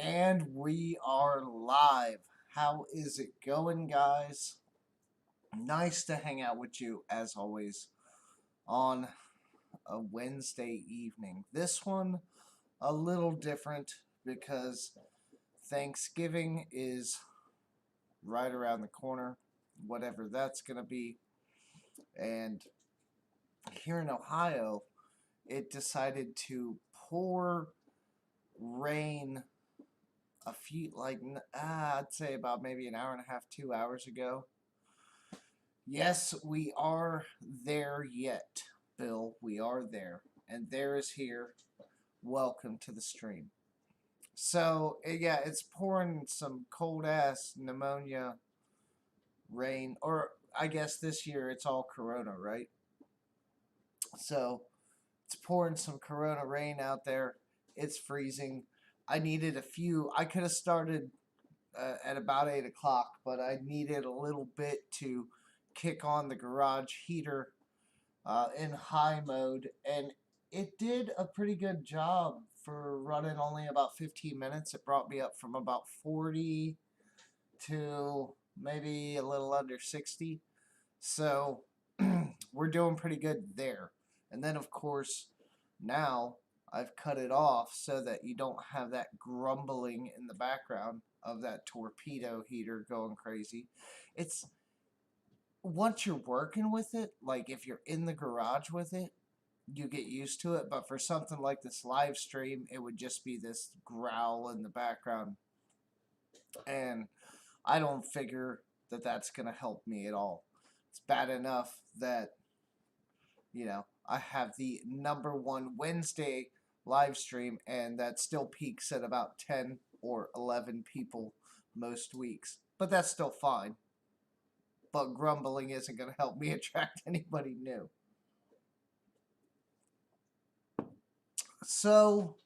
And we are live. How is it going, guys? Nice to hang out with you, as always, on a Wednesday evening. This one, a little different because Thanksgiving is right around the corner, whatever that's going to be. And here in Ohio, it decided to pour rain I'd say about maybe an hour and a half, 2 hours ago. Yes, we are there yet, Bill. We are there. And there is here. Welcome to the stream. So, yeah, it's pouring some cold ass pneumonia rain. Or, I guess this year it's all Corona, right? So, it's pouring some Corona rain out there. It's freezing. I needed a few. I could have started at about 8 o'clock, but I needed a little bit to kick on the garage heater in high mode, and it did a pretty good job for running only about 15 minutes. It brought me up from about 40 to maybe a little under 60. So we're doing pretty good there. And then, of course, now I've cut it off so that you don't have that grumbling in the background of that torpedo heater going crazy. It's once you're working with it, like if you're in the garage with it, you get used to it. But for something like this live stream, it would just be this growl in the background. And I don't figure that that's going to help me at all. It's bad enough that, I have the #1 Wednesday live stream, and that still peaks at about 10 or 11 people most weeks. But that's still fine. But grumbling isn't going to help me attract anybody new. So,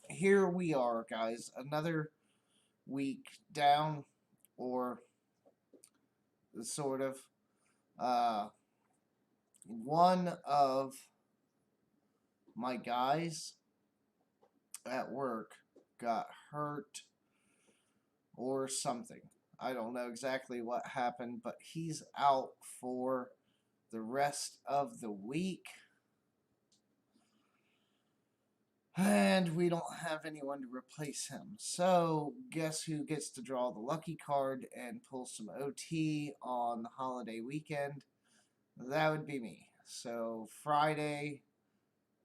here we are, guys. Another week down, or sort of. One of my guys at work got hurt or something. I don't know exactly what happened, but he's out for the rest of the week. And we don't have anyone to replace him. So, guess who gets to draw the lucky card and pull some OT on the holiday weekend? That would be me. So, Friday,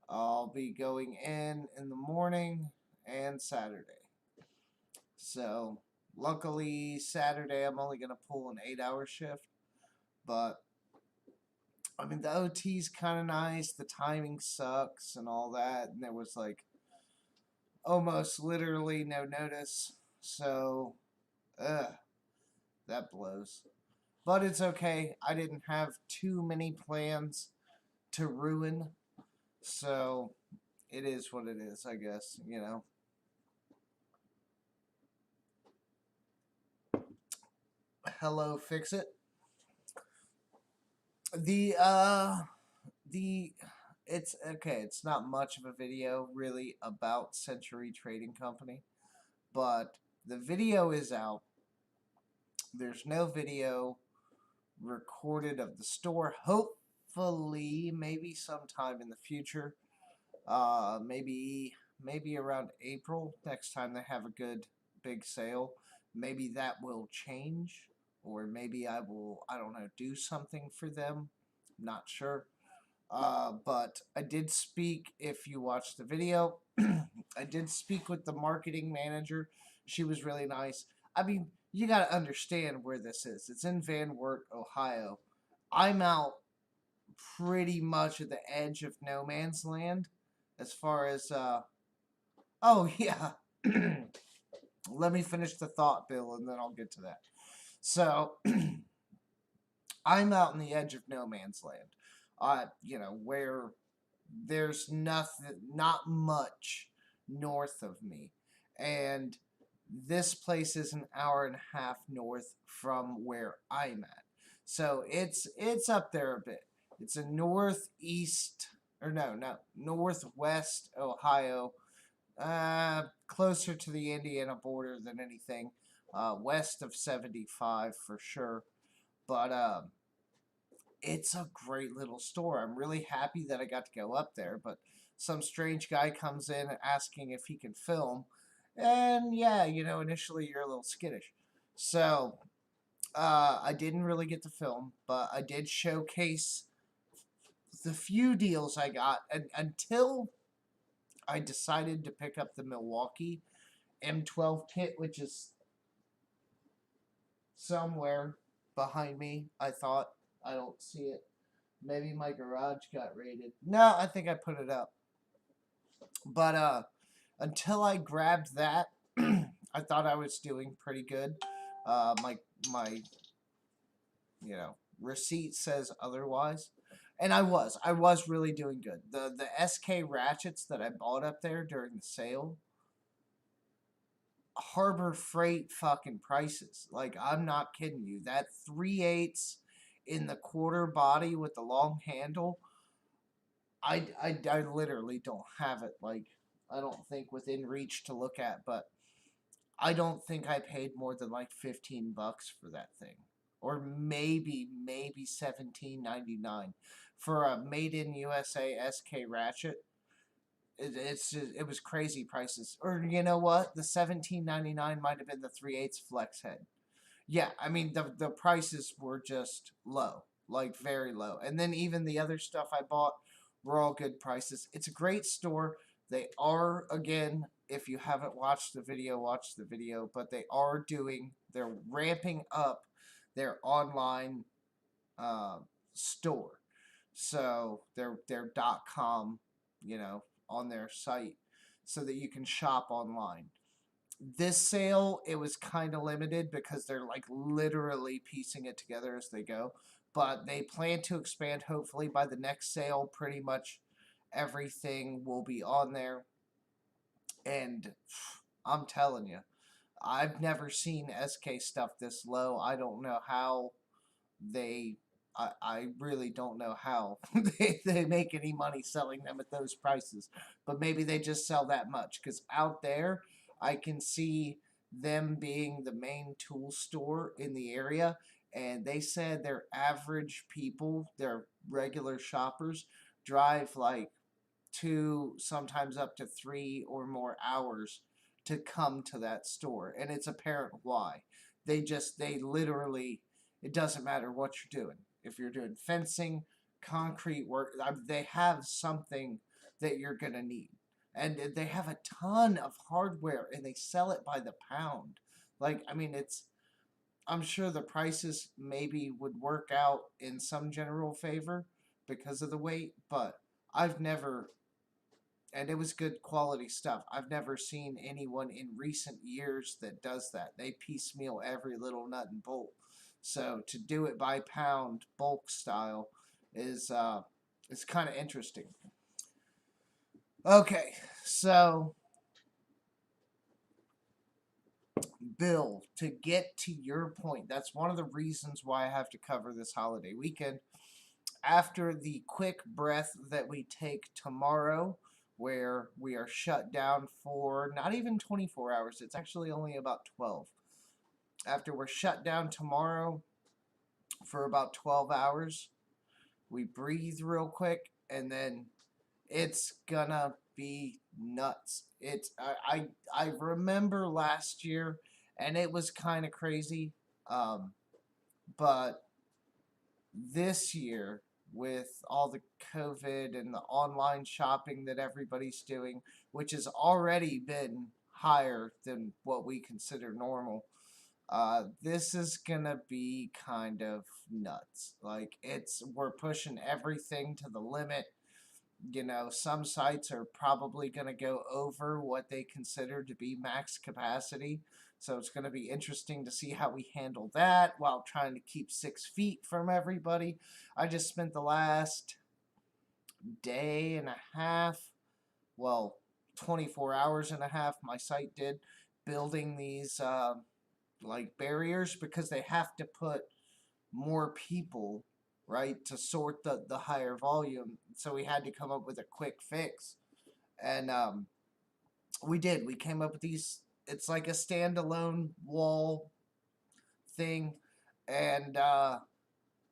I'll be going in the morning and Saturday. So, luckily, Saturday I'm only going to pull an 8-hour shift. But, I mean, the OT's kind of nice. The timing sucks and all that. And there was like almost literally no notice. So, that blows. But it's okay. I didn't have too many plans to ruin. So, it is what it is, I guess, Hello, fix it. It's okay. It's not much of a video, really, about Century Trading Company. But the video is out. There's no video recorded of the store. Hopefully, maybe sometime in the future. Maybe around April, next time they have a good big sale. Maybe that will change, or maybe I will, I don't know, do something for them. Not sure. But I did speak, if you watched the video, I did speak with the marketing manager. She was really nice. I mean, you got to understand where this is. It's in Van Wert, Ohio. I'm out pretty much at the edge of no man's land as far as, oh, yeah. Let me finish the thought, Bill, and then I'll get to that. So, I'm out in the edge of no man's land. Where there's not much north of me. And this place is an hour and a half north from where I'm at. So it's up there a bit. It's a northwest Ohio Closer to the Indiana border than anything. West of 75 for sure. But it's a great little store. I'm really happy that I got to go up there. But some strange guy comes in asking if he can film. And yeah, initially you're a little skittish. So I didn't really get to film, but I did showcase the few deals I got. And until I decided to pick up the Milwaukee M12 kit, which is somewhere behind me, I thought. I don't see it. Maybe my garage got raided. No, I think I put it up. But until I grabbed that, I thought I was doing pretty good. My receipt says otherwise. And I was really doing good. The SK ratchets that I bought up there during the sale, Harbor Freight fucking prices. Like, I'm not kidding you. That 3/8 in the quarter body with the long handle, I literally don't have it. Like, I don't think within reach to look at, but I don't think I paid more than like $15 for that thing. Or maybe 17.99 for a made in USA SK ratchet. It was crazy prices. Or you know what? The 17.99 might have been the 3/8 flex head. Yeah, I mean the prices were just low, like very low. And then even the other stuff I bought were all good prices. It's a great store. They are, again, if you haven't watched the video, watch the video. But they're ramping up their online uh, store. So their .com, on their site, so that you can shop online. This sale, it was kind of limited because they're like literally piecing it together as they go. But they plan to expand hopefully by the next sale. Pretty much everything will be on there. And I'm telling you, I've never seen SK stuff this low. I don't know how they I really don't know how they make any money selling them at those prices. But maybe they just sell that much. Because out there, I can see them being the main tool store in the area. And they said their average people, their regular shoppers, drive like 2, sometimes up to 3 or more hours to come to that store. And it's apparent why. They literally, it doesn't matter what you're doing. If you're doing fencing, concrete work, they have something that you're going to need. And they have a ton of hardware and they sell it by the pound. Like, I mean, I'm sure the prices maybe would work out in some general favor because of the weight, but I've never, and it was good quality stuff. I've never seen anyone in recent years that does that. They piecemeal every little nut and bolt. So to do it by pound, bulk style, is kind of interesting. Okay, so Bill, to get to your point, that's one of the reasons why I have to cover this holiday weekend. After the quick breath that we take tomorrow, where we are shut down for not even 24 hours, it's actually only about 12. After we're shut down tomorrow for about 12 hours, we breathe real quick, and then it's gonna be nuts. I remember last year, and it was kind of crazy, but this year, with all the COVID and the online shopping that everybody's doing, which has already been higher than what we consider normal, this is gonna be kind of nuts. Like, we're pushing everything to the limit. Some sites are probably going to go over what they consider to be max capacity. So it's going to be interesting to see how we handle that while trying to keep 6 feet from everybody. I just spent the last day and a half, well, 24 hours and a half, my site did, building these like barriers, because they have to put more people, right, to sort the higher volume. So we had to come up with a quick fix. And We did. We came up with these. It's like a standalone wall thing, and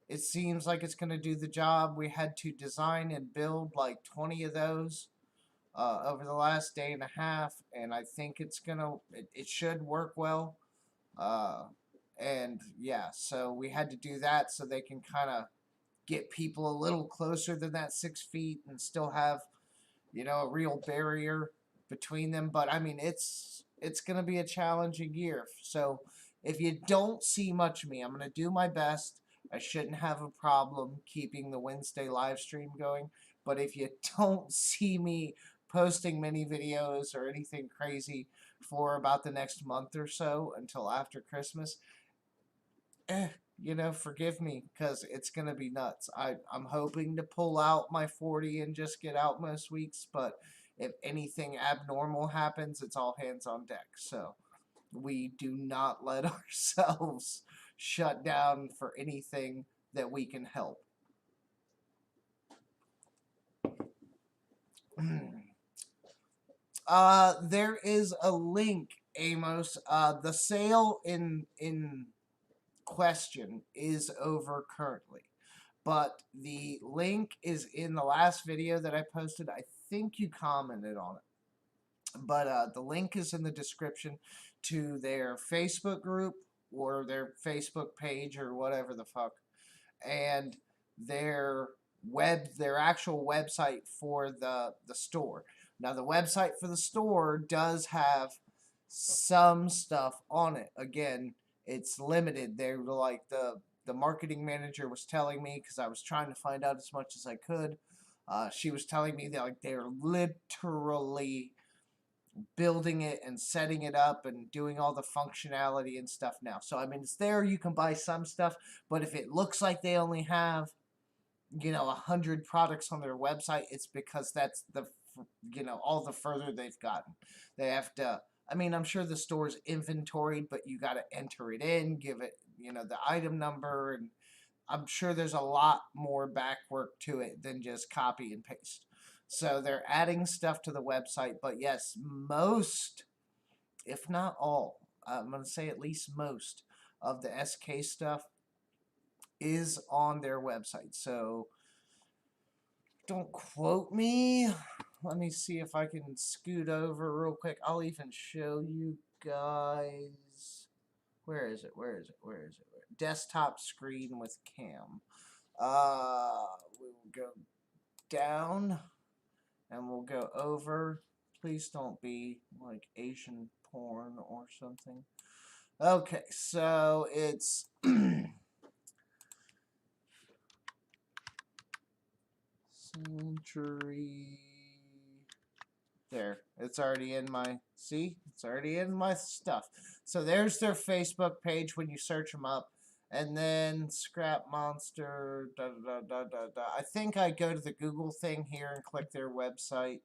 it seems like it's going to do the job. We had to design and build like 20 of those over the last day and a half, and I think it should work well. Uh, and yeah, so we had to do that so they can kind of get people a little closer than that 6 feet and still have, a real barrier between them. But I mean, it's going to be a challenging year. So if you don't see much of me, I'm going to do my best. I shouldn't have a problem keeping the Wednesday live stream going. But if you don't see me posting many videos or anything crazy for about the next month or so until after Christmas, forgive me because it's going to be nuts. I'm hoping to pull out my 40 and just get out most weeks, but if anything abnormal happens, it's all hands on deck. So we do not let ourselves shut down for anything that we can help. There is a link, Amos. The sale in question is over currently, but the link is in the last video that I posted. I think you commented on it, but the link is in the description to their Facebook group or their Facebook page or whatever the fuck, and their actual website for the store. Now the website for the store does have some stuff on it. Again, it's limited. They're like the marketing manager was telling me, because I was trying to find out as much as I could. She was telling me that like they're literally building it and setting it up and doing all the functionality and stuff now. So I mean, it's there. You can buy some stuff, but if it looks like they only have 100 products on their website, it's because that's all the further they've gotten. They have to. I mean, I'm sure the store's inventoried, but you got to enter it in, give it, the item number, and I'm sure there's a lot more back work to it than just copy and paste. So they're adding stuff to the website, but yes, most, if not all, I'm going to say at least most of the SK stuff is on their website. So don't quote me. Let me see if I can scoot over real quick. I'll even show you guys. Where is it? Desktop screen with cam. We will go down and we'll go over. Please don't be like Asian porn or something. Okay, so it's Century. There, it's already in my, it's already in my stuff. So there's their Facebook page when you search them up. And then Scrap Monster, I think I go to the Google thing here and click their website.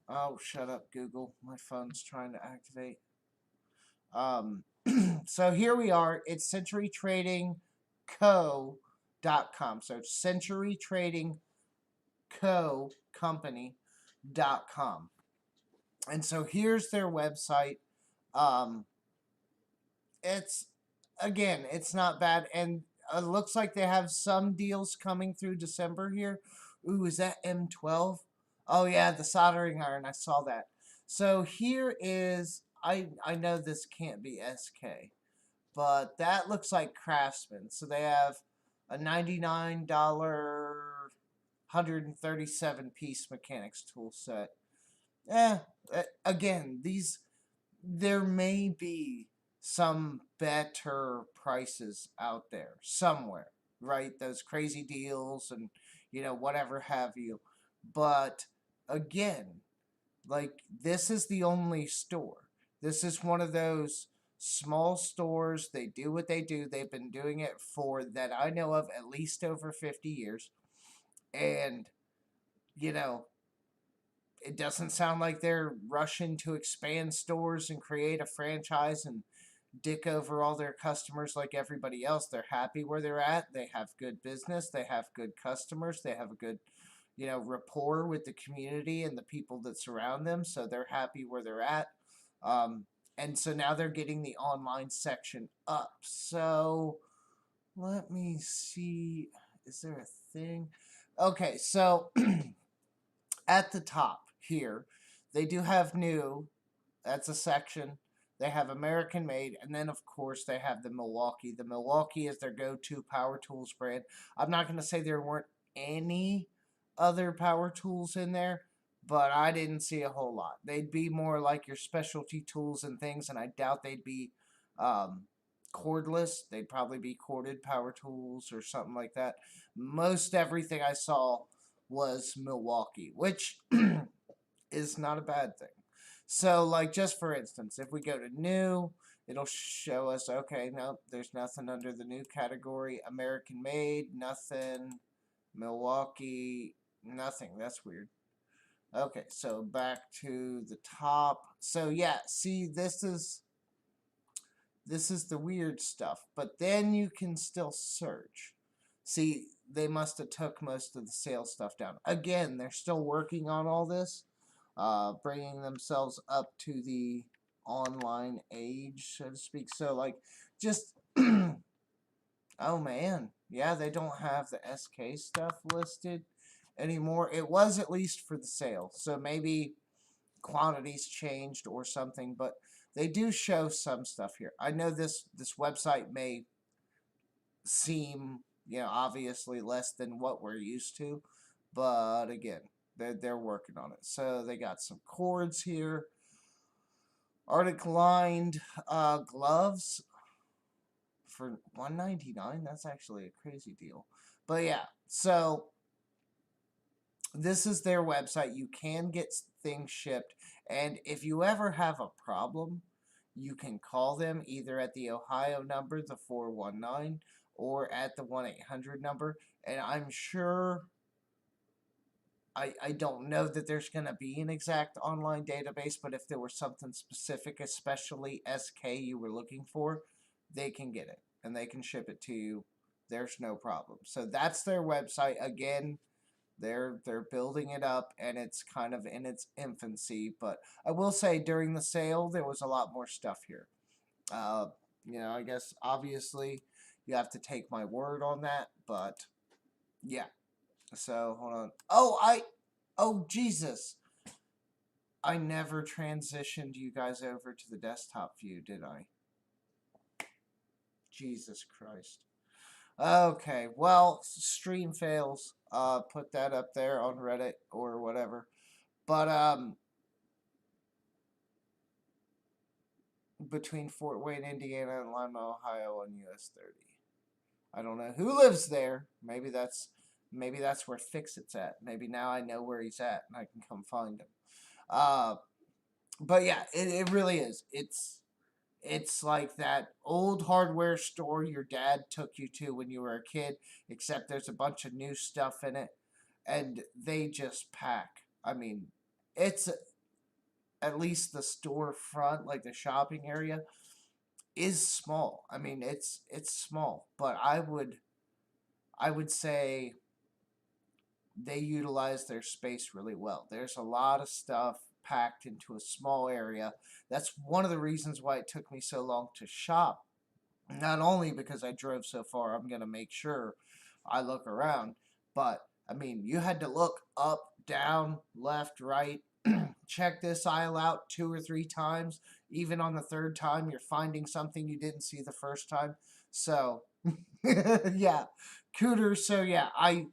Oh, shut up, Google. My phone's trying to activate. So here we are. It's centurytradingco.com. So Century Trading Co. Company.com. And so here's their website. It's not bad, and it looks like they have some deals coming through December here. Ooh, is that M12? Oh yeah, the soldering iron. I saw that. So here is, I know this can't be SK, but that looks like Craftsman. So they have a $99 137 piece mechanics tool set. Again, there may be some better prices out there somewhere, right? Those crazy deals and, whatever have you. But again, like, this is the only store. This is one of those small stores. They do what they do. They've been doing it for, that I know of, at least over 50 years. And, it doesn't sound like they're rushing to expand stores and create a franchise and dick over all their customers like everybody else. They're happy where they're at. They have good business. They have good customers. They have a good, rapport with the community and the people that surround them, so they're happy where they're at. And so now they're getting the online section up. So let me see. Is there a thing? Okay, so at the top here, they do have new. That's a section. They have American made, and then of course they have the Milwaukee. The Milwaukee is their go-to power tools brand. I'm not going to say there weren't any other power tools in there, but I didn't see a whole lot. They'd be more like your specialty tools and things, and I doubt they'd be cordless. They'd probably be corded power tools or something like that. Most everything I saw was Milwaukee, which is not a bad thing. So, like, just for instance, if we go to new, it'll show us, okay, no, there's nothing under the new category. American made, nothing. Milwaukee, nothing. That's weird. Okay, so back to the top. So, yeah, see, this is the weird stuff. But then you can still search. See, they must have took most of the sales stuff down. Again, they're still working on all this. Bringing themselves up to the online age, so to speak. So, like, just, oh man, yeah, they don't have the SK stuff listed anymore. It was at least for the sale, so maybe quantities changed or something, but they do show some stuff here. I know this website may seem, obviously less than what we're used to, but again, they're working on it. So they got some cords here. Arctic lined gloves for $1.99. That's actually a crazy deal. But yeah, so this is their website. You can get things shipped, and if you ever have a problem, you can call them either at the Ohio number, the 419, or at the 1-800 number, and I'm sure, I don't know that there's going to be an exact online database, but if there was something specific, especially SK, you were looking for, they can get it, and they can ship it to you. There's no problem. So that's their website. Again, they're building it up, and it's kind of in its infancy, but I will say during the sale, there was a lot more stuff here. I guess, obviously, you have to take my word on that, but yeah. So, hold on. Oh, Jesus. I never transitioned you guys over to the desktop view, did I? Jesus Christ. Okay, well, stream fails. Put that up there on Reddit or whatever. But, between Fort Wayne, Indiana and Lima, Ohio on US 30. I don't know who lives there. Maybe that's where Fix-It's at. Maybe now I know where he's at and I can come find him. But yeah, it really is. It's like that old hardware store your dad took you to when you were a kid, except there's a bunch of new stuff in it, and they just pack. I mean, it's at least the storefront, like the shopping area, is small. I mean, it's small, but I would say they utilize their space really well. There's a lot of stuff packed into a small area. That's one of the reasons why it took me so long to shop. Not only because I drove so far, I'm going to make sure I look around, but I mean, you had to look up, down, left, right, check this aisle out 2 or 3 times. Even on the third time, you're finding something you didn't see the first time. So, yeah, Cooters. So, yeah, I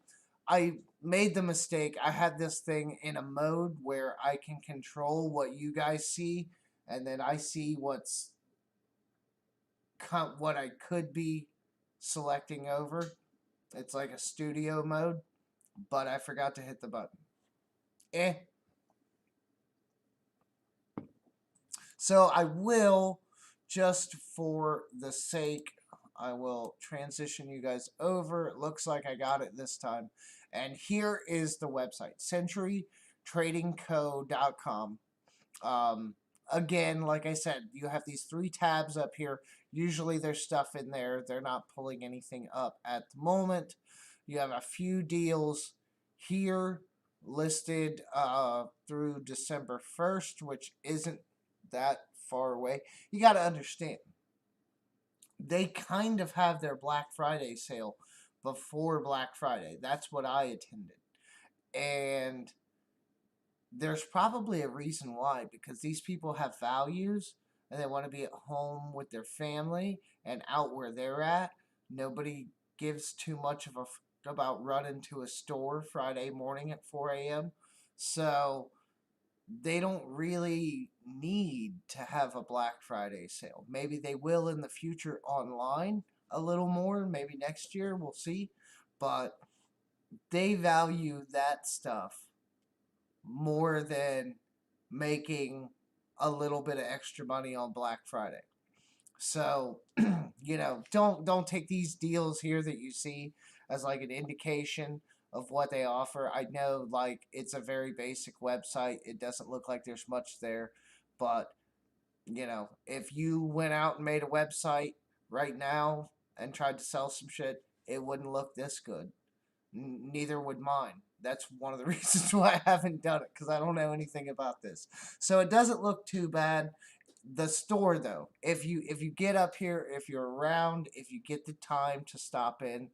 made the mistake. I had this thing in a mode where I can control what you guys see, and then I see what I could be selecting over. It's like a studio mode, but I forgot to hit the button. So I will, just for the sake, I will transition you guys over. It looks like I got it this time. And here is the website, centurytradingco.com. Again, like I said, you have these 3 tabs up here. Usually there's stuff in there. They're not pulling anything up at the moment. You have a few deals here. listed through December 1st, which isn't that far away. You got to understand, they kind of have their Black Friday sale before Black Friday. That's what I attended. And there's probably a reason why, because these people have values and they want to be at home with their family and out where they're at. Nobody gives too much of a about running to a store Friday morning at 4 a.m. So they don't really need to have a Black Friday sale. Maybe they will in the future online a little more, maybe next year, we'll see. But they value that stuff more than making a little bit of extra money on Black Friday. So, don't take these deals here that you see as like an indication of what they offer. I know like it's a very basic website. It doesn't look like there's much there, but if you went out and made a website right now and tried to sell some shit, it wouldn't look this good. Neither would mine. That's one of the reasons why I haven't done it, because I don't know anything about this. So it doesn't look too bad. The store though, if you get up here, if you're around, if you get the time to stop in,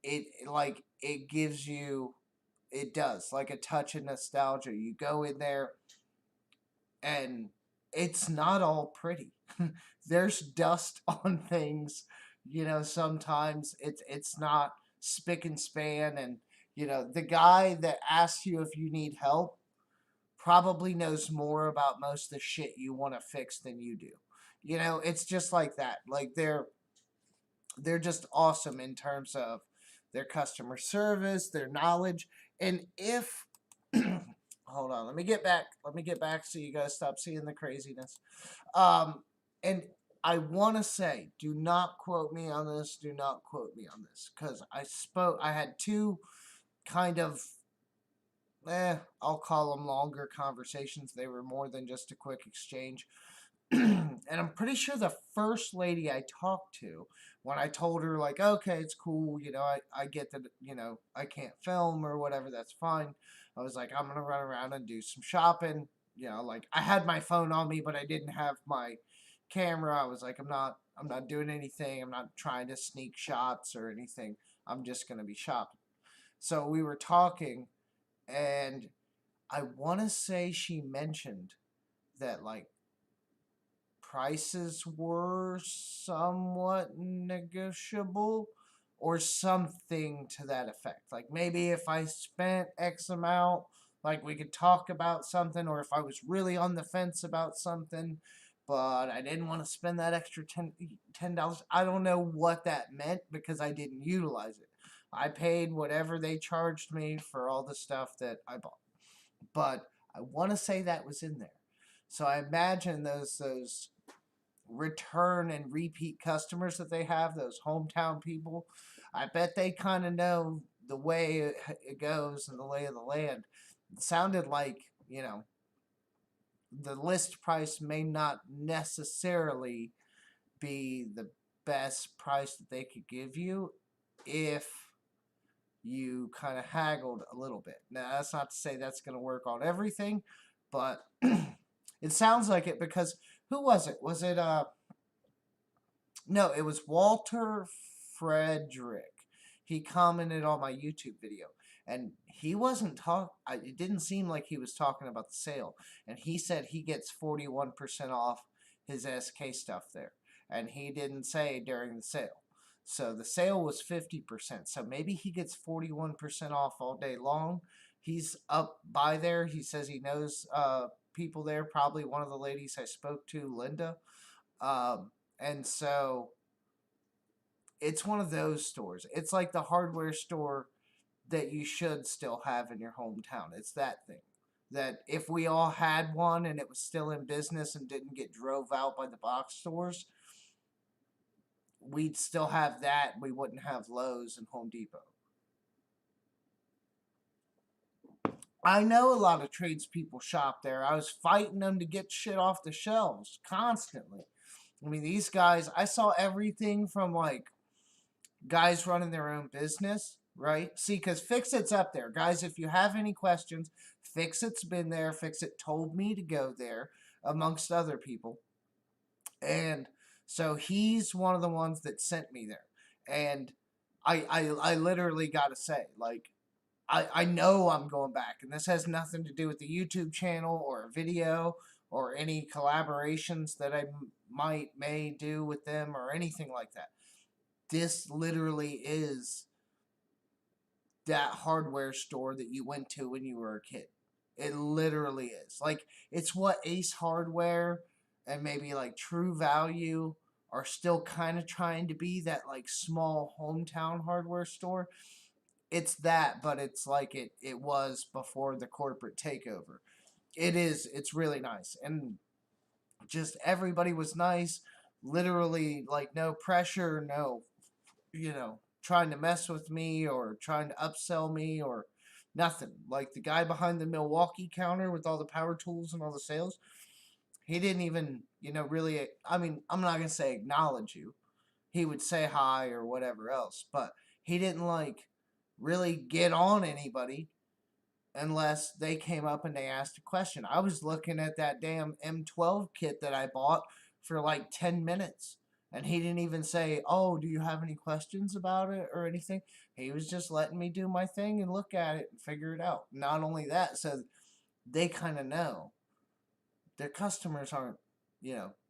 it gives you, it does like a touch of nostalgia. You go in there and it's not all pretty. There's dust on things. Sometimes it's not spick and span, and the guy that asks you if you need help probably knows more about most of the shit you want to fix than you do. It's just like that. Like they're just awesome in terms of their customer service, their knowledge, and if hold on, let me get back. Let me get back so you guys stop seeing the craziness. And I want to say, do not quote me on this. Do not quote me on this, because I had two kind of, I'll call them longer conversations. They were more than just a quick exchange. And I'm pretty sure the first lady I talked to, when I told her, like, okay, it's cool, I get that, I can't film or whatever, that's fine. I was like, I'm going to run around and do some shopping. Like, I had my phone on me, but I didn't have my camera. I was like, I'm not doing anything. I'm not trying to sneak shots or anything. I'm just going to be shopping. So we were talking, and I want to say she mentioned that, like, prices were somewhat negotiable or something to that effect. Like maybe if I spent X amount, like we could talk about something, or if I was really on the fence about something, but I didn't want to spend that extra $10. I don't know what that meant because I didn't utilize it. I paid whatever they charged me for all the stuff that I bought. But I want to say that was in there. So I imagine those return and repeat customers that they have, those hometown people, I bet they kind of know the way it goes and the lay of the land. It sounded like, the list price may not necessarily be the best price that they could give you if you kind of haggled a little bit. Now, that's not to say that's going to work on everything, but it sounds like it, because who was it? Was it no, it was Walter Frederick. He commented on my YouTube video, and he wasn't it didn't seem like he was talking about the sale. And he said he gets 41% off his SK stuff there, and he didn't say during the sale. So the sale was 50%. So maybe he gets 41% off all day long. He's up by there. He says he knows people there. Probably one of the ladies I spoke to, Linda. And so it's one of those stores. It's like the hardware store that you should still have in your hometown. It's that thing. That if we all had one and it was still in business and didn't get drove out by the box stores, we'd still have that. We wouldn't have Lowe's and Home Depot. I know a lot of tradespeople shop there. I was fighting them to get shit off the shelves constantly. I mean, these guys, I saw everything from like guys running their own business right? See, because Fix-It's up there. Guys, if you have any questions, Fix-It's been there. Fix-It told me to go there, amongst other people. And so he's one of the ones that sent me there. And I literally got to say, like, I know I'm going back. And this has nothing to do with the YouTube channel or a video or any collaborations that I may do with them or anything like that. This literally is that hardware store that you went to when you were a kid. It literally is. Like, it's what Ace Hardware and maybe like True Value are still kind of trying to be, that like small hometown hardware store. It's that, but it's like it was before the corporate takeover. It's really nice. And just everybody was nice. Literally, like, no pressure, no, trying to mess with me or trying to upsell me or nothing. Like the guy behind the Milwaukee counter with all the power tools and all the sales, he didn't even, really, I mean, I'm not going to say acknowledge you. He would say hi or whatever else, but he didn't like really get on anybody unless they came up and they asked a question. I was looking at that damn M12 kit that I bought for like 10 minutes. And he didn't even say, "Oh, do you have any questions about it or anything?" He was just letting me do my thing and look at it and figure it out. Not only that, so they kind of know. Their customers aren't,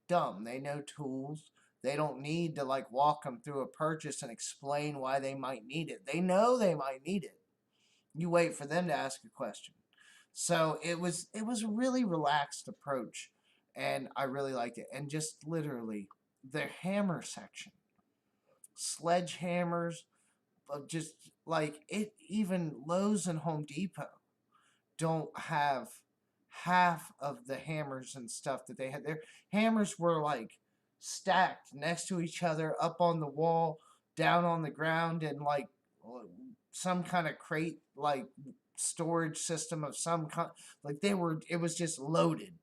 dumb. They know tools. They don't need to like walk them through a purchase and explain why they might need it. They know they might need it. You wait for them to ask a question. So it was a really relaxed approach, and I really liked it. And just literally the hammer section, sledgehammers, just like it. Even Lowe's and Home Depot don't have half of the hammers and stuff that they had. Their hammers were like stacked next to each other, up on the wall, down on the ground, and like some kind of crate, like storage system of some kind. Like it was just loaded.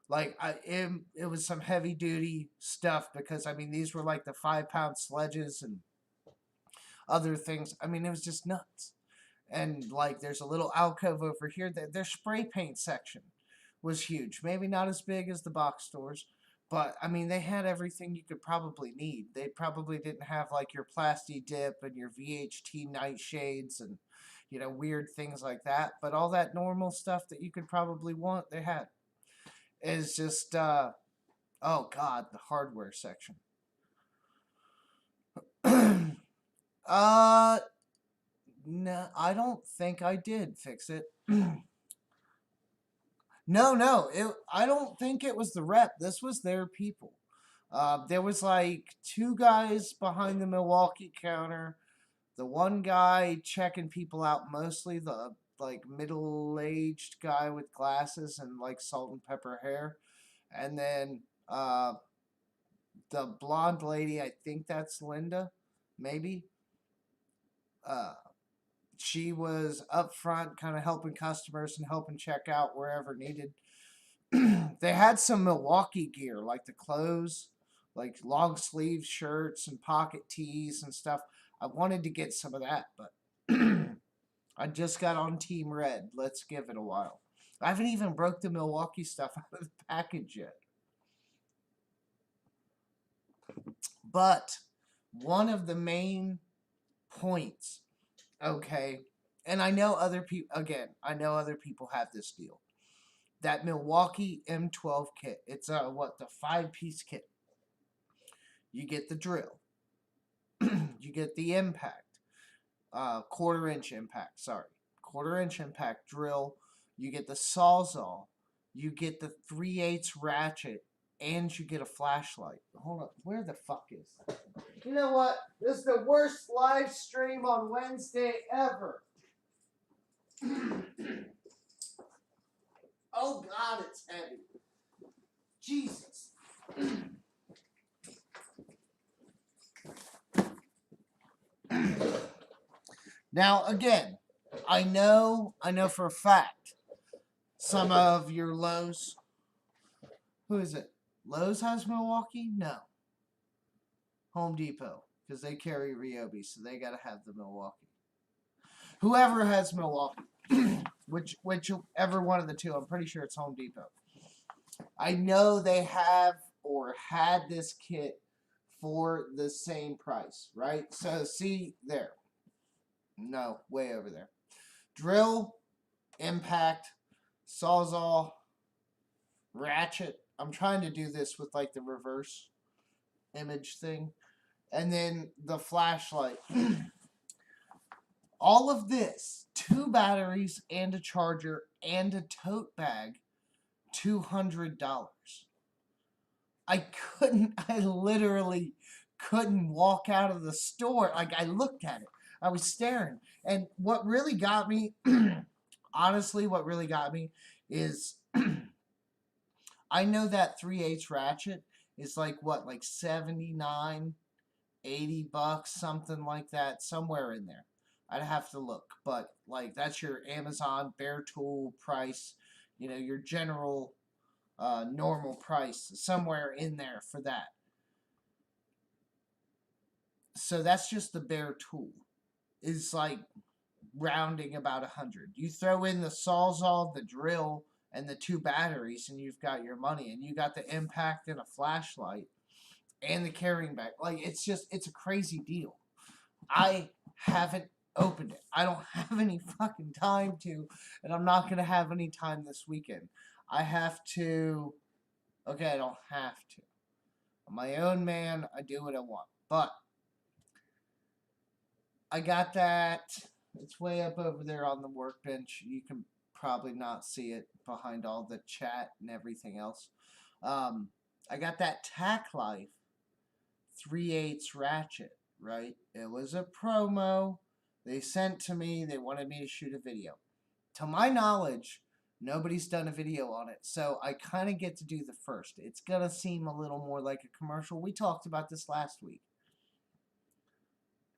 Like it was some heavy duty stuff, because I mean these were like the 5-pound sledges and other things. I mean, it was just nuts. And like there's a little alcove over here. That their spray paint section was huge. Maybe not as big as the box stores, but I mean they had everything you could probably need. They probably didn't have like your Plasti Dip and your VHT nightshades and weird things like that, but all that normal stuff that you could probably want, they had. It's just oh god, the hardware section. uh no, I don't think I did fix it. No, I don't think it was the rep. This was their people. There was like two guys behind the Milwaukee counter. The one guy checking people out, mostly the like middle-aged guy with glasses and like salt and pepper hair, and then the blonde lady. I think that's Linda, maybe. Uh, she was up front, kind of helping customers and helping check out wherever needed. They had some Milwaukee gear, like the clothes, like long sleeve shirts and pocket tees and stuff. I wanted to get some of that, but I just got on Team Red. Let's give it a while. I haven't even broke the Milwaukee stuff out of the package yet. But one of the main points, okay, and I know other people, again, I know other people have this deal. That Milwaukee M12 kit. It's the 5-piece kit. You get the drill. You get the impact. Quarter-inch impact, sorry. Quarter-inch impact drill. You get the Sawzall. You get the 3/8 ratchet. And you get a flashlight. Hold up. Where the fuck is that? You know what? This is the worst live stream on Wednesday ever. Oh, God, it's heavy. Jesus. Now, again, I know for a fact some of your Lowe's. Who is it? Lowe's has Milwaukee? No. Home Depot, because they carry Ryobi, so they got to have the Milwaukee. Whoever has Milwaukee, whichever one of the two, I'm pretty sure it's Home Depot. I know they have or had this kit for the same price, right? So see there. No, way over there. Drill, impact, sawzall, ratchet. I'm trying to do this with like the reverse image thing. And then the flashlight. All of this, 2 batteries and a charger and a tote bag, $200. I literally couldn't walk out of the store. Like, I looked at it. I was staring. And what really got me, honestly, what really got me is I know that 3/8 ratchet is like what, like 79, 80 bucks, something like that, somewhere in there. I'd have to look, but like that's your Amazon bare tool price, you know, your general normal price, somewhere in there for that. So that's just the bare tool. Is like rounding about 100. You throw in the sawzall, the drill, and the 2 batteries, and you've got your money. And you got the impact and a flashlight and the carrying bag. Like, it's a crazy deal. I haven't opened it. I don't have any fucking time to, and I'm not going to have any time this weekend. I have to, okay, I don't have to. I'm my own man. I do what I want. But I got that. It's way up over there on the workbench. You can probably not see it behind all the chat and everything else. I got that Tack Life 3/8 ratchet, right? It was a promo they sent to me. They wanted me to shoot a video. To my knowledge, nobody's done a video on it, so I kind of get to do the first. It's going to seem a little more like a commercial. We talked about this last week.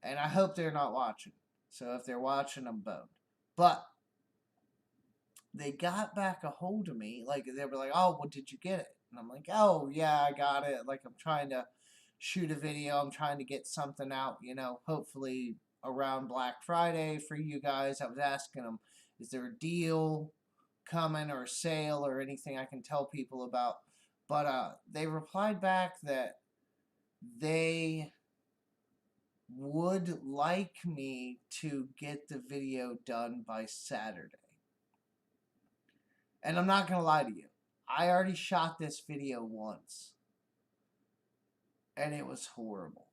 And I hope they're not watching. So if they're watching, I'm boned. But they got back a hold of me. Like, they were like, oh, well, did you get it? And I'm like, oh, yeah, I got it. Like, I'm trying to shoot a video. I'm trying to get something out, you know, hopefully around Black Friday for you guys. I was asking them, is there a deal coming or a sale or anything I can tell people about? But they replied back that they would like me to get the video done by Saturday. And I'm not going to lie to you. I already shot this video once. And it was horrible.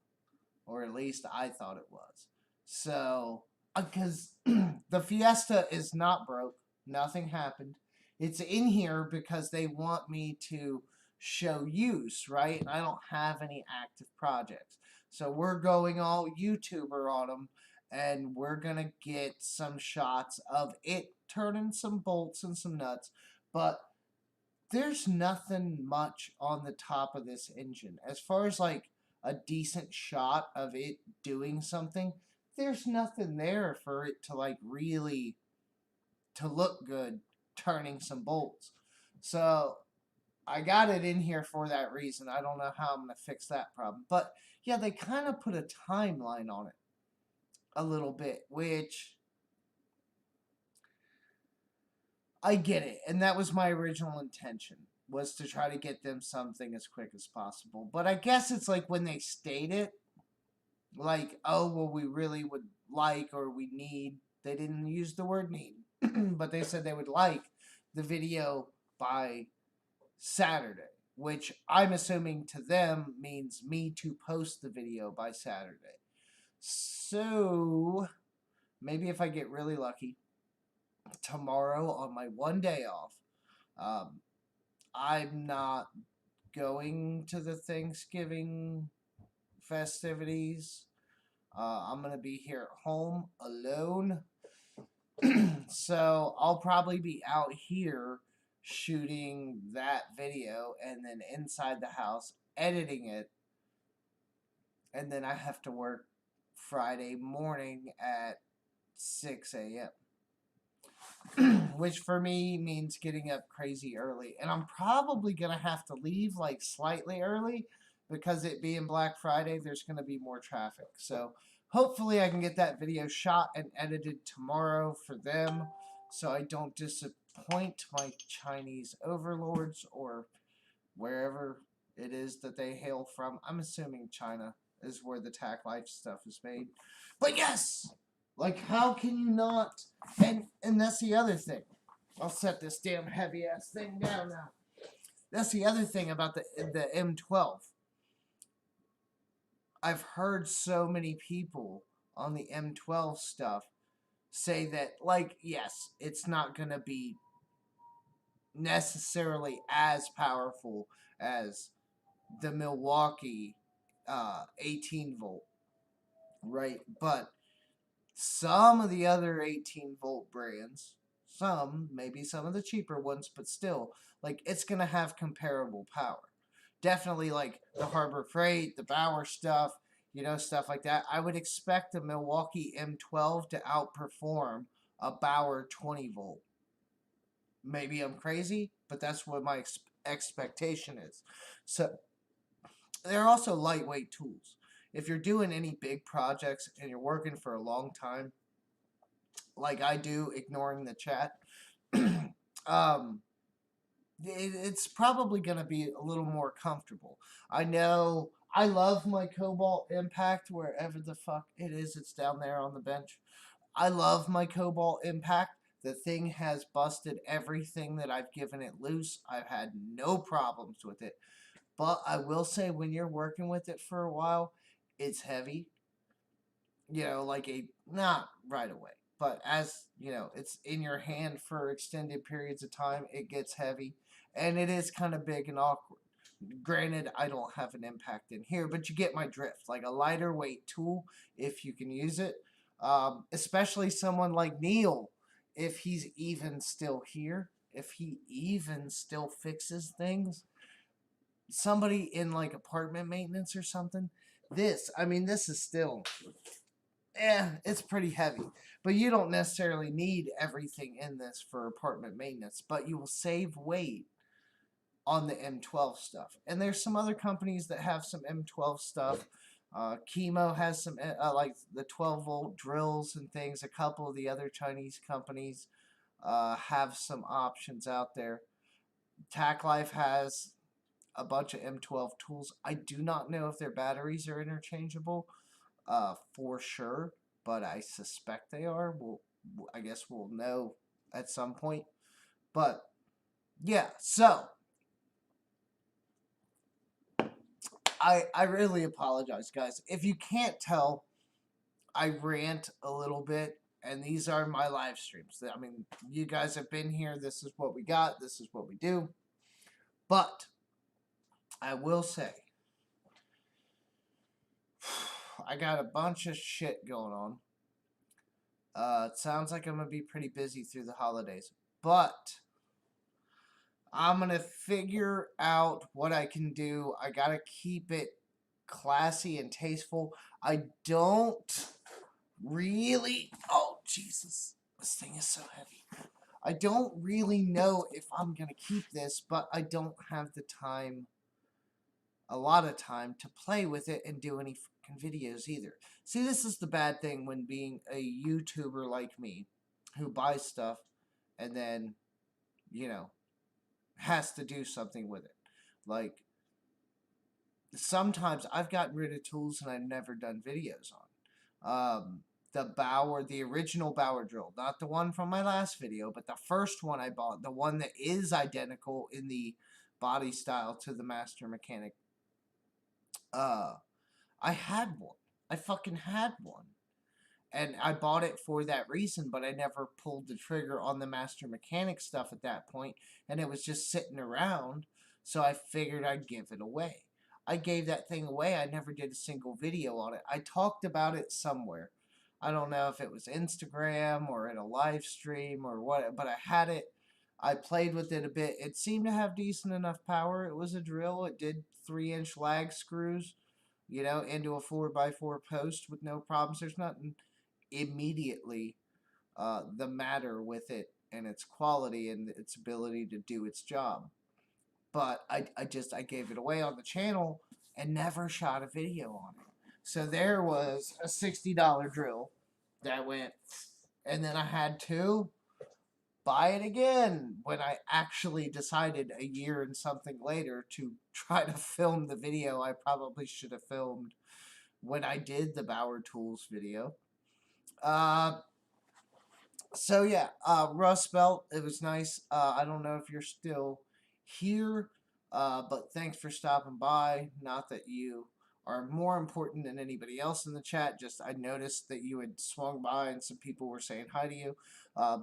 Or at least I thought it was. So, because the Fiesta is not broke. Nothing happened. It's in here because they want me to show use, right? And I don't have any active projects. So we're going all YouTuber on them, and we're going to get some shots of it turning some bolts and some nuts. But there's nothing much on the top of this engine. As far as like a decent shot of it doing something, there's nothing there for it to like really to look good turning some bolts. So I got it in here for that reason. I don't know how I'm going to fix that problem. But yeah, they kind of put a timeline on it a little bit, which I get it. And that was my original intention, was to try to get them something as quick as possible. But I guess it's like when they state it, like, oh, well, we really would like or we need. They didn't use the word need, but they said they would like the video by Saturday, which I'm assuming to them means me to post the video by Saturday. So maybe if I get really lucky, tomorrow on my one day off, I'm not going to the Thanksgiving festivities. I'm going to be here at home alone. So I'll probably be out here shooting that video and then inside the house editing it. And then I have to work Friday morning at 6 a.m. Which for me means getting up crazy early. And I'm probably going to have to leave like slightly early because it being Black Friday, there's going to be more traffic. So hopefully I can get that video shot and edited tomorrow for them, so I don't disappoint my Chinese overlords or wherever it is that they hail from. I'm assuming China is where the Tack Life stuff is made. But yes! Like, how can you not? And that's the other thing. I'll set this damn heavy-ass thing down now. That's the other thing about the M12. I've heard so many people on the M12 stuff say that, like, yes, it's not going to be necessarily as powerful as the Milwaukee 18 volt, right? But some of the other 18 volt brands, maybe some of the cheaper ones, but still, like, it's going to have comparable power. Definitely, like, the Harbor Freight, the Bauer stuff, stuff like that. I would expect the Milwaukee M12 to outperform a Bauer 20 volt. Maybe I'm crazy, but that's what my expectation is. So, they're also lightweight tools. If you're doing any big projects and you're working for a long time, like I do, ignoring the chat, it's probably going to be a little more comfortable. I know I love my Cobalt Impact, wherever the fuck it is. It's down there on the bench. I love my Cobalt Impact. The thing has busted everything that I've given it loose. I've had no problems with it. But I will say, when you're working with it for a while, it's heavy. Not right away, but as, it's in your hand for extended periods of time, it gets heavy. And it is kind of big and awkward. Granted, I don't have an impact in here, but you get my drift. Like a lighter weight tool, if you can use it. Especially someone like Neil, if he's even still here, if he even still fixes things. Somebody in like apartment maintenance or something. This is still, it's pretty heavy. But you don't necessarily need everything in this for apartment maintenance. But you will save weight on the M12 stuff. And there's some other companies that have some M12 stuff. Chemo has some, like the 12 volt drills and things. A couple of the other Chinese companies have some options out there. Tack Life has a bunch of M12 tools. I do not know if their batteries are interchangeable for sure, but I suspect they are. I guess we'll know at some point. But yeah, so I really apologize, guys. If you can't tell, I rant a little bit, and these are my live streams. I mean, you guys have been here. This is what we got. This is what we do. But I will say, I got a bunch of shit going on. It sounds like I'm going to be pretty busy through the holidays. But I'm going to figure out what I can do. I got to keep it classy and tasteful. I don't really... Oh, Jesus. This thing is so heavy. I don't really know if I'm going to keep this, but I don't have the time, a lot of time, to play with it and do any fucking videos either. See, this is the bad thing when being a YouTuber like me, who buys stuff and then, has to do something with it. Like, sometimes I've gotten rid of tools and I've never done videos on. The original Bauer drill, not the one from my last video, but the first one I bought, the one that is identical in the body style to the Master Mechanic. I had one. I fucking had one. And I bought it for that reason, but I never pulled the trigger on the Master Mechanic stuff at that point, and it was just sitting around, so I figured I'd give it away. I gave that thing away. I never did a single video on it. I talked about it somewhere. I don't know if it was Instagram or in a live stream or what, but I had it. I played with it a bit. It seemed to have decent enough power. It was a drill. It did 3-inch lag screws, into a 4x4 post with no problems. There's nothing immediately the matter with it and its quality and its ability to do its job. But I gave it away on the channel and never shot a video on it. So there was a $60 drill that went, and then I had to buy it again when I actually decided a year and something later to try to film the video I probably should have filmed when I did the Bauer Tools video. So yeah, Rust Belt, it was nice. I don't know if you're still here, but thanks for stopping by. Not that you are more important than anybody else in the chat. Just I noticed that you had swung by and some people were saying hi to you.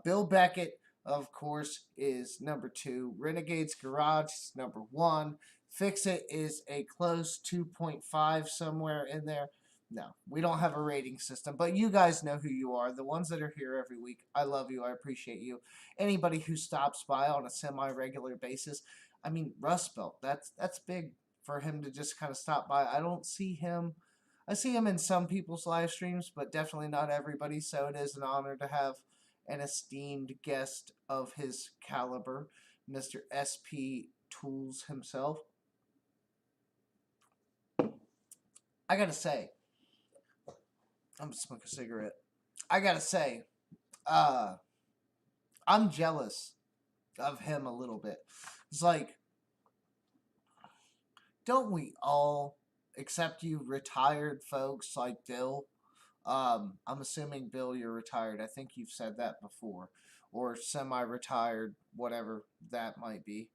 Bill Beckett, of course, is number 2. Renegade's Garage is number 1. Fix It is a close 2.5 somewhere in there. No, we don't have a rating system, but you guys know who you are. The ones that are here every week, I love you. I appreciate you. Anybody who stops by on a semi-regular basis, I mean, Rust Belt, that's big for him to just kind of stop by. I don't see him. I see him in some people's live streams, but definitely not everybody. So it is an honor to have an esteemed guest of his caliber, Mr. SP Tools himself. I gotta say, I'm gonna smoke a cigarette. I gotta say, I'm jealous of him a little bit. It's like, don't we all, except you retired folks like Bill? I'm assuming, Bill, you're retired. I think you've said that before. Or semi-retired, whatever that might be.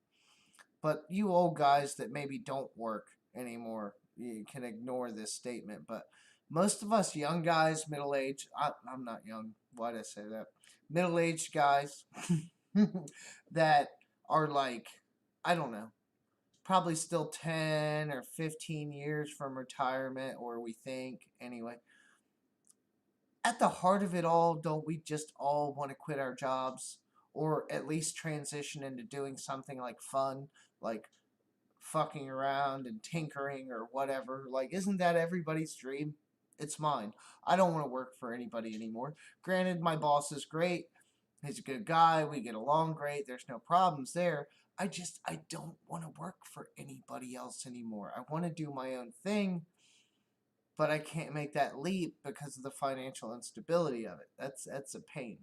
But you old guys that maybe don't work anymore, you can ignore this statement. But most of us young guys, middle-aged, I'm not young. Why did I say that? Middle-aged guys that are like, I don't know, probably still 10 or 15 years from retirement, or we think, anyway. At the heart of it all, don't we just all want to quit our jobs? Or at least transition into doing something like fun, like fucking around and tinkering or whatever. Like, isn't that everybody's dream? It's mine. I don't want to work for anybody anymore. Granted, my boss is great. He's a good guy. We get along great. There's no problems there. I don't want to work for anybody else anymore. I want to do my own thing, but I can't make that leap because of the financial instability of it. That's a pain.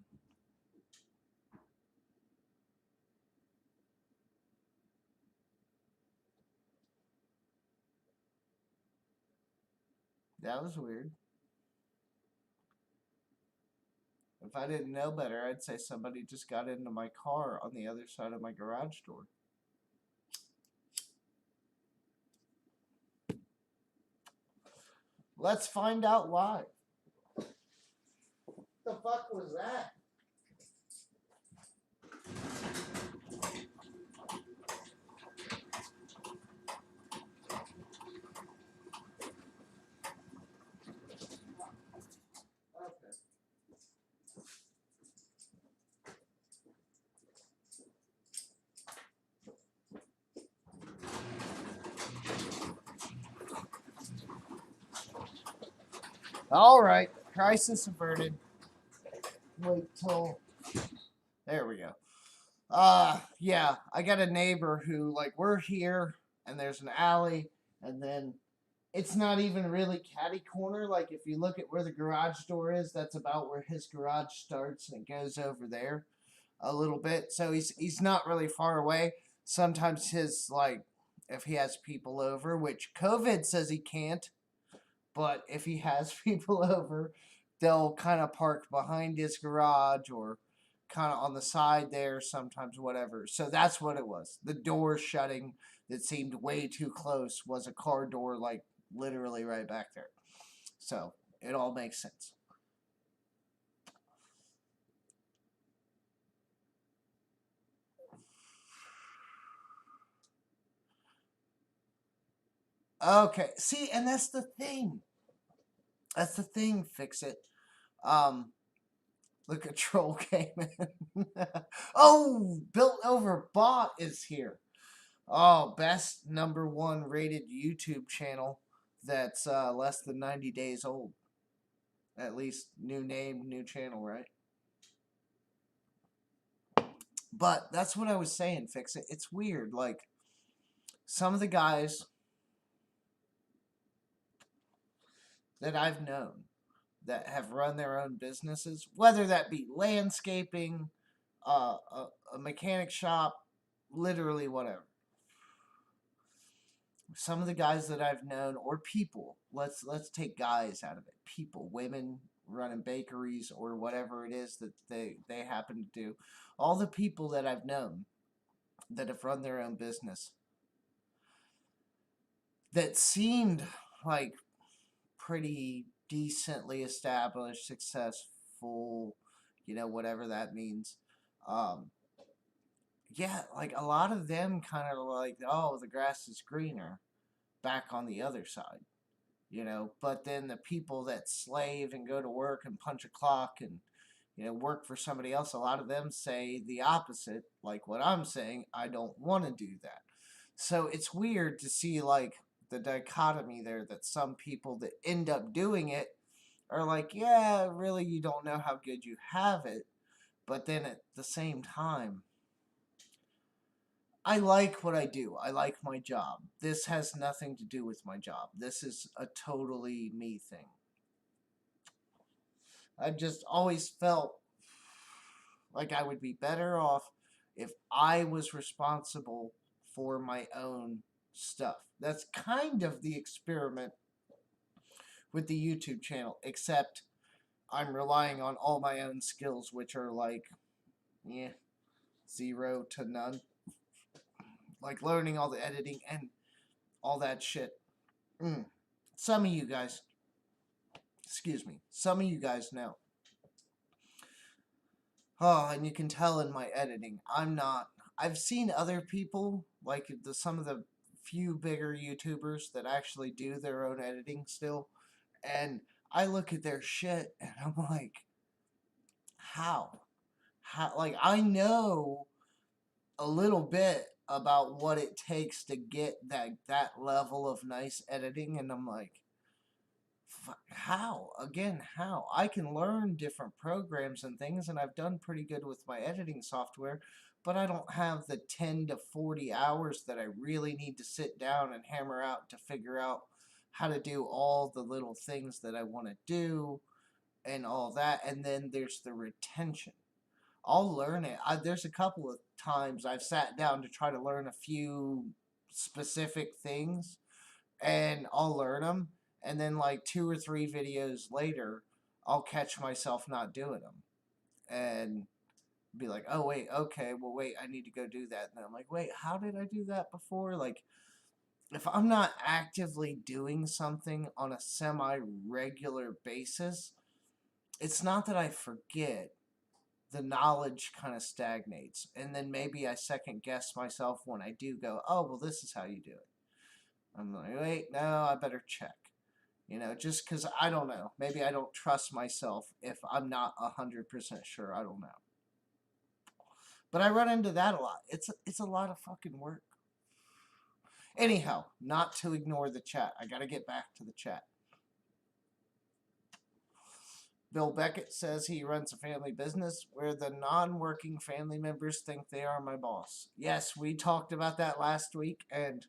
That was weird. If I didn't know better, I'd say somebody just got into my car on the other side of my garage door. Let's find out why. What the fuck was that? Okay. All right, crisis averted. Wait till. There we go. Yeah, I got a neighbor who, like, we're here, and there's an alley, and then it's not even really catty corner. Like, if you look at where the garage door is, that's about where his garage starts, and it goes over there a little bit. So he's not really far away. Sometimes his, like, if he has people over, which COVID says he can't, but if he has people over, they'll kind of park behind his garage or kind of on the side there, sometimes, whatever. So that's what it was. The door shutting that seemed way too close was a car door, like literally right back there. So it all makes sense. Okay, see, and that's the thing. That's the thing, Fix It. Look at Troll came in. Oh, Built Over Bot is here. Oh, best #1 rated YouTube channel that's less than 90 days old. At least new name, new channel, right? But that's what I was saying, Fix It. It's weird. Like, some of the guys that I've known that have run their own businesses, whether that be landscaping, a mechanic shop, literally whatever. Some of the guys that I've known, or people, let's take guys out of it. People, women running bakeries or whatever it is that they happen to do. All the people that I've known that have run their own business that seemed like pretty decently established, successful, whatever that means. Um, yeah, like a lot of them kind of like, oh, the grass is greener back on the other side. But then the people that slave and go to work and punch a clock and, work for somebody else, a lot of them say the opposite, like what I'm saying. I don't want to do that. So it's weird to see like the dichotomy there, that some people that end up doing it are like, yeah, really, you don't know how good you have it. But then at the same time, I like what I do. I like my job. This has nothing to do with my job. This is a totally me thing. I've just always felt like I would be better off if I was responsible for my own stuff. That's kind of the experiment with the YouTube channel, except I'm relying on all my own skills, which are like, yeah, 0 to none. Like learning all the editing and all that shit. Some of you guys, some of you guys know. Oh, and you can tell in my editing, I'm not. I've seen other people, like some of the few bigger YouTubers that actually do their own editing still, and I look at their shit and I'm like, how? Like, I know a little bit about what it takes to get that level of nice editing, and I'm like, how? Again, how? I can learn different programs and things, and I've done pretty good with my editing software, but I don't have the 10 to 40 hours that I really need to sit down and hammer out to figure out how to do all the little things that I want to do and all that. And then there's the retention. I'll learn it. There's a couple of times I've sat down to try to learn a few specific things, and I'll learn them, and then like 2 or 3 videos later, I'll catch myself not doing them, and be like, oh wait, okay, well wait, I need to go do that. And I'm like, wait, how did I do that before? Like, if I'm not actively doing something on a semi-regular basis, it's not that I forget. The knowledge kind of stagnates, and then maybe I second guess myself when I do go, oh well, this is how you do it. I'm like, wait, no, I better check. Just because I don't know. Maybe I don't trust myself if I'm not 100% sure. I don't know. But I run into that a lot. It's a lot of fucking work. Anyhow, not to ignore the chat. I gotta get back to the chat. Bill Beckett says he runs a family business where the non-working family members think they are my boss. Yes, we talked about that last week, and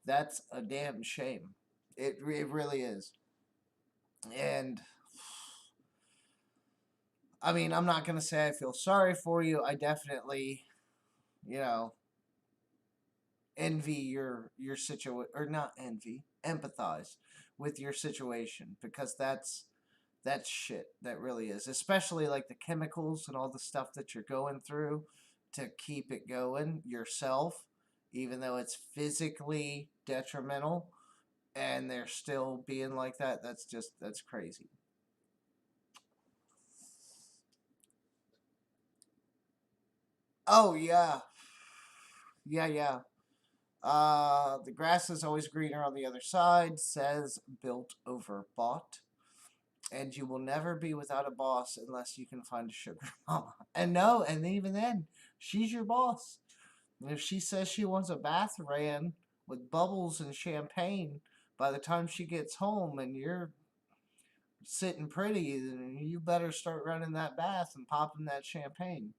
that's a damn shame. It really is. And I mean, I'm not going to say I feel sorry for you. I definitely, envy your situation, or not envy, empathize with your situation, because that's shit. That really is. Especially like the chemicals and all the stuff that you're going through to keep it going yourself, even though it's physically detrimental, and they're still being like that. That's crazy. Oh yeah. Yeah. The grass is always greener on the other side, says Built Over Bought. And you will never be without a boss unless you can find a sugar mama. And no, and even then, she's your boss. And if she says she wants a bath ran with bubbles and champagne, by the time she gets home and you're sitting pretty, then you better start running that bath and popping that champagne.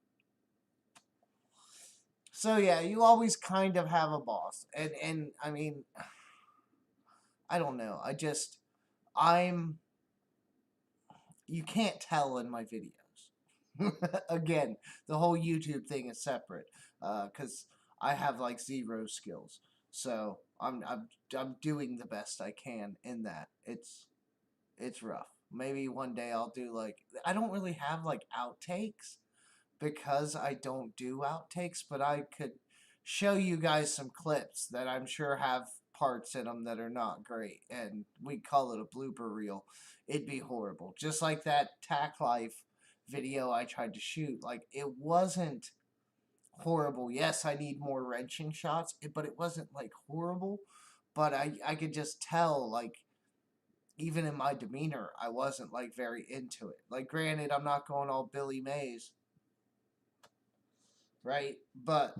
So yeah, you always kind of have a boss. And I mean, I don't know. you can't tell in my videos. Again, the whole YouTube thing is separate, because I have like zero skills. So I'm doing the best I can in that. It's rough. Maybe one day I'll do like, I don't really have like outtakes because I don't do outtakes, but I could show you guys some clips that I'm sure have parts in them that are not great, and we call it a blooper reel. It'd be horrible. Just like that Tack Life video I tried to shoot. Like, it wasn't horrible. Yes, I need more wrenching shots, but it wasn't like horrible. But I could just tell, like, even in my demeanor, I wasn't like very into it. Like, granted, I'm not going all Billy Mays, right? But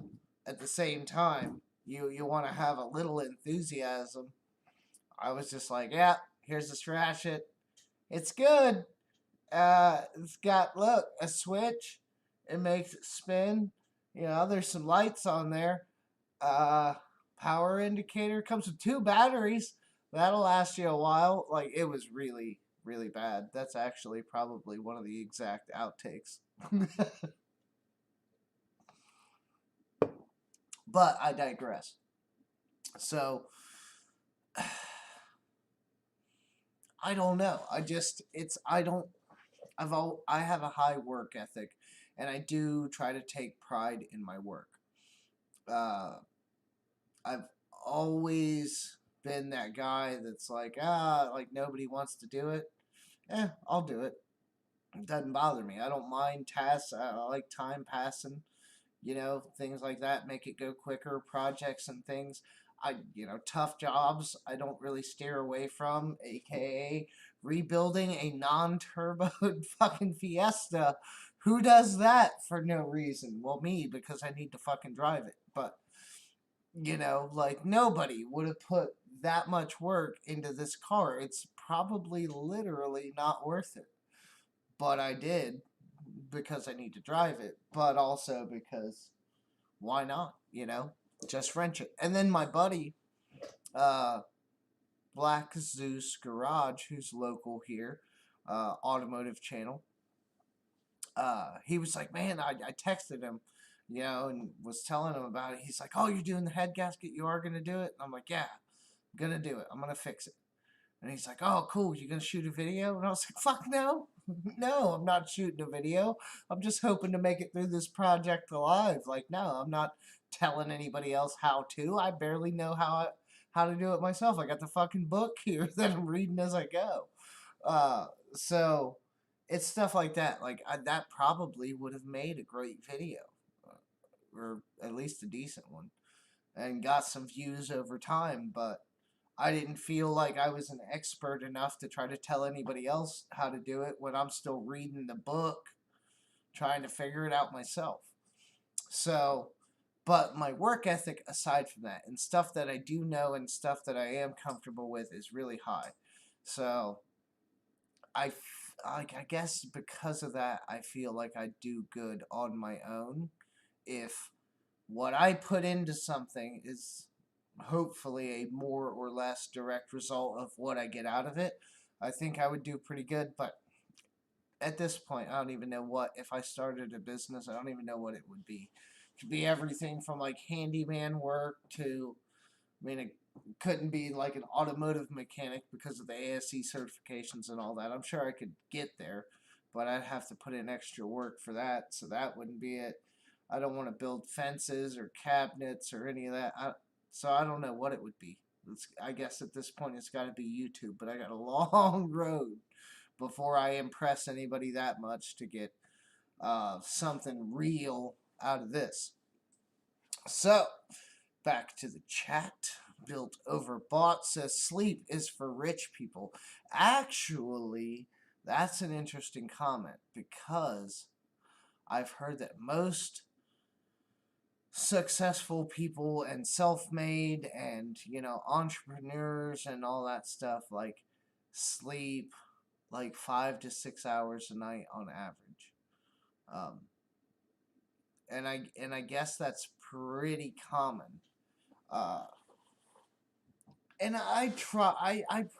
at the same time, you want to have a little enthusiasm. I was just like, yeah, here's this ratchet. It's good. It's got, look, a switch. It makes it spin. You know, there's some lights on there. Uh, Power indicator comes with 2 batteries. That'll last you a while. Like, it was really, really bad. That's actually probably one of the exact outtakes. But I digress. So, I don't know. I have a high work ethic, and I do try to take pride in my work. Uh, I've always been that guy that's like, like nobody wants to do it. I'll do it. It doesn't bother me. I don't mind tasks. I like time passing. Things like that make it go quicker, projects and things. Tough jobs I don't really steer away from, aka rebuilding a non-turboed fucking Fiesta. Who does that for no reason? Well, me, because I need to fucking drive it. But, like, nobody would have put that much work into this car. It's probably literally not worth it. But I did, because I need to drive it, but also because why not? Just wrench it. And then my buddy, uh, Black Zeus Garage, who's local here, automotive channel, he was like, man, I texted him, and was telling him about it. He's like, oh, you're doing the head gasket? You are going to do it? And I'm like, yeah, I'm going to do it. I'm going to fix it. And he's like, oh, cool, you gonna shoot a video? And I was like, fuck no. No, I'm not shooting a video. I'm just hoping to make it through this project alive. Like, no, I'm not telling anybody else how to. I barely know how to do it myself. I got the fucking book here that I'm reading as I go. Uh, so it's stuff like that. Like, that probably would have made a great video, or at least a decent one, and got some views over time, but I didn't feel like I was an expert enough to try to tell anybody else how to do it when I'm still reading the book, trying to figure it out myself. So, but my work ethic aside from that, and stuff that I do know and stuff that I am comfortable with, is really high. So, I guess because of that, I feel like I do good on my own if what I put into something is hopefully a more or less direct result of what I get out of it. I think I would do pretty good, but at this point, I don't even know what, if I started a business, I don't even know what it would be. It could be everything from like handyman work to, I mean, it couldn't be like an automotive mechanic because of the ASE certifications and all that. I'm sure I could get there, but I'd have to put in extra work for that, so that wouldn't be it. I don't want to build fences or cabinets or any of that. So I don't know what it would be. I guess at this point it's got to be YouTube, but I got a long road before I impress anybody that much to get something real out of this. So, back to the chat. Built Overbought says sleep is for rich people. Actually, that's an interesting comment because I've heard that most successful people and self-made and entrepreneurs and all that stuff like sleep like 5 to 6 hours a night on average, um, and I guess that's pretty common, uh, and I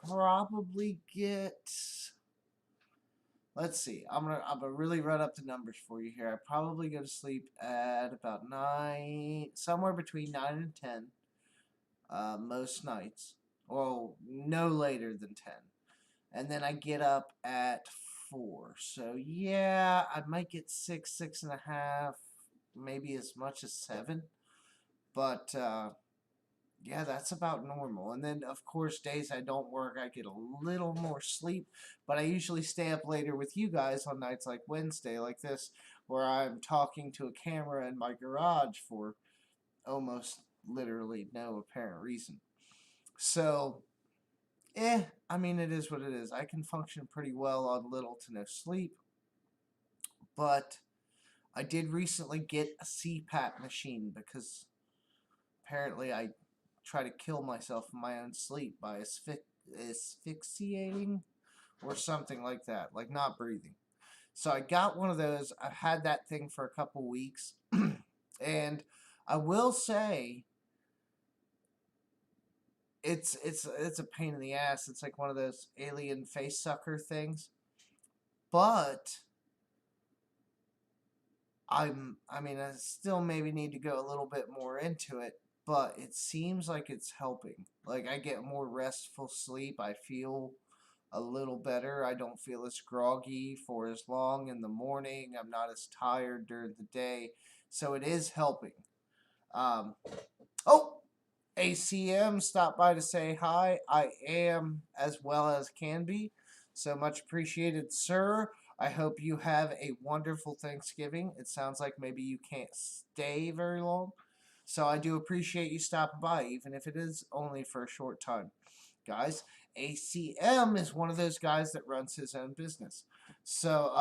probably get, let's see, I'm gonna really run up the numbers for you here. I probably go to sleep at about 9, somewhere between 9 and 10, most nights. Well, no later than 10. And then I get up at 4. So yeah, I might get 6, 6.5, maybe as much as 7. But yeah, that's about normal. And then, of course, days I don't work, I get a little more sleep. But I usually stay up later with you guys on nights like Wednesday, like this, where I'm talking to a camera in my garage for almost literally no apparent reason. So, I mean, it is what it is. I can function pretty well on little to no sleep. But I did recently get a CPAP machine because apparently I try to kill myself in my own sleep by asphyxiating or something like that, like not breathing. So I got one of those. I've had that thing for a couple weeks, and I will say it's a pain in the ass. It's like one of those alien face sucker things, but I mean, I still maybe need to go a little bit more into it, but it seems like it's helping. Like, I get more restful sleep. I feel a little better. I don't feel as groggy for as long in the morning. I'm not as tired during the day. So it is helping. Um, oh, ACM stopped by to say hi. I am as well as can be. So much appreciated, sir. I hope you have a wonderful Thanksgiving. It sounds like maybe you can't stay very long. So I do appreciate you stopping by, even if it is only for a short time. Guys, ACM is one of those guys that runs his own business. So,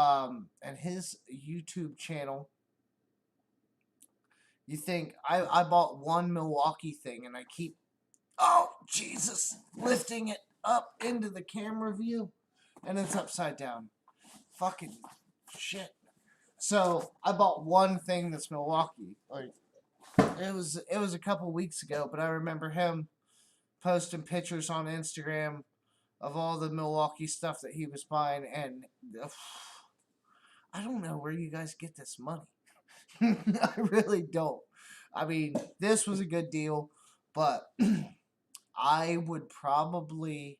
and his YouTube channel, you think, I bought one Milwaukee thing and I keep, oh, Jesus, lifting it up into the camera view and it's upside down. Fucking shit. So I bought one thing that's Milwaukee. Like, it was a couple weeks ago, but I remember him posting pictures on Instagram of all the Milwaukee stuff that he was buying, and I don't know where you guys get this money. I really don't. I mean, this was a good deal, but I would probably,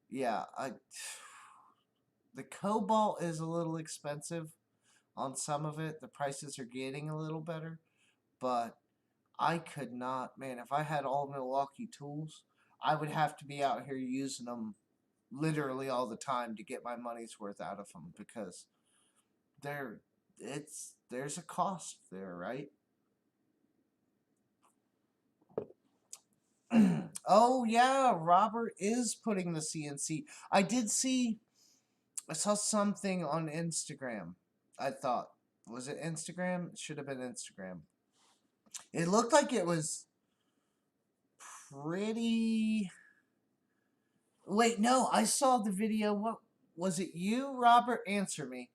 yeah, the Cobalt is a little expensive on some of it. The prices are getting a little better, but I could not, man, if I had all Milwaukee tools, I would have to be out here using them literally all the time to get my money's worth out of them because there's a cost there, right? Oh yeah, Robert is putting the CNC. I saw something on Instagram. I thought, was it Instagram? It should have been Instagram. It looked like it was pretty. Wait, no, I saw the video. What was it? You, Robert? Answer me.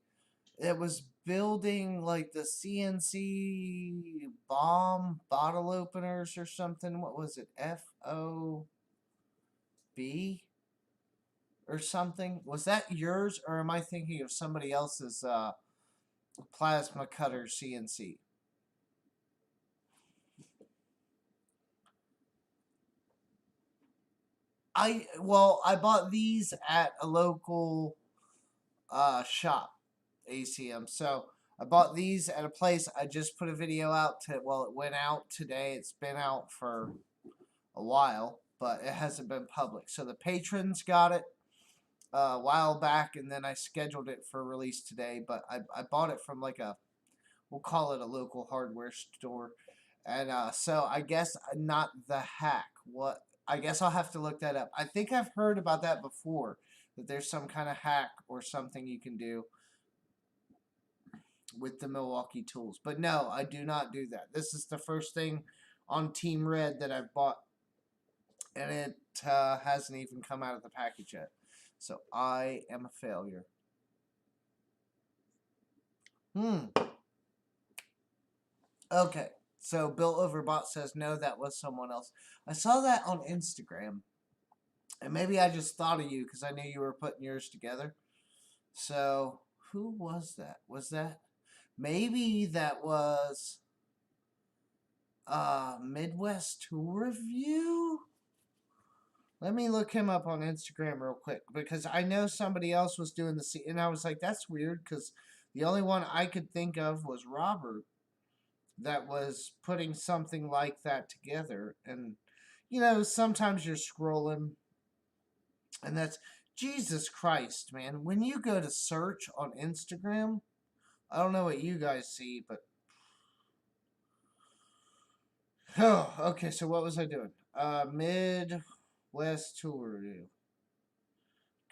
It was building like the CNC bomb bottle openers or something. What was it? FOB or something? Was that yours, or am I thinking of somebody else's plasma cutter CNC? I bought these at a local shop, ACM. So I bought these at a place. I just put a video out to, well, it went out today. It's been out for a while, but it hasn't been public. So the patrons got it a while back, and then I scheduled it for release today. But I bought it from like we'll call it a local hardware store. And so I guess not the hack. What, I guess I'll have to look that up. I think I've heard about that before, that there's some kind of hack or something you can do with the Milwaukee tools. But no, I do not do that. This is the first thing on Team Red that I've bought, and it hasn't even come out of the package yet. So I am a failure. Okay. So Bill Overbot says, no, that was someone else. I saw that on Instagram. And maybe I just thought of you because I knew you were putting yours together. So, who was that? Was that... Maybe that was Midwest Tour Review? Let me look him up on Instagram real quick because I know somebody else was doing the and I was like, that's weird because the only one I could think of was Robert that was putting something like that together. And sometimes you're scrolling and that's... Jesus Christ, man. When you go to search on Instagram, I don't know what you guys see, but oh, okay, so what was I doing? Midwest Tour Review.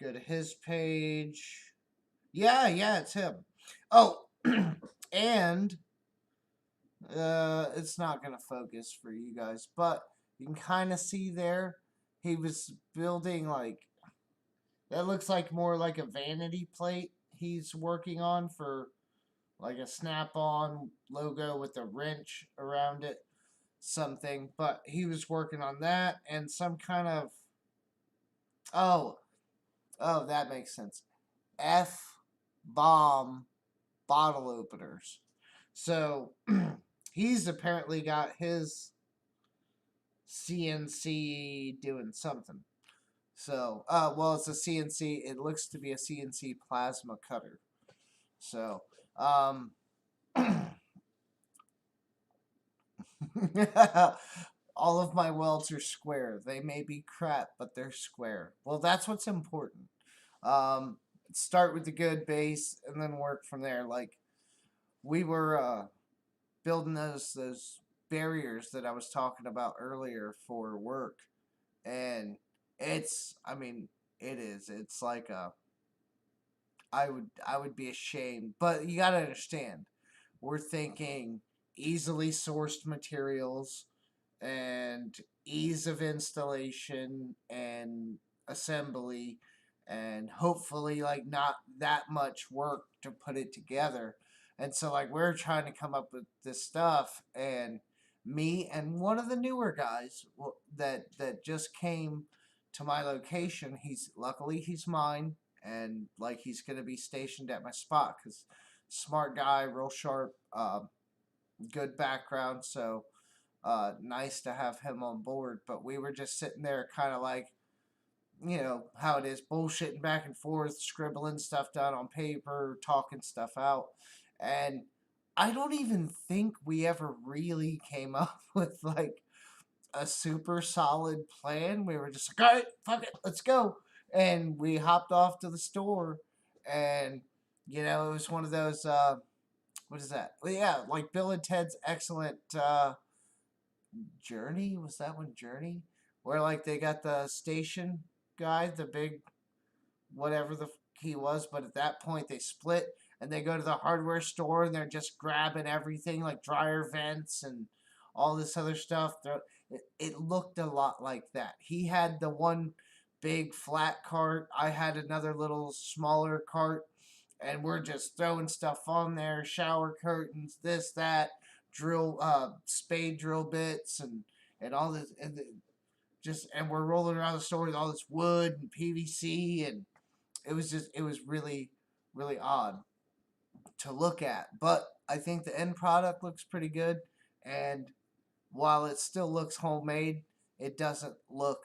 Go to his page. Yeah, it's him. Oh, and it's not gonna focus for you guys, but you can kind of see there he was building like... that looks like more like a vanity plate he's working on for like a snap-on logo with a wrench around it, something. But he was working on that and some kind of... oh, that makes sense. F-bomb bottle openers. So he's apparently got his CNC doing something. So, well, it's a CNC. It looks to be a CNC plasma cutter. So, all of my welds are square. They may be crap, but they're square. Well, that's what's important. Um, Start with the good base and then work from there. Like, we were building those barriers that I was talking about earlier for work, and I mean, it is. It's like I would be ashamed, but you gotta understand, we're thinking easily sourced materials and ease of installation and assembly, and hopefully like not that much work to put it together. And so like we're trying to come up with this stuff, and me and one of the newer guys that just came to my location, he's mine, and like he's gonna be stationed at my spot because smart guy, real sharp, good background. So nice to have him on board. But we were just sitting there kind of like, how it is, bullshitting back and forth, scribbling stuff down on paper, talking stuff out. And I don't even think we ever really came up with like a super solid plan. We were just like, all right, fuck it, let's go. And we hopped off to the store, and it was one of those what is that? Well, yeah, like Bill and Ted's Excellent Journey. Was that one Journey? Where like they got the station guy, the big whatever the he was, but at that point they split and they go to the hardware store and they're just grabbing everything like dryer vents and all this other stuff. It looked a lot like that. He had the one big flat cart. I had another little smaller cart, and we're just throwing stuff on there, shower curtains, this, that, spade drill bits, and all this, and we're rolling around the store with all this wood and PVC, and it was really, really odd to look at. But I think the end product looks pretty good, and while it still looks homemade, it doesn't look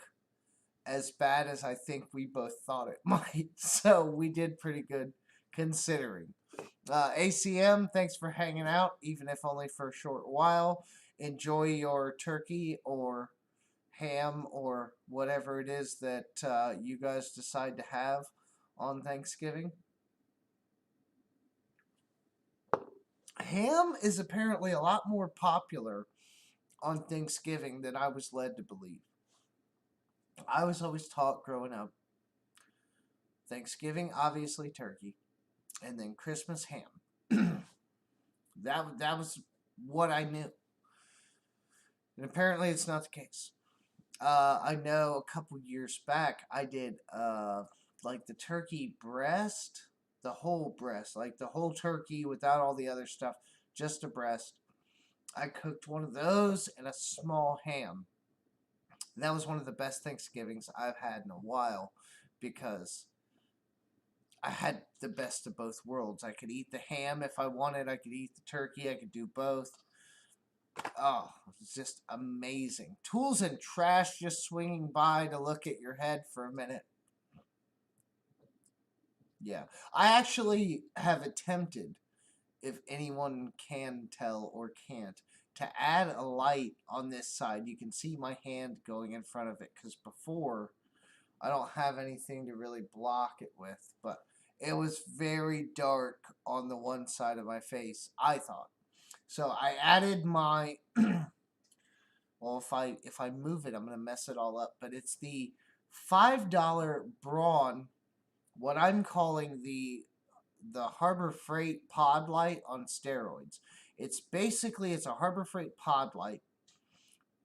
as bad as I think we both thought it might. So we did pretty good considering. ACM, thanks for hanging out, even if only for a short while. Enjoy your turkey or ham or whatever it is that you guys decide to have on Thanksgiving. Ham is apparently a lot more popular on Thanksgiving than I was led to believe. I was always taught growing up, Thanksgiving, obviously turkey, and then Christmas ham. That was what I knew. And apparently it's not the case. I know a couple years back I did like the turkey breast, the whole breast, like the whole turkey without all the other stuff, just a breast. I cooked one of those and a small ham. That was one of the best Thanksgivings I've had in a while because I had the best of both worlds. I could eat the ham if I wanted. I could eat the turkey. I could do both. Oh, it's just amazing. Tools and trash just swinging by to look at your head for a minute. Yeah. I actually have attempted, if anyone can tell or can't, to add a light on this side. You can see my hand going in front of it because before I don't have anything to really block it with, but it was very dark on the one side of my face, I thought. So I added my well, if I move it, I'm gonna mess it all up. But it's the $5 Braun, what I'm calling the Harbor Freight pod light on steroids. It's a Harbor Freight pod light,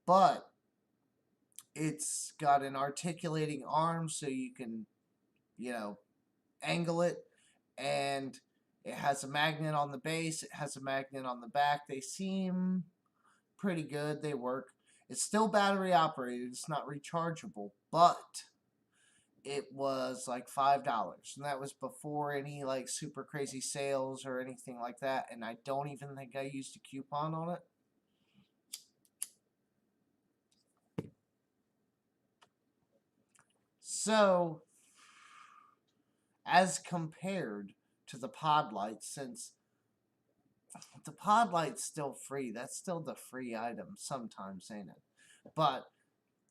but it's got an articulating arm so you can, you know, angle it, and it has a magnet on the base, it has a magnet on the back. They seem pretty good. They work. It's still battery operated. It's not rechargeable, but it was like $5, and that was before any like super crazy sales or anything like that. And I don't even think I used a coupon on it. So, as compared to the pod light, since the pod light's still free, that's still the free item sometimes, ain't it? But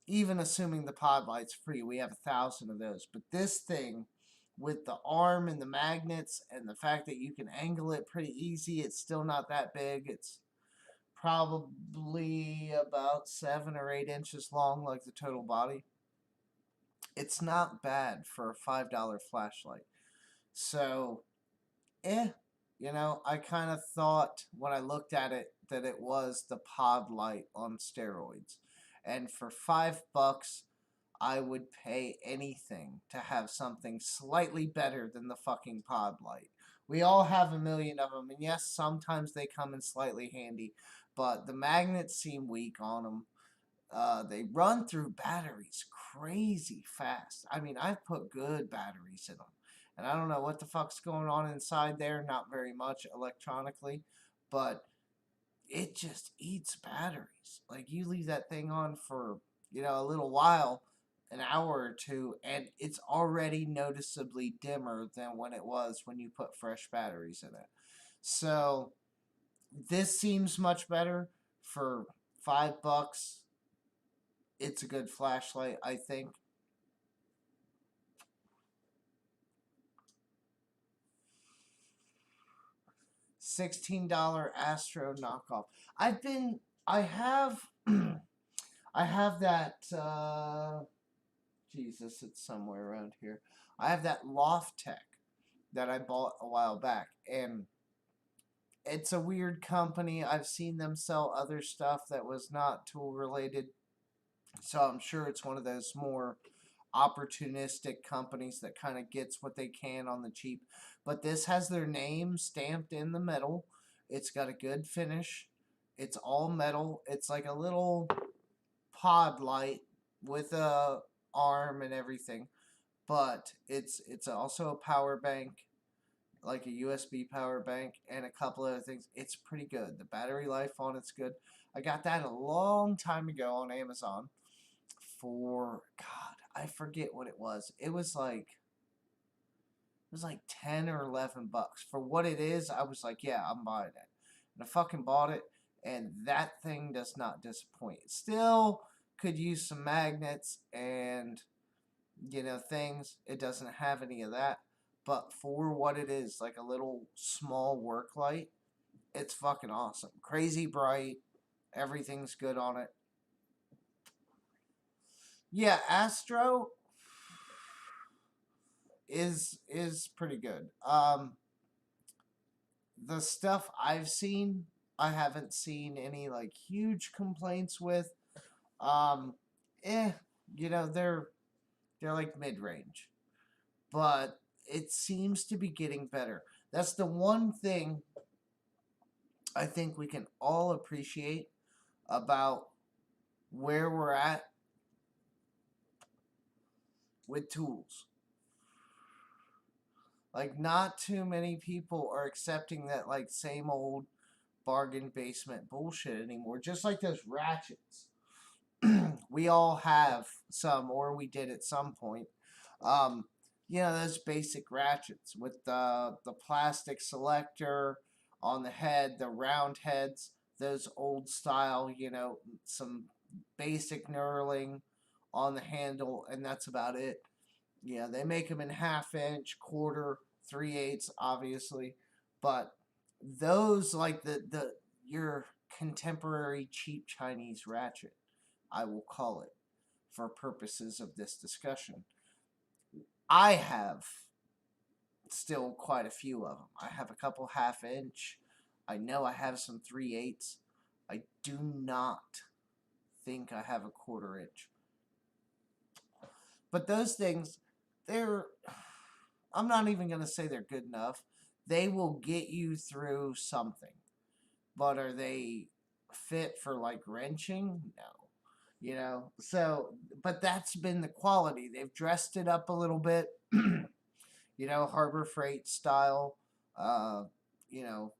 even assuming the pod light's free, we have 1,000 of those. But this thing, with the arm and the magnets and the fact that you can angle it pretty easy, it's still not that big. It's probably about 7 or 8 inches long, like the total body. It's not bad for a $5 flashlight. So, eh, I kind of thought when I looked at it that it was the pod light on steroids. And for $5, I would pay anything to have something slightly better than the fucking pod light. We all have a million of them, and yes, sometimes they come in slightly handy, but the magnets seem weak on them. They run through batteries crazy fast. I mean, I've put good batteries in them. And I don't know what the fuck's going on inside there. Not very much electronically. But it just eats batteries. Like, you leave that thing on for, a little while, an hour or two, and it's already noticeably dimmer than when it was when you put fresh batteries in it. So, this seems much better for $5. It's a good flashlight, I think. $16 Astro knockoff. I have, I have that, Jesus, it's somewhere around here. I have that Loft Tech that I bought a while back, and it's a weird company. I've seen them sell other stuff that was not tool related, so I'm sure it's one of those more opportunistic companies that kind of gets what they can on the cheap. But this has their name stamped in the metal. It's got a good finish. It's all metal. It's like a little pod light with a arm and everything. But it's also a power bank, like a USB power bank, and a couple other things. It's pretty good. The battery life on it's good. I got that a long time ago on Amazon for, God, I forget what it was. It was like 10 or 11 bucks. For what it is, I was like, yeah, I'm buying it. And I fucking bought it, and that thing does not disappoint. It still could use some magnets and, things. It doesn't have any of that. But for what it is, like a little small work light, it's fucking awesome. Crazy bright. Everything's good on it. Yeah, Astro is pretty good. The stuff I've seen, I haven't seen any like huge complaints with. Um, eh, they're like mid range, but it seems to be getting better. That's the one thing I think we can all appreciate about where we're at with tools. Like, not too many people are accepting that, like, same old bargain basement bullshit anymore. Just like those ratchets. We all have some, or we did at some point. Um, those basic ratchets with the plastic selector on the head, the round heads, those old style, some basic knurling on the handle, and that's about it. Yeah, they make them in half-inch, quarter, 3/8, obviously, but those, like your contemporary cheap Chinese ratchet, I will call it, for purposes of this discussion. I have still quite a few of them. I have a couple half-inch. I know I have some 3/8. I do not think I have a quarter-inch. But those things, I'm not even going to say they're good enough. They will get you through something. But are they fit for, like, wrenching? No. But that's been the quality. They've dressed it up a little bit, Harbor Freight style. Uh, you know,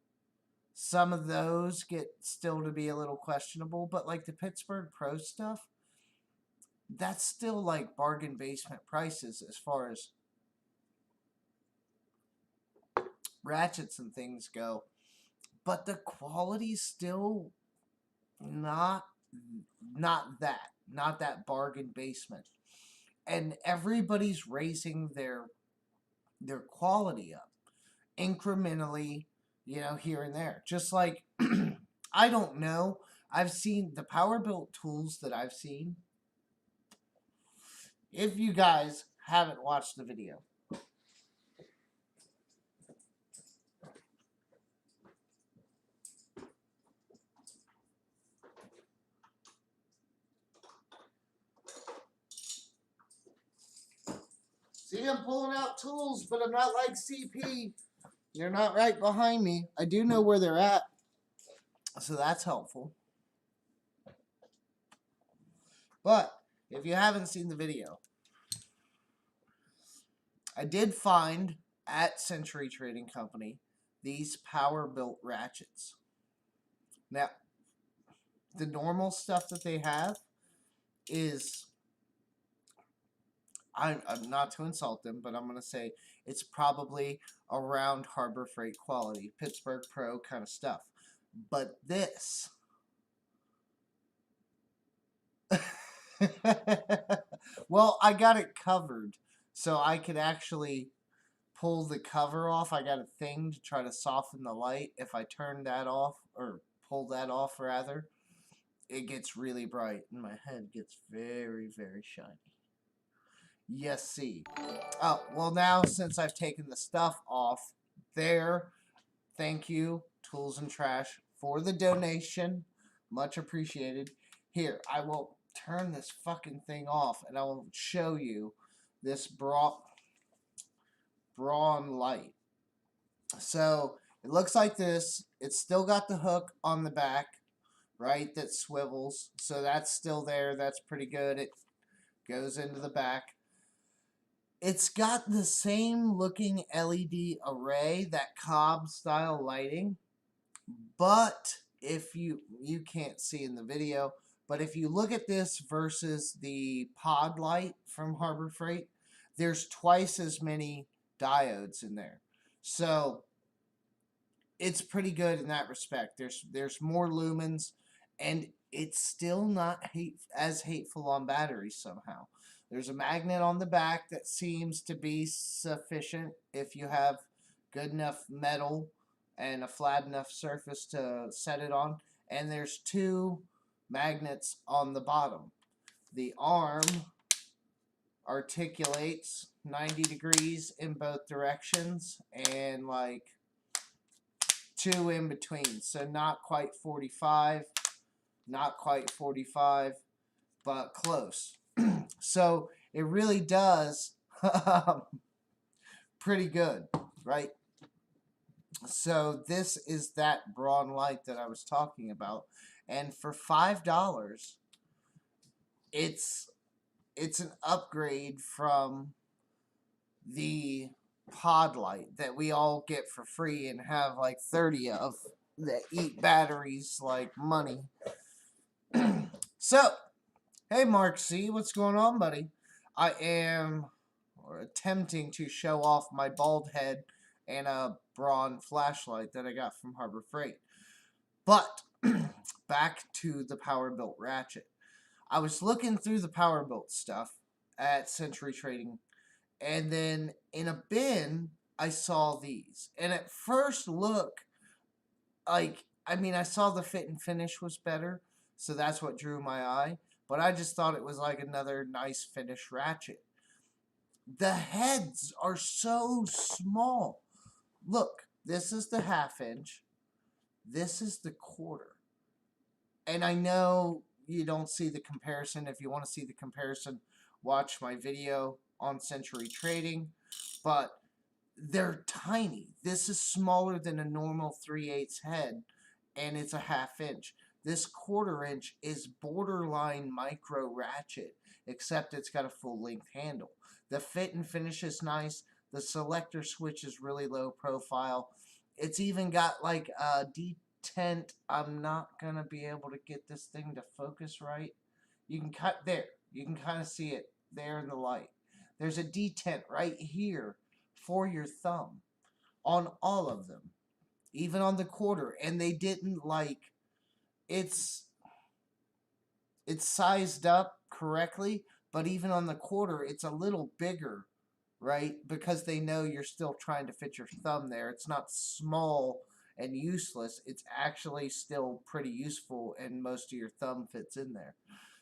some of those get still to be a little questionable, but like the Pittsburgh Pro stuff, that's still like bargain basement prices as far as ratchets and things go. But the quality's still not that bargain basement. And everybody's raising their quality up incrementally, here and there. Just like, I don't know. I've seen the power built tools that I've seen. If you guys haven't watched the video, see, I'm pulling out tools, but I'm not like CP. They're not right behind me. I do know where they're at, so that's helpful. But if you haven't seen the video, I did find at Century Trading Company these power built ratchets. Now, the normal stuff that they have is, I'm not to insult them, but I'm going to say it's probably around Harbor Freight quality, Pittsburgh Pro kind of stuff. But this, well, I got it covered, so I could actually pull the cover off. I got a thing to try to soften the light. If I turn that off, or pull that off rather, it gets really bright and my head gets very, very shiny. Yes, see. Oh, well, now since I've taken the stuff off there, thank you, Tools and Trash, for the donation. Much appreciated. Here, I will turn this fucking thing off and I will show you this brawn light. So it looks like this. It's still got the hook on the back, right, that swivels. So that's still there. That's pretty good. It goes into the back. It's got the same looking LED array, that Cobb style lighting, but if you can't see in the video, but if you look at this versus the pod light from Harbor Freight, there's twice as many diodes in there. So it's pretty good in that respect. There's more lumens, and it's still not as hateful on batteries somehow. There's a magnet on the back that seems to be sufficient if you have good enough metal and a flat enough surface to set it on. And there's 2 magnets on the bottom. The arm articulates 90 degrees in both directions, and like 2 in between. So not quite 45, but close. So it really does pretty good, right? So this is that Braun Light that I was talking about, and for $5, it's it's an upgrade from the pod light that we all get for free and have like 30 of that eat batteries like money. So, hey Mark C, what's going on, buddy? I am attempting to show off my bald head and a Braun flashlight that I got from Harbor Freight. But back to the power built ratchet. I was looking through the power built stuff at Century Trading, and then in a bin I saw these. And at first look, I saw the fit and finish was better, so that's what drew my eye. But I just thought it was like another nice finish ratchet. The heads are so small. Look, this is the half inch. This is the quarter. And I know you don't see the comparison. If you want to see the comparison, watch my video on Century Trading. But they're tiny. This is smaller than a normal 3/8 head, and it's a half inch. This 1/4 inch is borderline micro ratchet, except it's got a full length handle. The fit and finish is nice. The selector switch is really low profile. It's even got like a detent. I'm not gonna be able to get this thing to focus right. You can cut there. You can kind of see it there in the light. There's a detent right here for your thumb on all of them, even on the 1/4, and they didn't like it's sized up correctly, but even on the 1/4 it's a little bigger, right? Because they know you're still trying to fit your thumb there. It's not small and useless. It's actually still pretty useful, and most of your thumb fits in there.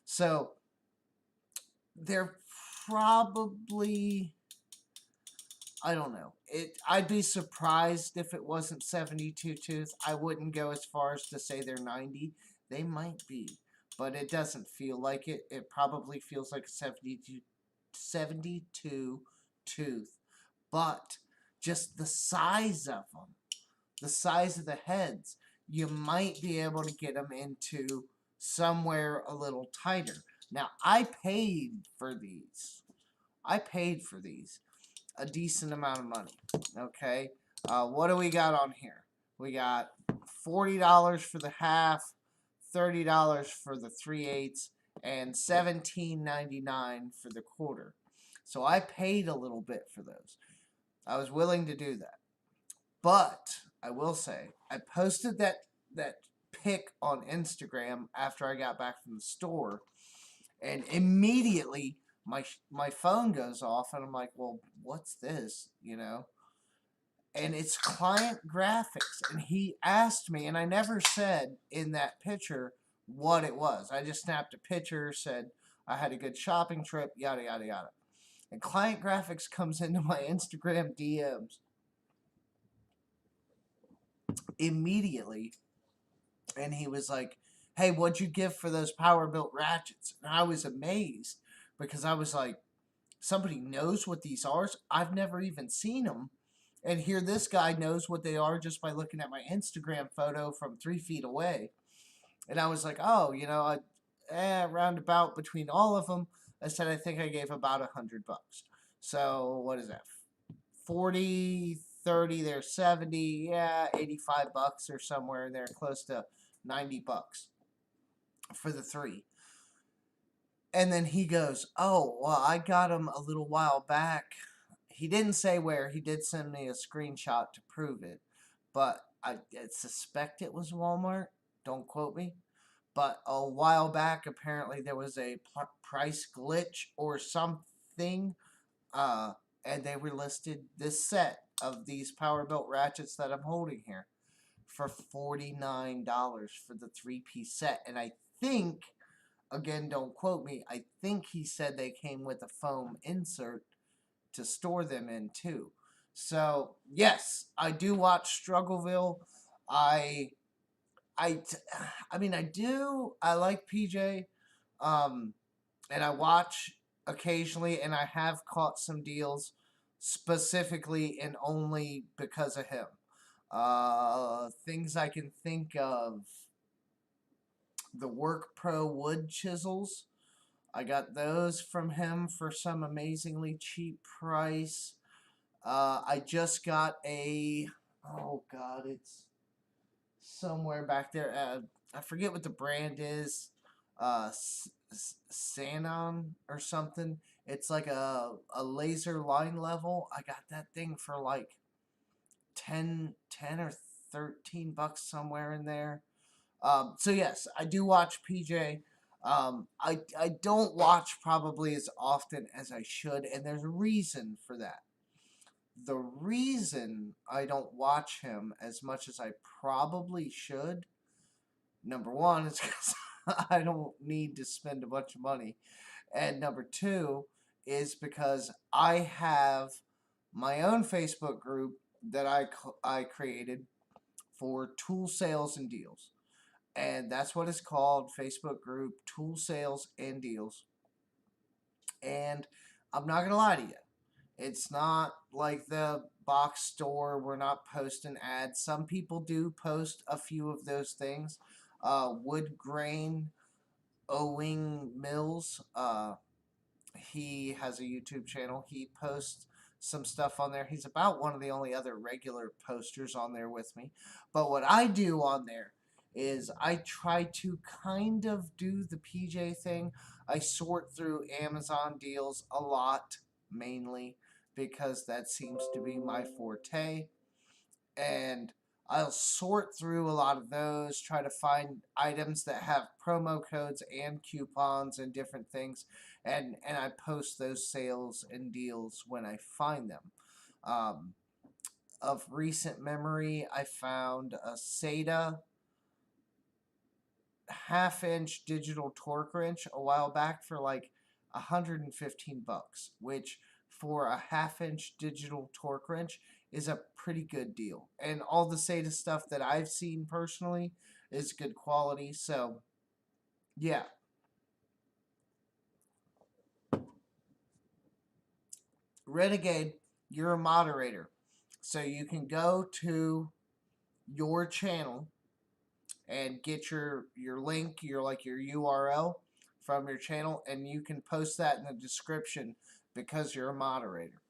So they're probably, I don't know. I'd be surprised if it wasn't 72 tooth. I wouldn't go as far as to say they're 90. They might be, but it doesn't feel like it. It probably feels like a 72 tooth. But just the size of them, the size of the heads, you might be able to get them into somewhere a little tighter. Now, I paid for these. I paid for these a decent amount of money. Okay, what do we got on here? We got $40 for the half, $30 for the 3/8, and $17.99 for the 1/4. So I paid a little bit for those. I was willing to do that, but I will say I posted that pic on Instagram after I got back from the store, and immediately my phone goes off, and I'm like, well, what's this, and it's Client Graphics, and he asked me, and I never said in that picture what it was. I just snapped a picture, said I had a good shopping trip, yada yada yada, and Client Graphics comes into my Instagram DMs immediately, and he was like, hey, what'd you give for those power built ratchets? And I was amazed, because I was like, somebody knows what these are. I've never even seen them. And here this guy knows what they are just by looking at my Instagram photo from 3 feet away. And I was like, oh, roundabout between all of them, I said I think I gave about $100. So what is that? 40, 30, there's 70, yeah, $85 or somewhere there, close to $90 for the 3. And then he goes, oh, well, I got him a little while back. He didn't say where. He did send me a screenshot to prove it. But I suspect it was Walmart. Don't quote me. But a while back, apparently, there was a price glitch or something. And they were listed this set of these power built ratchets that I'm holding here for $49 for the 3-piece set. And I think, again, don't quote me, I think he said they came with a foam insert to store them in too. So yes, I do watch Struggleville. I do. I like PJ, and I watch occasionally, and I have caught some deals specifically and only because of him. Things I can think of. The Work Pro wood chisels. I got those from him for some amazingly cheap price. I just got a, oh god, it's somewhere back there. I forget what the brand is. Sanon or something. It's like a laser line level. I got that thing for like 10 or $13 somewhere in there. So yes, I do watch PJ. I don't watch probably as often as I should, and there's a reason for that. The reason I don't watch him as much as I probably should, number one, is because I don't need to spend a bunch of money, and number two is because I have my own Facebook group that I created for tool sales and deals. And that's what it's called, Facebook group, Tool Sales and Deals. And I'm not going to lie to you. It's not like the box store. We're not posting ads. Some people do post a few of those things. Wood Grain Owing Mills. He has a YouTube channel. He posts some stuff on there. He's about one of the only other regular posters on there with me. But what I do on there is I try to kind of do the PJ thing. I sort through Amazon deals a lot, mainly, because that seems to be my forte. And I'll sort through a lot of those, try to find items that have promo codes and coupons and different things, and I post those sales and deals when I find them. Um, of recent memory, I found a SATA half-inch digital torque wrench a while back for like $115, which for a half-inch digital torque wrench is a pretty good deal. And all the SATA stuff that I've seen personally is good quality. So, yeah. Renegade, you're a moderator. So you can go to your channel and get your link, your URL from your channel, and you can post that in the description because you're a moderator.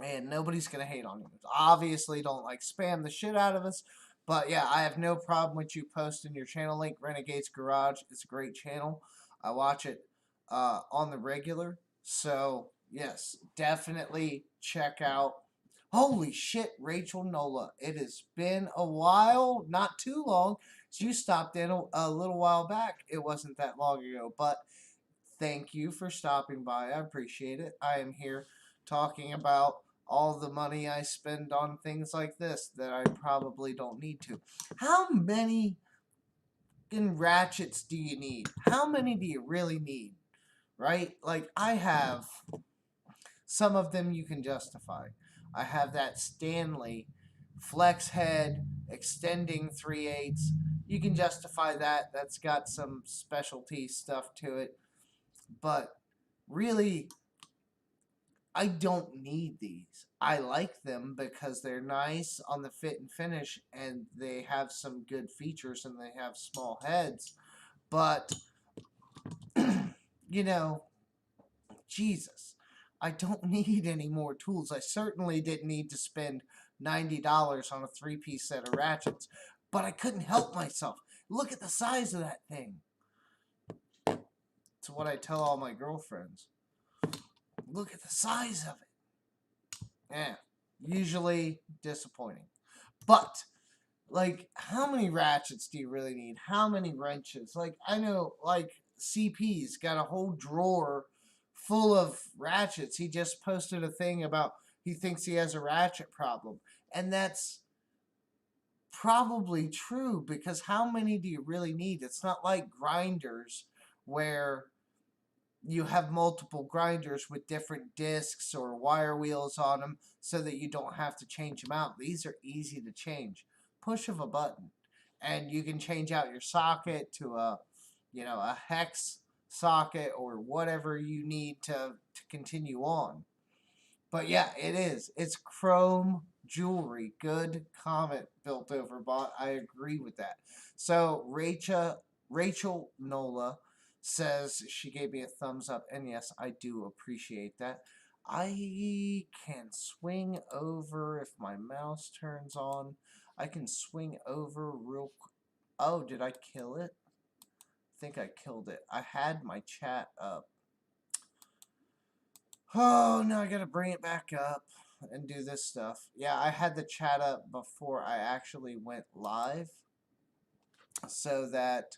And nobody's gonna hate on you. Obviously, don't like spam the shit out of us. But yeah, I have no problem with you posting your channel link. Renegade's Garage. It's a great channel. I watch it on the regular. So yes, definitely check out. Holy shit, Rachel Nola. It has been a while, not too long. You stopped in a little while back. It wasn't that long ago, but thank you for stopping by. I appreciate it. I am here talking about all the money I spend on things like this that I probably don't need to. How many ratchets do you need? How many do you really need? Right? Like, I have some of them you can justify. I have that Stanley flex head extending 3/8. You can justify that. That's got some specialty stuff to it. But really, I don't need these. I like them because they're nice on the fit and finish, and they have some good features, and they have small heads. But, you know, Jesus, I don't need any more tools. I certainly didn't need to spend $90 on a 3-piece set of ratchets, but I couldn't help myself. Look at the size of that thing. It's what I tell all my girlfriends. Look at the size of it. Yeah, usually disappointing. But, like, how many ratchets do you really need? How many wrenches? Like, I know, like, CP's got a whole drawer full of ratchets. He just posted a thing about he thinks he has a ratchet problem. And that's probably true, because how many do you really need? It's not like grinders where you have multiple grinders with different discs or wire wheels on them so that you don't have to change them out. These are easy to change. Push of a button. And you can change out your socket to a hex socket or whatever you need to continue on. But yeah, it is. It's chrome jewelry. Good comment, Built Over Bot. I agree with that. So Rachel Nola says she gave me a thumbs up, and yes, I do appreciate that. I can swing over if my mouse turns on. I can swing over real quick. Oh, did I kill it? I think I killed it. I had my chat up. Oh, now I gotta bring it back up and do this stuff. Yeah, I had the chat up before I actually went live. So that,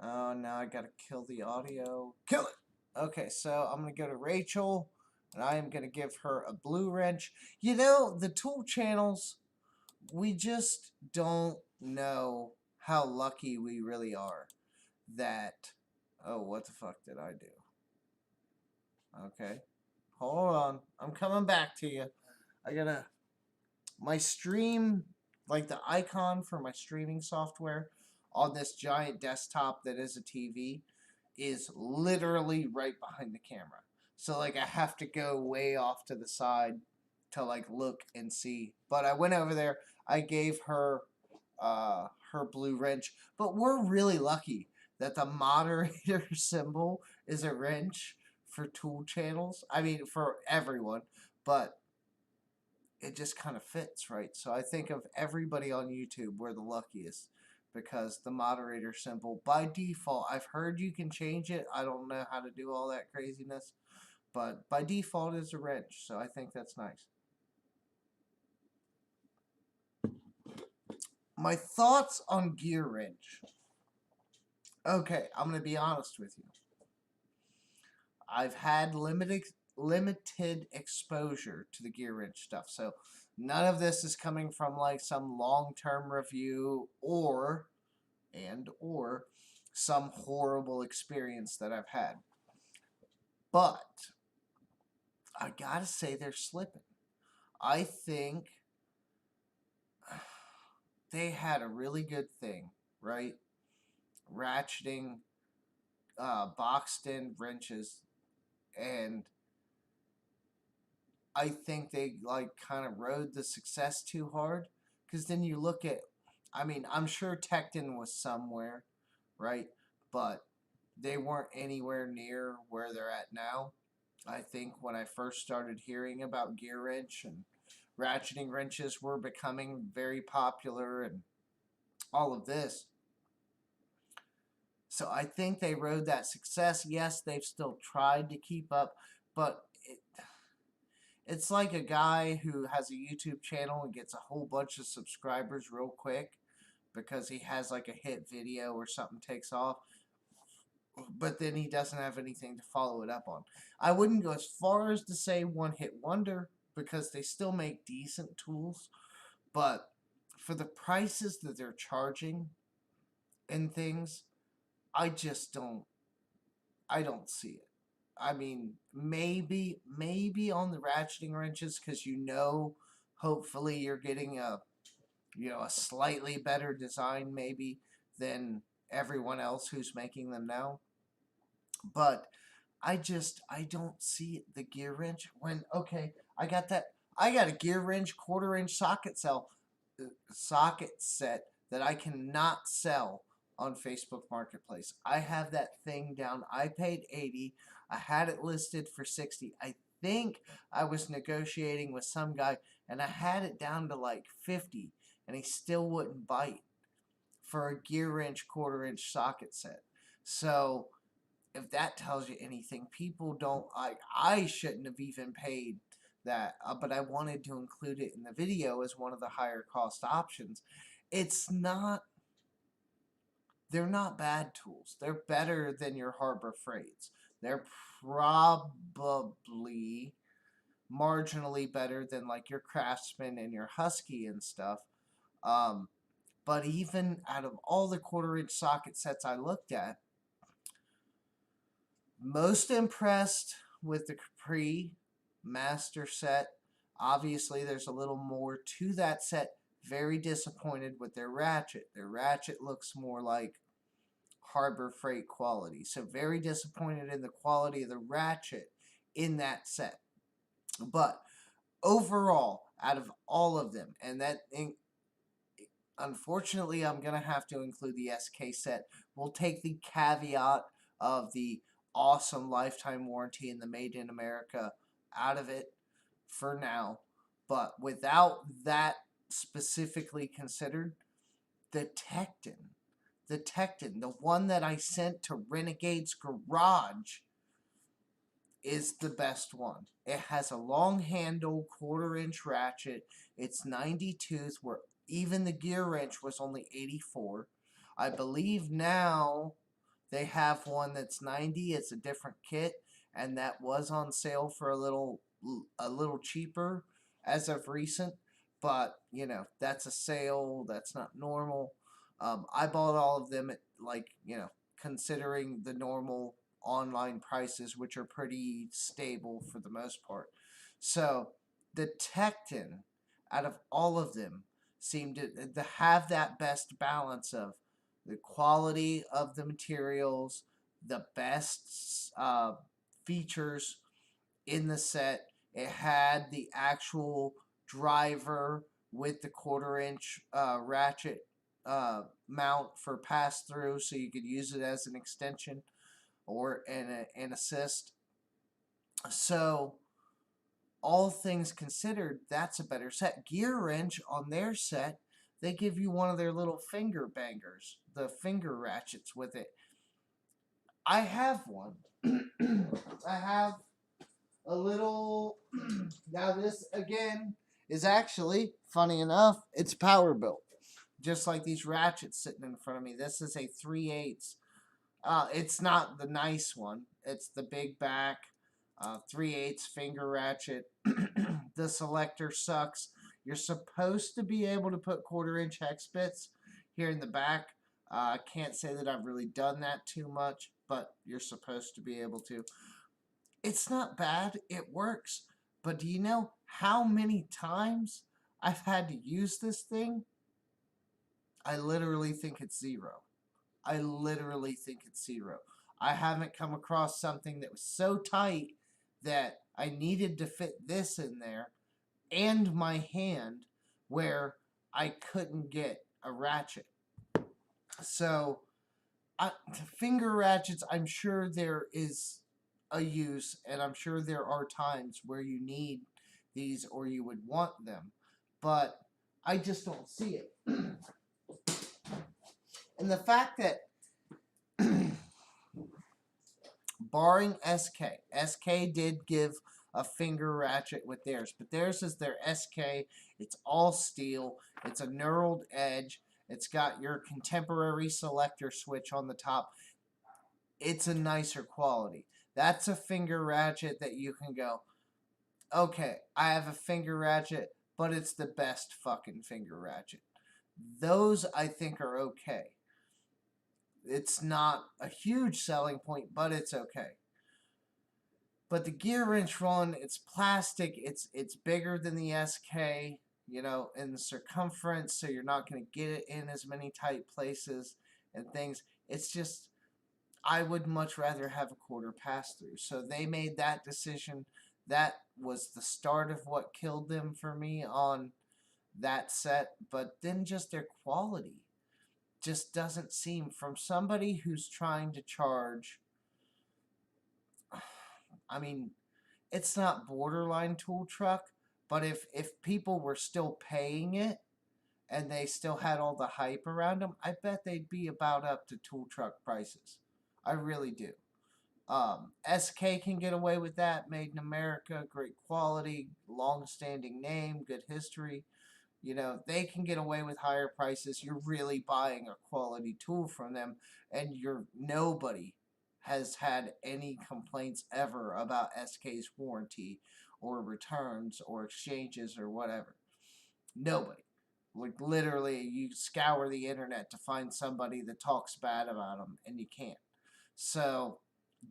oh, now I gotta kill the audio. Kill it! Okay, so I'm gonna go to Rachel, and I am gonna give her a blue wrench. You know, the tool channels, we just don't know how lucky we really are that, oh, what the fuck did I do? Okay. Hold on. I'm coming back to you. I gotta... My stream, like the icon for my streaming software on this giant desktop that is a TV, is literally right behind the camera. So, like, I have to go way off to the side to, like, look and see. But I went over there. I gave her her blue wrench. But we're really lucky that the moderator symbol is a wrench for tool channels. I mean, for everyone. But it just kind of fits, right? So I think of everybody on YouTube, we're the luckiest because the moderator symbol, by default, I've heard you can change it. I don't know how to do all that craziness, but by default is a wrench. So I think that's nice. My thoughts on Gearwrench. Okay, I'm going to be honest with you. I've had limited exposure to the Gearwrench stuff. So none of this is coming from like some long-term review or some horrible experience that I've had. But I gotta say they're slipping. I think they had a really good thing, right? Ratcheting, boxed in wrenches, and I think they like kind of rode the success too hard. Because then you look at, I mean, I'm sure Tecton was somewhere, right? But they weren't anywhere near where they're at now. I think when I first started hearing about Gearwrench and ratcheting wrenches were becoming very popular and all of this. So I think they rode that success. Yes, they've still tried to keep up, but it's like a guy who has a YouTube channel and gets a whole bunch of subscribers real quick because he has like a hit video or something takes off, but then he doesn't have anything to follow it up on. I wouldn't go as far as to say one hit wonder because they still make decent tools, but for the prices that they're charging and things, I just don't see it. I mean, maybe on the ratcheting wrenches because hopefully you're getting a slightly better design maybe than everyone else who's making them now. But I don't see the Gearwrench when, okay, I got a Gearwrench quarter-inch socket set that I cannot sell on Facebook Marketplace. I have that thing down. I paid $80. I had it listed for $60. I think I was negotiating with some guy and I had it down to like $50 and he still wouldn't bite for a Gearwrench quarter-inch socket set. So if that tells you anything, people don't, I shouldn't have even paid that, but I wanted to include it in the video as one of the higher cost options. They're not bad tools. They're better than your Harbor Freights. They're probably marginally better than like your Craftsman and your Husky and stuff. But even out of all the quarter-inch socket sets I looked at, most impressed with the Capri Master set. Obviously, there's a little more to that set. Very disappointed with their ratchet. Their ratchet looks more like Harbor Freight quality. So very disappointed in the quality of the ratchet in that set. But overall, out of all of them. And unfortunately, I'm going to have to include the SK set. We'll take the caveat of the awesome lifetime warranty and the Made in America out of it for now. But without that specifically considered, the Tecton, the one that I sent to Renegade's garage, is the best one. It has a long handle, 1/4-inch ratchet. It's 92s, where even the Gearwrench was only 84. I believe now they have one that's 90. It's a different kit, and that was on sale for a little cheaper as of recent. But you know, that's a sale. That's not normal. I bought all of them at, like, you know, considering the normal online prices, which are pretty stable for the most part. So the Tecton, out of all of them, seemed to have that best balance of the quality of the materials, the best features in the set. It had the actual driver with the 1/4-inch ratchet mount for pass through, so you could use it as an extension or an assist. So all things considered, that's a better set. Gearwrench, on their set, they give you one of their little finger bangers, the finger ratchets with it. I have one. I have a little. Now this again is actually, funny enough, it's power built, just like these ratchets sitting in front of me. This is a 3/8. It's not the nice one. It's the big back, 3/8 finger ratchet. The selector sucks. You're supposed to be able to put 1/4-inch hex bits here in the back. I can't say that I've really done that too much, but you're supposed to be able to. It's not bad. It works. But do you know how many times I've had to use this thing? I literally think it's zero. I literally think it's zero. I haven't come across something that was so tight that I needed to fit this in there and my hand where I couldn't get a ratchet. So, finger ratchets, I'm sure there is a use, and I'm sure there are times where you need these or you would want them, but I just don't see it. And the fact that barring SK did give a finger ratchet with theirs, but theirs is their SK. It's all steel. It's a knurled edge. It's got your contemporary selector switch on the top. It's a nicer quality. That's a finger ratchet that you can go, okay, I have a finger ratchet, but it's the best fucking finger ratchet. Those, I think, are okay. It's not a huge selling point, but it's okay. But the Gearwrench one, it's plastic. It's bigger than the SK, you know, in the circumference, so you're not going to get it in as many tight places and things. It's just, I would much rather have a 1/4 pass through. So they made that decision. That was the start of what killed them for me on that set. But then just their quality just doesn't seem, from somebody who's trying to charge, I mean, it's not borderline tool truck, but if people were still paying it and they still had all the hype around them, I bet they'd be about up to tool truck prices. I really do. SK can get away with that. Made in America, great quality, long-standing name, good history. You know, they can get away with higher prices. You're really buying a quality tool from them, and nobody has had any complaints ever about SK's warranty or returns or exchanges or whatever. Nobody. Like, literally, you scour the internet to find somebody that talks bad about them, and you can't. So,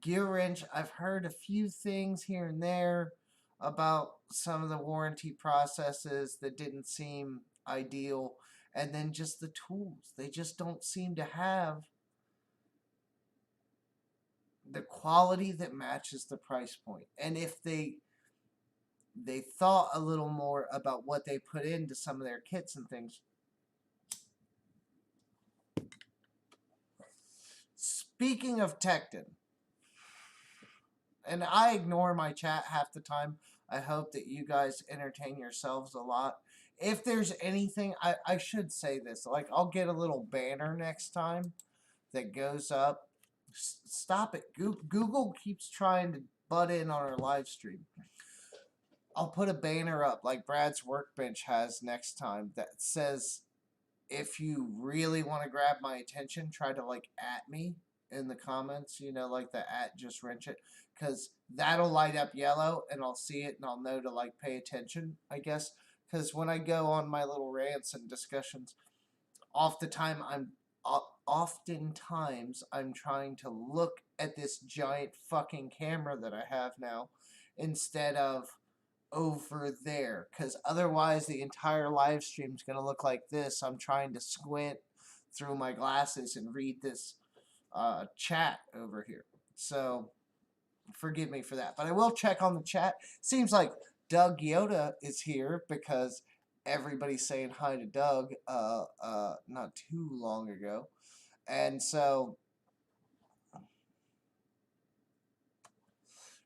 Gearwrench, I've heard a few things here and there about some of the warranty processes that didn't seem ideal, and then just the tools. They just don't seem to have the quality that matches the price point. And if they they thought a little more about what they put into some of their kits and things. Speaking of Tecton, and I ignore my chat half the time. I hope that you guys entertain yourselves a lot. If there's anything, I should say this. Like, I'll get a little banner next time that goes up. Stop it. Google keeps trying to butt in on our live stream. I'll put a banner up like Brad's Workbench has next time that says, if you really want to grab my attention, try to like at me in the comments, you know, like the at just wrench it, because that'll light up yellow and I'll see it and I'll know to like pay attention, I guess, because when I go on my little rants and discussions, oftentimes I'm trying to look at this giant fucking camera that I have now instead of over there, because otherwise the entire live stream is going to look like this. I'm trying to squint through my glasses and read this chat over here, so forgive me for that, but I will check on the chat. Seems like Doug Yoda is here because everybody's saying hi to Doug not too long ago, and so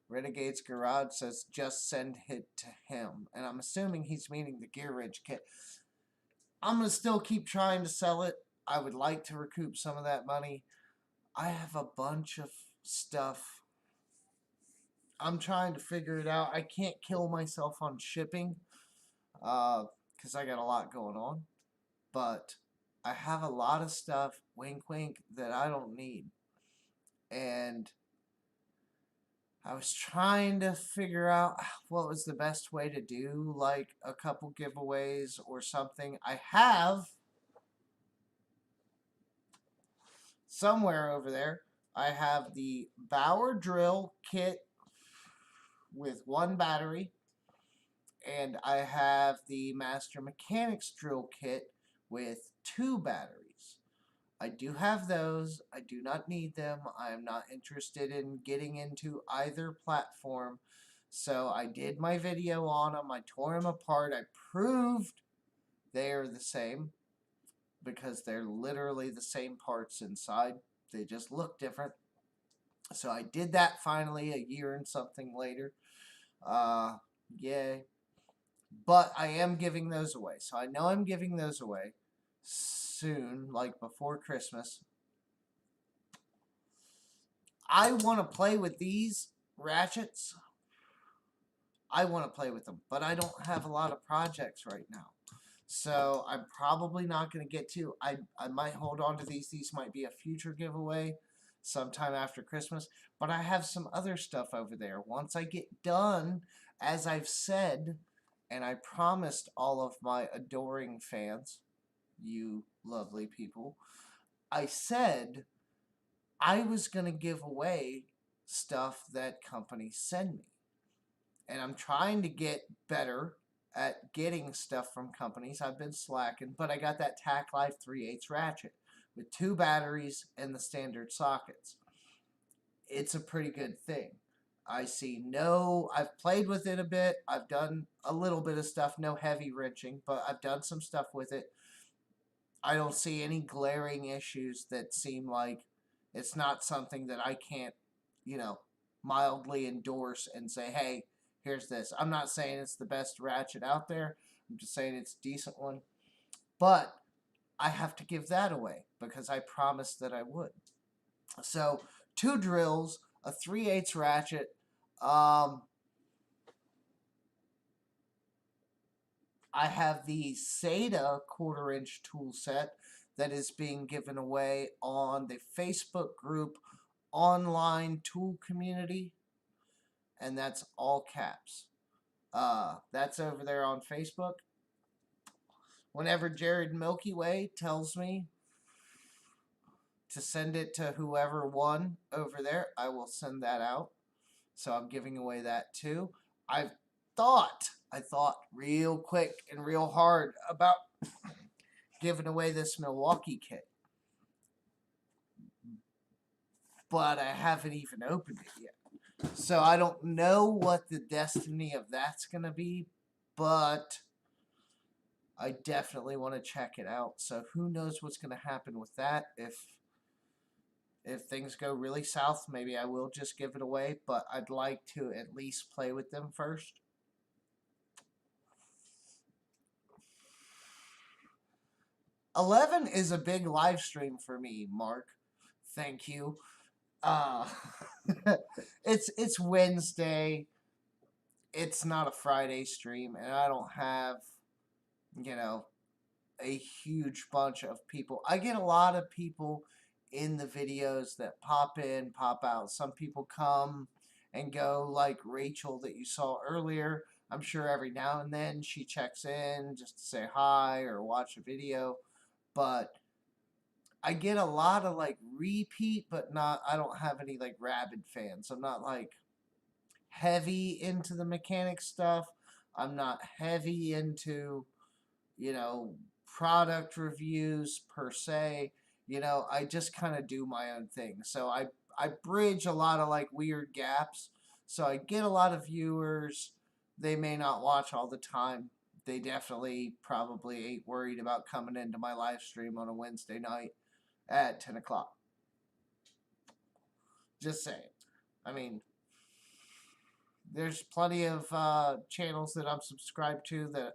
Renegade's Garage says, just send it to him. And I'm assuming he's meaning the Gearwrench kit. I'm going to still keep trying to sell it. I would like to recoup some of that money. I have a bunch of stuff. I'm trying to figure it out. I can't kill myself on shipping because I got a lot going on. But I have a lot of stuff, wink wink, that I don't need. And I was trying to figure out what was the best way to do, like a couple giveaways or something. I have somewhere over there, I have the Bauer drill kit with 1 battery, and I have the Master Mechanics drill kit with 2 batteries. I do have those. I do not need them. I am not interested in getting into either platform. So I did my video on them. I tore them apart. I proved they are the same because they're literally the same parts inside. They just look different. So I did that finally a year and something later. Yay. But I am giving those away. So I know I'm giving those away soon, like before Christmas. I want to play with these ratchets. I want to play with them, but I don't have a lot of projects right now. So I'm probably not going to get to. I might hold on to these. These might be a future giveaway sometime after Christmas. But I have some other stuff over there. Once I get done, as I've said, and I promised all of my adoring fans, you lovely people, I said I was going to give away stuff that companies send me. And I'm trying to get better at getting stuff from companies. I've been slacking, but I got that Tac Life 3/8 ratchet with 2 batteries and the standard sockets. It's a pretty good thing. I've played with it a bit. I've done a little bit of stuff, no heavy wrenching, but I've done some stuff with it. I don't see any glaring issues that seem like it's not something that I can't, mildly endorse and say, hey, here's this. I'm not saying it's the best ratchet out there. I'm just saying it's a decent one. But I have to give that away because I promised that I would. So 2 drills, a 3/8 ratchet. I have the SATA 1/4 inch tool set that is being given away on the Facebook group Online Tool Community, and that's all caps. That's over there on Facebook. Whenever Jared Milky Way tells me to send it to whoever won over there, I will send that out. So I'm giving away that too. I thought real quick and real hard about giving away this Milwaukee kit. But I haven't even opened it yet. So I don't know what the destiny of that's going to be, but I definitely want to check it out. So who knows what's going to happen with that. If things go really south, maybe I will just give it away, but I'd like to at least play with them first. $11 is a big live stream for me, Mark. Thank you. Uh it's Wednesday. It's not a Friday stream, and I don't have, you know, a huge bunch of people. I get a lot of people in the videos that pop in, pop out. Some people come and go, like Rachel that you saw earlier. I'm sure every now and then she checks in just to say hi or watch a video. But I get a lot of like repeat, but not, I don't have any like rabid fans. I'm not like heavy into the mechanic stuff. I'm not heavy into, you know, product reviews per se. You know, I just kind of do my own thing. So I bridge a lot of like weird gaps. So I get a lot of viewers. They may not watch all the time. They definitely probably ain't worried about coming into my live stream on a Wednesday night at 10 o'clock. Just saying. I mean, there's plenty of channels that I'm subscribed to that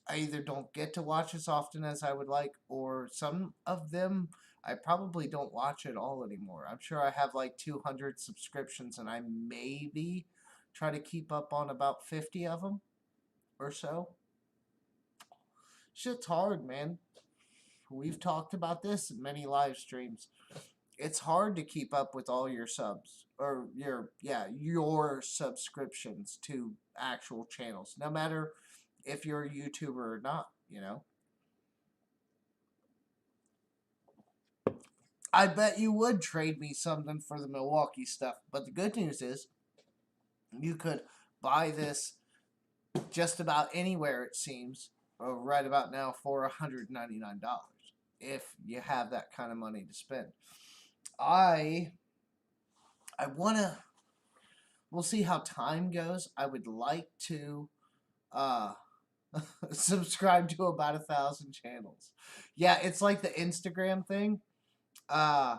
I either don't get to watch as often as I would like, or some of them I probably don't watch at all anymore. I'm sure I have like 200 subscriptions, and I maybe try to keep up on about 50 of them or so. Shit's hard, man. We've talked about this in many live streams. It's hard to keep up with all your subs, or your subscriptions to actual channels, no matter if you're a YouTuber or not, you know. I bet you would trade me something for the Milwaukee stuff, but the good news is you could buy this just about anywhere, it seems, right about now for $199 if you have that kind of money to spend. I want to, we'll see how time goes. I would like to uh subscribe to about 1,000 channels. Yeah, it's like the Instagram thing. Uh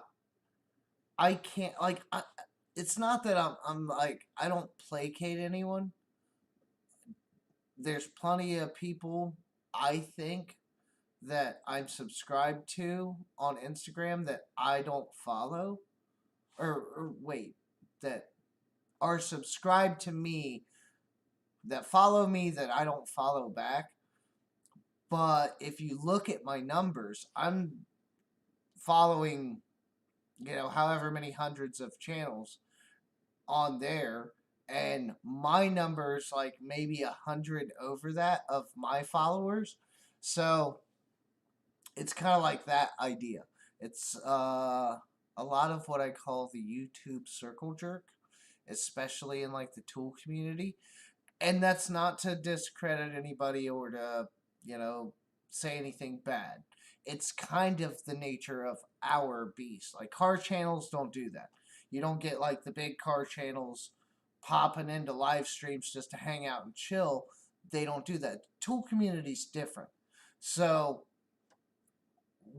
I can't like it's not that I'm like I don't placate anyone. There's plenty of people I think that I'm subscribed to on Instagram that I don't follow, or wait, that are subscribed to me, that follow me, that I don't follow back. But if you look at my numbers, I'm following, you know, however many hundreds of channels on there, and my numbers like maybe 100 over that of my followers. So it's kind of like that idea. It's a lot of what I call the YouTube circle jerk, especially in like the tool community. And that's not to discredit anybody or to, you know, say anything bad. It's kind of the nature of our beast. Like car channels don't do that. You don't get like the big car channels popping into live streams just to hang out and chill. They don't do that. Tool community's different. So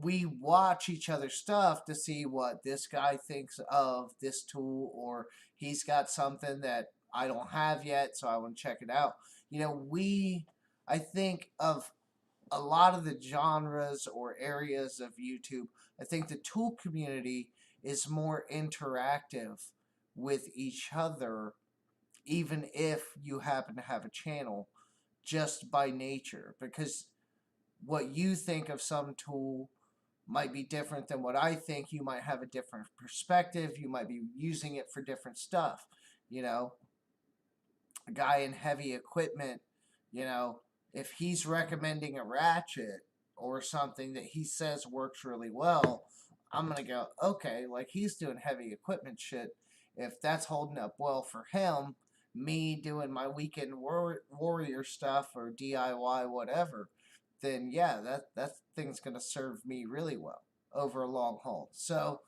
we watch each other's stuff to see what this guy thinks of this tool, or he's got something that I don't have yet, so I want to check it out. You know, I think of a lot of the genres or areas of YouTube, I think the tool community is more interactive with each other, even if you happen to have a channel, just by nature, because what you think of some tool might be different than what I think. You might have a different perspective. You might be using it for different stuff. You know, a guy in heavy equipment, you know, if he's recommending a ratchet or something that he says works really well, I'm going to go, okay, like he's doing heavy equipment shit. If that's holding up well for him, me doing my weekend warrior stuff or DIY whatever, then yeah, that thing's going to serve me really well over a long haul. So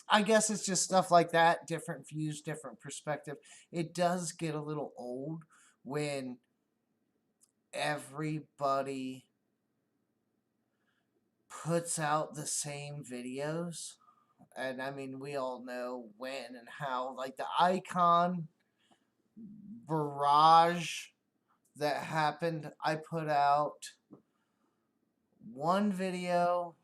I guess it's just stuff like that, different views, different perspective. It does get a little old when everybody puts out the same videos. And I mean, we all know when and how. Like the icon barrage that happened, I put out one video.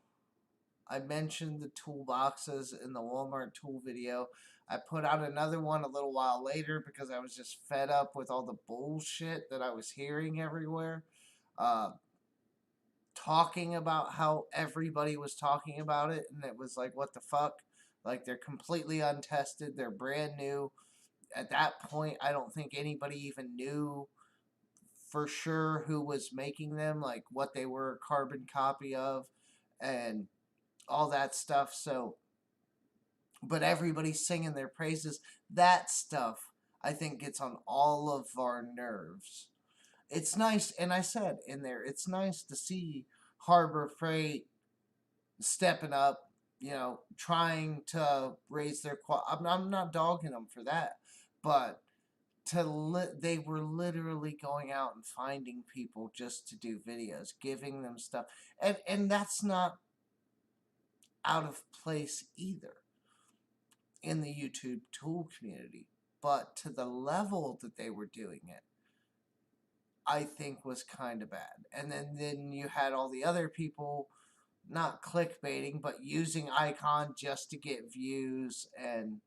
I mentioned the toolboxes in the Walmart tool video. I put out another one a little while later because I was just fed up with all the bullshit that I was hearing everywhere. Uh, Talking about how everybody was talking about it, and it was like, what the fuck? Like, they're completely untested, they're brand new. At that point, I don't think anybody even knew for sure who was making them, like what they were a carbon copy of, and all that stuff. So, but everybody's singing their praises. That stuff, I think, gets on all of our nerves. It's nice, and I said in there, it's nice to see Harbor Freight stepping up, trying to raise their I'm not dogging them for that, but they were literally going out and finding people just to do videos, giving them stuff, and that's not out of place either in the YouTube tool community, but to the level that they were doing it, I think was kind of bad. And then you had all the other people not clickbaiting, but using icon just to get views, and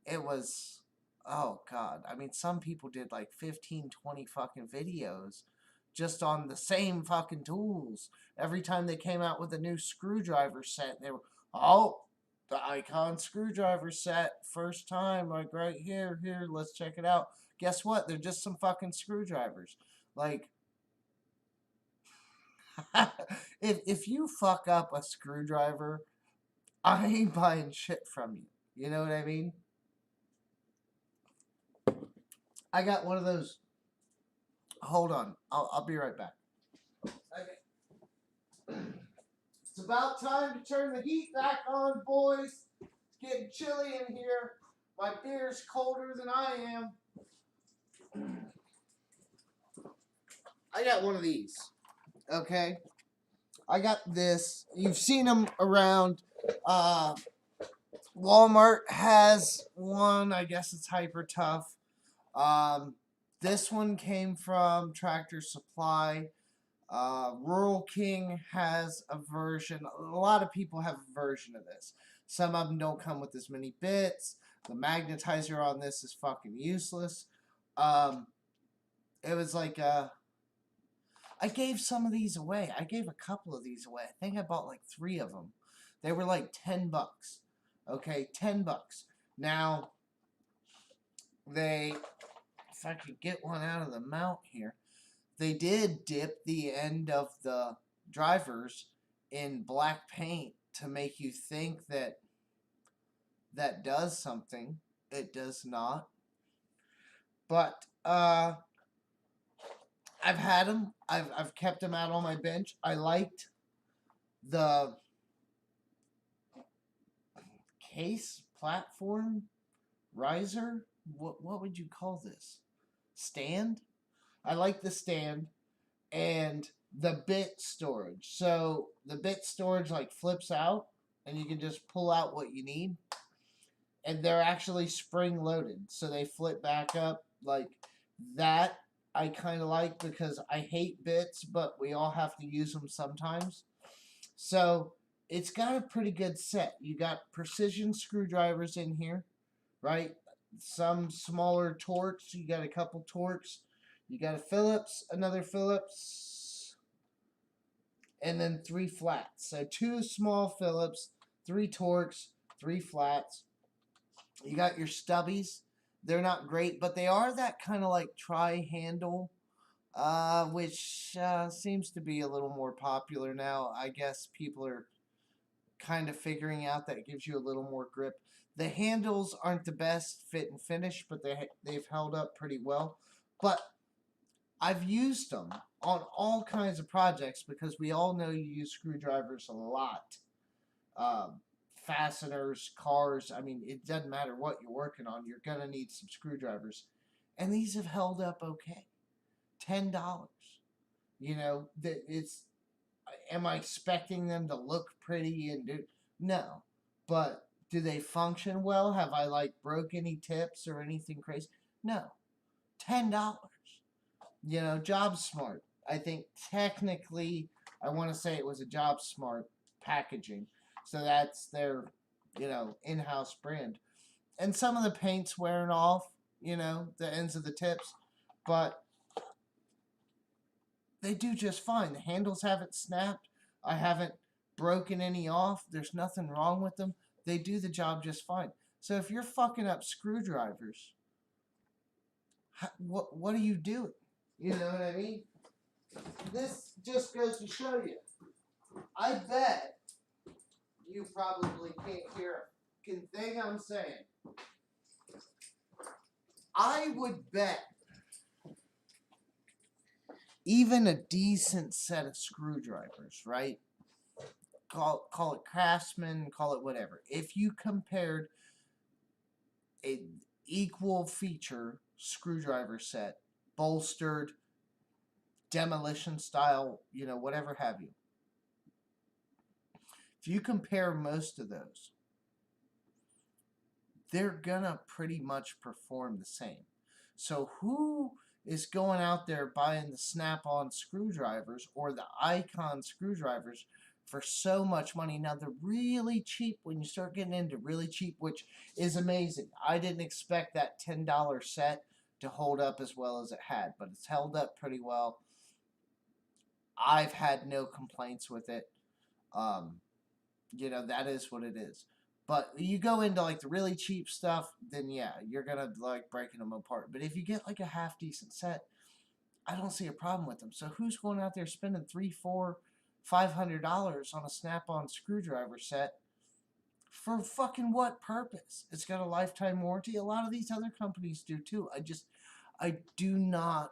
it was, oh god. I mean, some people did like 15, 20 fucking videos just on the same fucking tools. Every time they came out with a new screwdriver set, they were, oh, the icon screwdriver set, first time, like right here, let's check it out. Guess what? They're just some fucking screwdrivers. Like, if you fuck up a screwdriver, I ain't buying shit from you. You know what I mean? I got one of those. Hold on. I'll be right back. Okay. It's about time to turn the heat back on, boys. It's getting chilly in here. My beer's colder than I am. I got one of these. Okay? I got this. You've seen them around. Walmart has one. I guess it's hyper tough. This one came from Tractor Supply. Rural King has a version. A lot of people have a version of this. Some of them don't come with as many bits. The magnetizer on this is fucking useless. It was like I gave some of these away. I gave a couple of these away. I think I bought like 3 of them. They were like $10. Okay, $10. Now, if I could get one out of the mount here, they did dip the end of the drivers in black paint to make you think that that does something. It does not. But I've had them. I've kept them out on my bench. I liked the case platform riser. What would you call this? Stand? I like the stand and the bit storage. So the bit storage like flips out and you can just pull out what you need. And they're actually spring loaded. So they flip back up like that. I kind of like because I hate bits, but we all have to use them sometimes. So it's got a pretty good set. You got precision screwdrivers in here, right? Some smaller Torx. You got a couple Torx. You got a Phillips, another Phillips, and then 3 flats. So 2 small Phillips, 3 Torx, 3 flats. You got your stubbies. They're not great, but they are that kind of like tri-handle, which seems to be a little more popular now. I guess people are kind of figuring out that it gives you a little more grip. The handles aren't the best fit and finish, but they've held up pretty well. But I've used them on all kinds of projects because we all know you use screwdrivers a lot. fasteners, cars. I mean, it doesn't matter what you're working on. You're going to need some screwdrivers. And these have held up okay. $10. You know, that it's, am I expecting them to look pretty and do, no. But do they function well? Have I like broke any tips or anything crazy? No. $10. You know, Job Smart. I think technically, I want to say it was a Job Smart packaging. So that's their, you know, in-house brand. And some of the paint's wearing off, you know, the ends of the tips. But they do just fine. The handles haven't snapped. I haven't broken any off. There's nothing wrong with them. They do the job just fine. So if you're fucking up screwdrivers, what are you doing? You know what I mean? This just goes to show you. I bet you probably can't hear a thing I'm saying. I would bet even a decent set of screwdrivers, right? Call it Craftsman, call it whatever. If you compared a equal feature screwdriver set, bolstered, demolition style, you know, whatever have you. If you compare most of those, they're gonna pretty much perform the same. So who is going out there buying the Snap-on screwdrivers or the Icon screwdrivers for so much money? Now, they're really cheap when you start getting into really cheap, which is amazing. I didn't expect that $10 set to hold up as well as it had, but it's held up pretty well. I've had no complaints with it. You know, that is what it is. But you go into like the really cheap stuff, then yeah, you're gonna like breaking them apart. But if you get like a half decent set, I don't see a problem with them. So who's going out there spending $300, $400, $500 on a Snap-on screwdriver set for fucking what purpose? It's got a lifetime warranty. A lot of these other companies do too. I do not,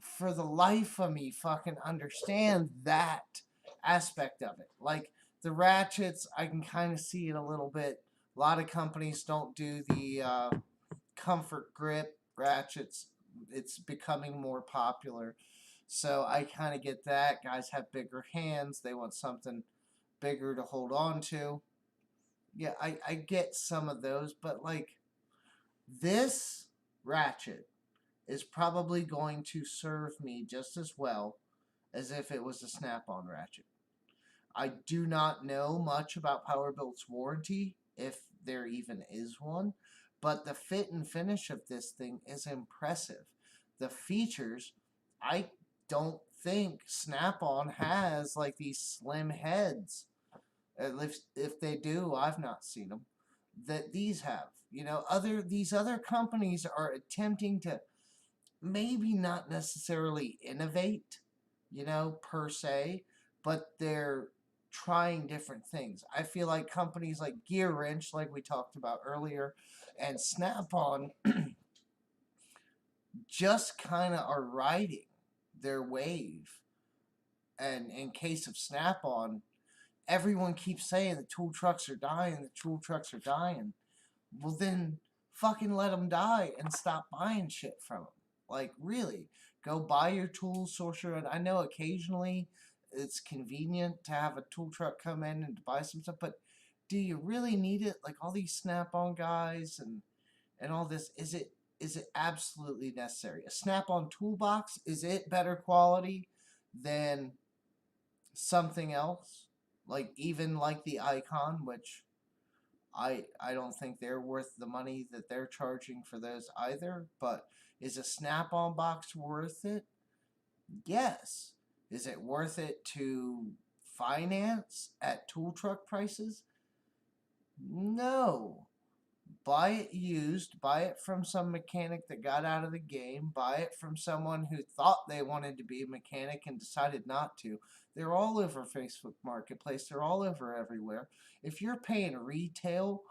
for the life of me, fucking understand that aspect of it. Like the Ratchets, I can kind of see it a little bit. A lot of companies don't do the comfort grip ratchets. It's becoming more popular. So I kind of get that. Guys have bigger hands. They want something bigger to hold on to. Yeah, I get some of those. But like this ratchet is probably going to serve me just as well as if it was a Snap-on ratchet. I do not know much about Powerbuilt's warranty, if there even is one, but the fit and finish of this thing is impressive. The features, I don't think Snap-on has like these slim heads. If they do, I've not seen them. That these have. You know, these other companies are attempting to maybe not necessarily innovate, you know, per se, but they're trying different things. I feel like companies like Gearwrench, like we talked about earlier, and Snap-on just kind of are riding their wave. And in case of Snap-on, everyone keeps saying the tool trucks are dying, the tool trucks are dying. Well, then fucking let them die and stop buying shit from them. Like, really, go buy your tools, sorcerer. And I know occasionally it's convenient to have a tool truck come in and to buy some stuff, but do you really need it? Like all these Snap-on guys and all this, is it absolutely necessary? A Snap-on toolbox, is it better quality than something else? Like even like the Icon, which I don't think they're worth the money that they're charging for those either, but is a Snap-on box worth it? Yes. Is it worth it to finance at tool truck prices? No. Buy it used, buy it from some mechanic that got out of the game, buy it from someone who thought they wanted to be a mechanic and decided not to. They're all over Facebook Marketplace. They're all over everywhere. If you're paying retail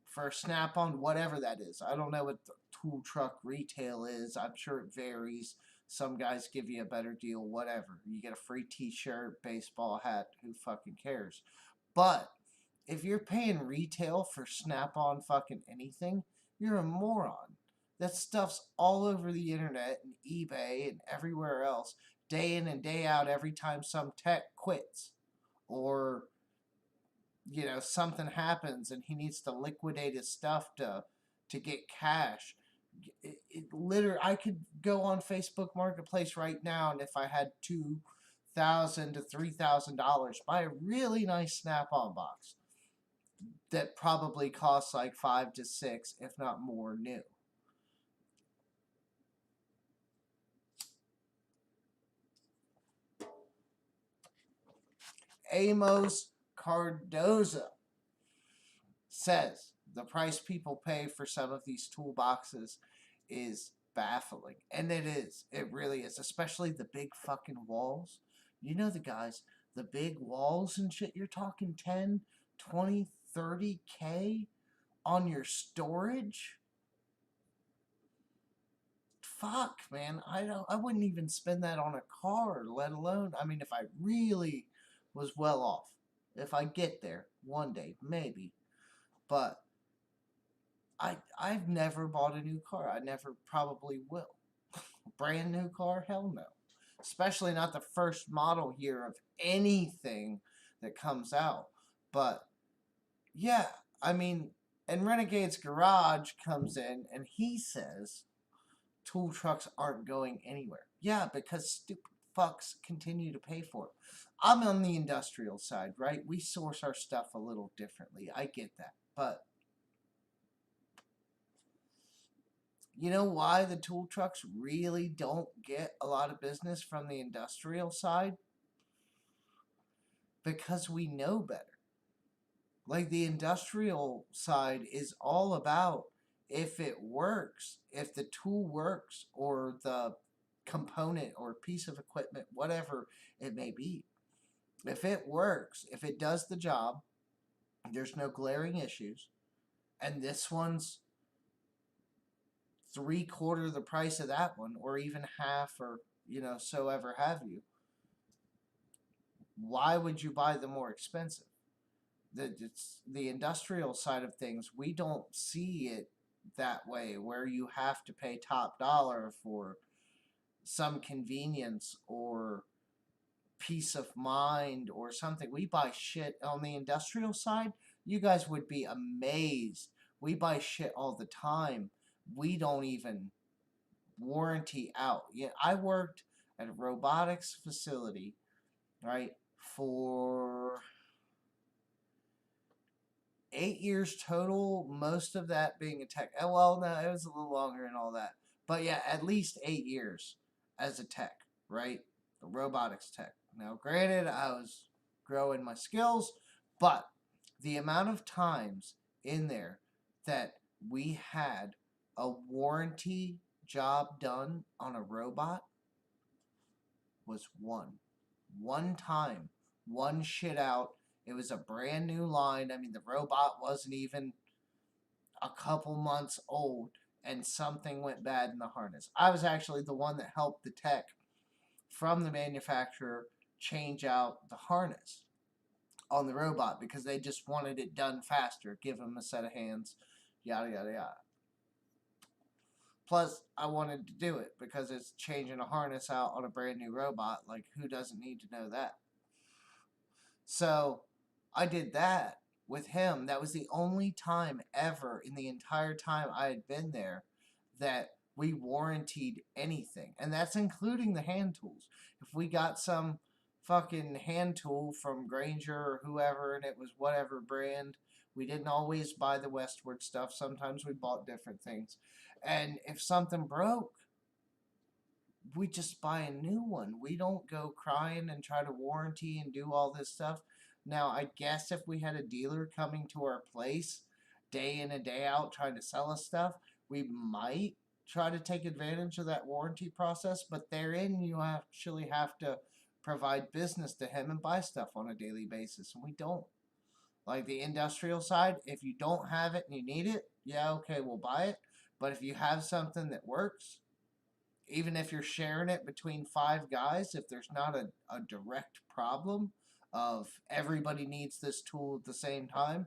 for Snap-on, whatever that is, I don't know what the tool truck retail is. I'm sure it varies. Some guys give you a better deal, whatever. You get a free t-shirt, baseball hat, who fucking cares? But if you're paying retail for Snap-on fucking anything, you're a moron. That stuff's all over the internet and eBay and everywhere else, day in and day out, every time some tech quits. Or, something happens and he needs to liquidate his stuff to get cash. Literally, I could go on Facebook Marketplace right now, and if I had $2,000 to $3,000, buy a really nice Snap-on box that probably costs like 5 to 6, if not more, new. Amos Cardoza says the price people pay for some of these toolboxes is baffling. And it is. It really is. Especially the big fucking walls. You know the guys, the big walls and shit, you're talking 10, 20, 30K on your storage? Fuck, man. I wouldn't even spend that on a car, let alone, I mean, if I really was well off. If I get there one day, maybe. But I've never bought a new car. I never probably will. Brand new car? Hell no. Especially not the first model year of anything that comes out. But yeah, I mean, and Renegade's Garage comes in and he says tool trucks aren't going anywhere. Yeah, because stupid fucks continue to pay for it. I'm on the industrial side, right? We source our stuff a little differently. I get that. But you know why the tool trucks really don't get a lot of business from the industrial side? Because we know better. Like, the industrial side is all about if it works, if the tool works, or the component or piece of equipment, whatever it may be. If it works, if it does the job, there's no glaring issues, and this one's 3/4 the price of that one, or even half, or so ever have you, why would you buy the more expensive? It's the industrial side of things. We don't see it that way, where you have to pay top dollar for some convenience or peace of mind or something. We buy shit on the industrial side. You guys would be amazed. We buy shit all the time. We don't even warranty out. Yeah, I worked at a robotics facility, right, for 8 years total, most of that being a tech. Well, no, it was a little longer and all that. But yeah, at least 8 years as a tech, right? A robotics tech. Now, granted, I was growing my skills, but the amount of times in there that we had a warranty job done on a robot was one. One time. One shit out. It was a brand new line. I mean, the robot wasn't even a couple months old, and something went bad in the harness. I was actually the one that helped the tech from the manufacturer change out the harness on the robot because they just wanted it done faster. Give them a set of hands, yada, yada, yada. Plus, I wanted to do it because it's changing a harness out on a brand new robot. Like, who doesn't need to know that? So, I did that with him. That was the only time ever in the entire time I had been there that we warrantied anything. And that's including the hand tools. If we got some fucking hand tool from Granger or whoever and it was whatever brand, we didn't always buy the Westward stuff. Sometimes we bought different things. And if something broke, we just buy a new one. We don't go crying and try to warranty and do all this stuff. Now, I guess if we had a dealer coming to our place day in and day out trying to sell us stuff, we might try to take advantage of that warranty process, but therein you actually have to provide business to him and buy stuff on a daily basis, and we don't. Like the industrial side, if you don't have it and you need it, yeah, okay, we'll buy it. But if you have something that works, even if you're sharing it between 5 guys, if there's not a direct problem of everybody needs this tool at the same time,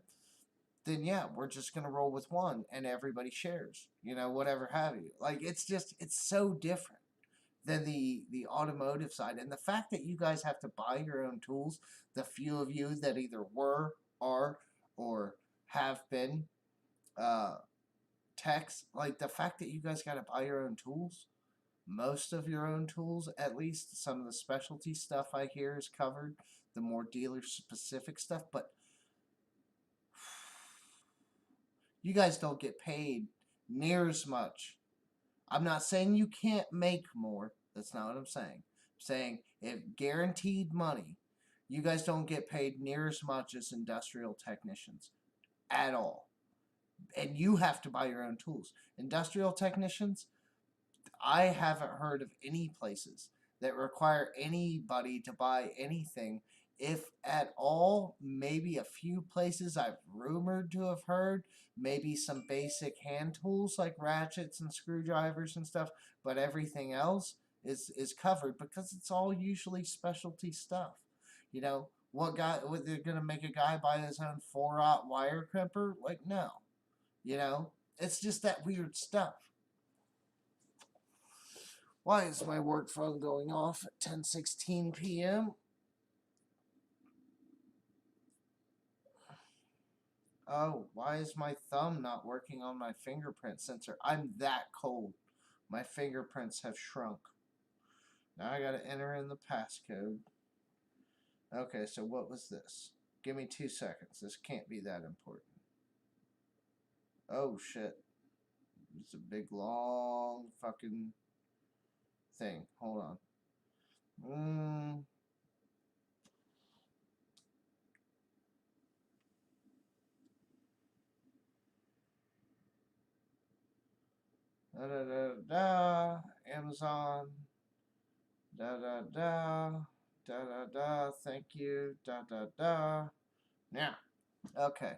then yeah, we're just gonna roll with one and everybody shares, whatever have you. Like it's so different than the automotive side. And the fact that you guys have to buy your own tools, the few of you that either were, are, or have been uh techs, like the fact that you guys gotta buy your own tools, most of your own tools, at least some of the specialty stuff I hear is covered, the more dealer specific stuff, but you guys don't get paid near as much. I'm not saying you can't make more. That's not what I'm saying. I'm saying if guaranteed money, you guys don't get paid near as much as industrial technicians at all. And you have to buy your own tools. Industrial technicians, I haven't heard of any places that require anybody to buy anything, if at all. Maybe a few places I've rumored to have heard, maybe some basic hand tools like ratchets and screwdrivers and stuff, but everything else is covered because it's all usually specialty stuff. What they're gonna make a guy buy his own 4-aught wire crimper? Like, no. It's just that weird stuff. Why is my work phone going off at 10:16 p.m.? Oh, why is my thumb not working on my fingerprint sensor? I'm that cold. My fingerprints have shrunk. Now I gotta enter in the passcode. Okay, so what was this? Give me 2 seconds. This can't be that important. Oh, shit. It's a big, long fucking thing. Hold on. Da da da da. Amazon. Da da da. Da da da. Thank you. Da da da. Yeah. Okay.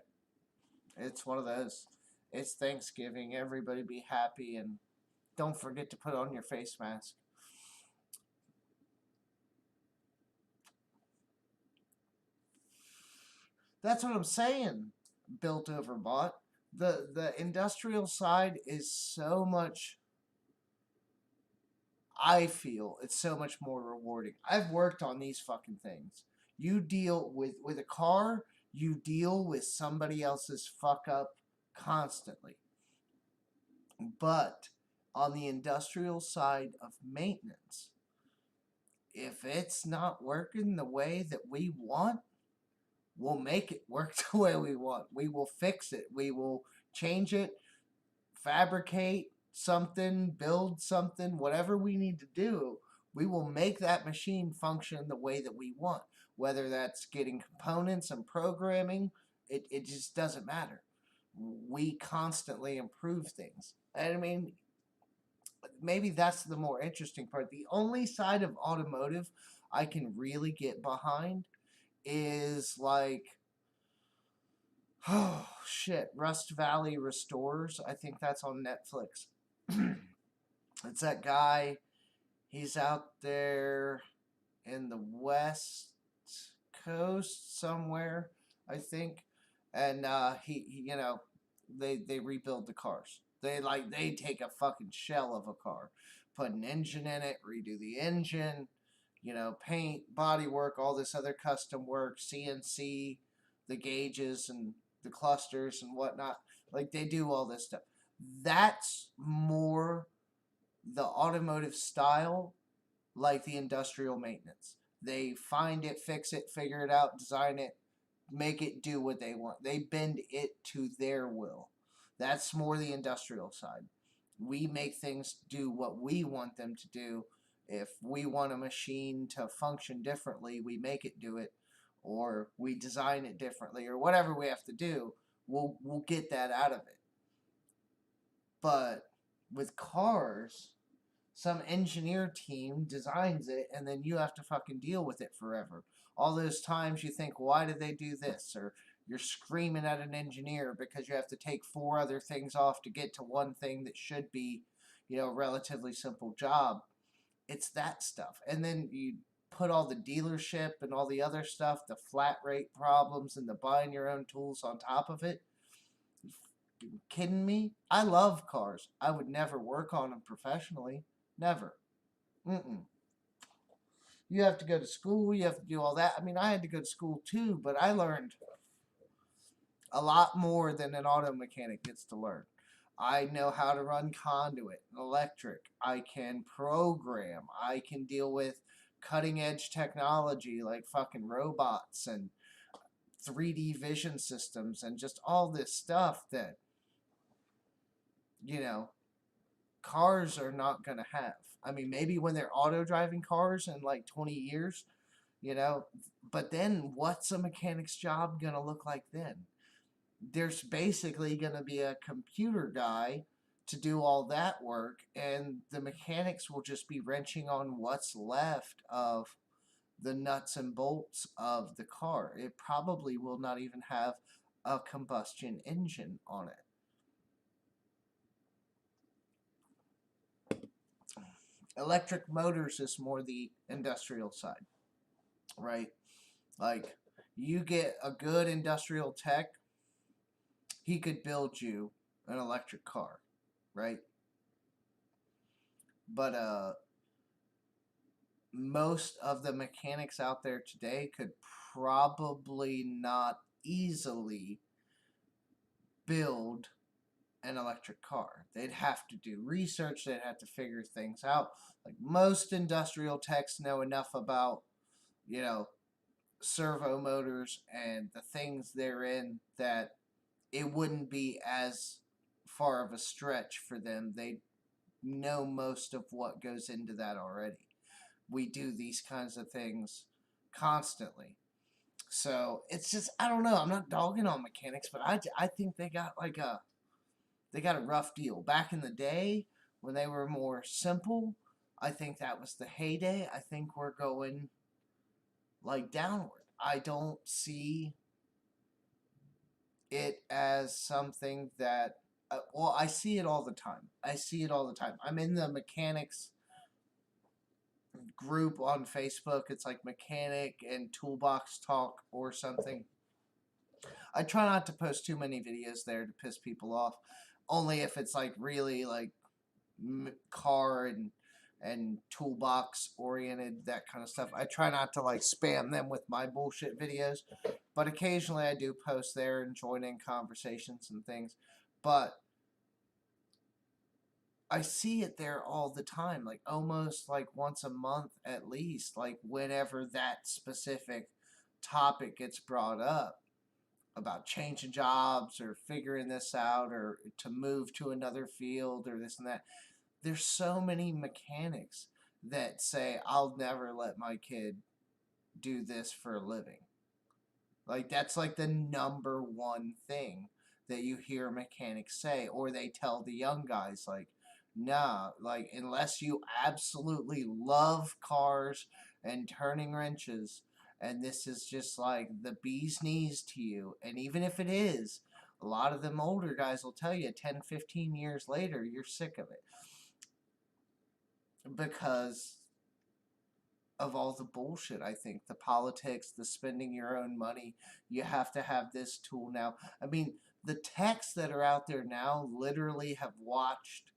It's one of those. It's Thanksgiving. Everybody be happy and don't forget to put on your face mask. That's what I'm saying. Built over bought. The industrial side is so much, I feel it's so much more rewarding. I've worked on these fucking things. You deal with a car, you deal with somebody else's fuck up constantly. But on the industrial side of maintenance, if it's not working the way that we want, we'll make it work the way we want. We will fix it. We will change it, fabricate something, build something, whatever we need to do. We will make that machine function the way that we want. Whether that's getting components and programming, it just doesn't matter. We constantly improve things. And I mean, maybe that's the more interesting part. The only side of automotive I can really get behind is like, oh shit, Rust Valley Restores. I think that's on Netflix. It's that guy. He's out there in the West Coast somewhere, I think, and they rebuild the cars. They take a fucking shell of a car, put an engine in it, redo the engine, paint, body work, all this other custom work, CNC, the gauges and the clusters and whatnot. Like they do all this stuff. That's more the automotive style, like the industrial maintenance. They find it, fix it, figure it out, design it, make it do what they want. They bend it to their will. That's more the industrial side. We make things do what we want them to do. If we want a machine to function differently, we make it do it, or we design it differently, or whatever we have to do. We'll get that out of it. But with cars, some engineer team designs it, and then you have to fucking deal with it forever. All those times you think, why did they do this? Or you're screaming at an engineer because you have to take 4 other things off to get to one thing that should be, a relatively simple job. It's that stuff. And then put all the dealership and all the other stuff, the flat rate problems and the buying your own tools on top of it. You kidding me? I love cars. I would never work on them professionally. Never. Mm-mm. You have to go to school. You have to do all that. I mean, I had to go to school too, but I learned a lot more than an auto mechanic gets to learn. I know how to run conduit, electric. I can program. I can deal with cutting edge technology like fucking robots and 3D vision systems and just all this stuff that, you know, cars are not going to have. I mean, maybe when they're auto driving cars in like 20 years, you know, but then what's a mechanic's job going to look like then? There's basically going to be a computer guy to do all that work, and the mechanics will just be wrenching on what's left of the nuts and bolts of the car. It probably will not even have a combustion engine on it. Electric motors is more the industrial side, right? Like, you get a good industrial tech, he could build you an electric car, right? But most of the mechanics out there today could probably not easily build an electric car. They'd have to do research, they'd have to figure things out. Like, most industrial techs know enough about, you know, servo motors and the things therein that it wouldn't be as far of a stretch for them. They know most of what goes into that already. We do these kinds of things constantly. So it's just, I don't know. I'm not dogging on mechanics, but I think they got a rough deal. Back in the day when they were more simple, I think that was the heyday. I think we're going like downward. I don't see it as something that well, I see it all the time. I see it all the time. I'm in the mechanics group on Facebook. It's like mechanic and toolbox talk or something. I try not to post too many videos there to piss people off. Only if it's like really like car and toolbox oriented, that kind of stuff. I try not to like spam them with my bullshit videos, but occasionally I do post there and join in conversations and things. But I see it there all the time, like almost like once a month at least, like whenever that specific topic gets brought up about changing jobs or figuring this out or to move to another field or this and that. There's so many mechanics that say, I'll never let my kid do this for a living. Like, that's like the number one thing that you hear mechanics say, or they tell the young guys, like, nah, like, unless you absolutely love cars and turning wrenches, and this is just like the bee's knees to you, and even if it is, a lot of them older guys will tell you 10, 15 years later, you're sick of it. Because of all the bullshit, I think. The politics, the spending your own money. You have to have this tool now. I mean, the techs that are out there now literally have watched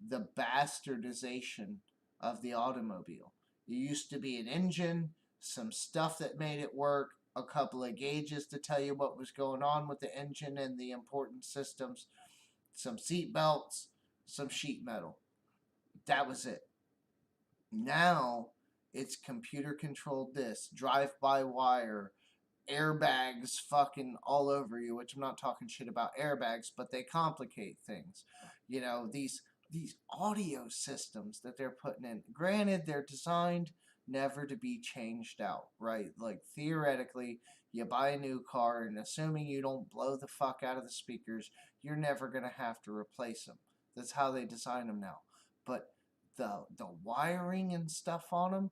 the bastardization of the automobile. It used to be an engine, some stuff that made it work, a couple of gauges to tell you what was going on with the engine and the important systems, some seat belts, some sheet metal. That was it. Now it's computer controlled this, drive-by-wire, airbags fucking all over you, which I'm not talking shit about airbags, but they complicate things. You know, these audio systems that they're putting in. Granted, they're designed never to be changed out, right? Like, theoretically, you buy a new car, and assuming you don't blow the fuck out of the speakers, you're never going to have to replace them. That's how they design them now. But the wiring and stuff on them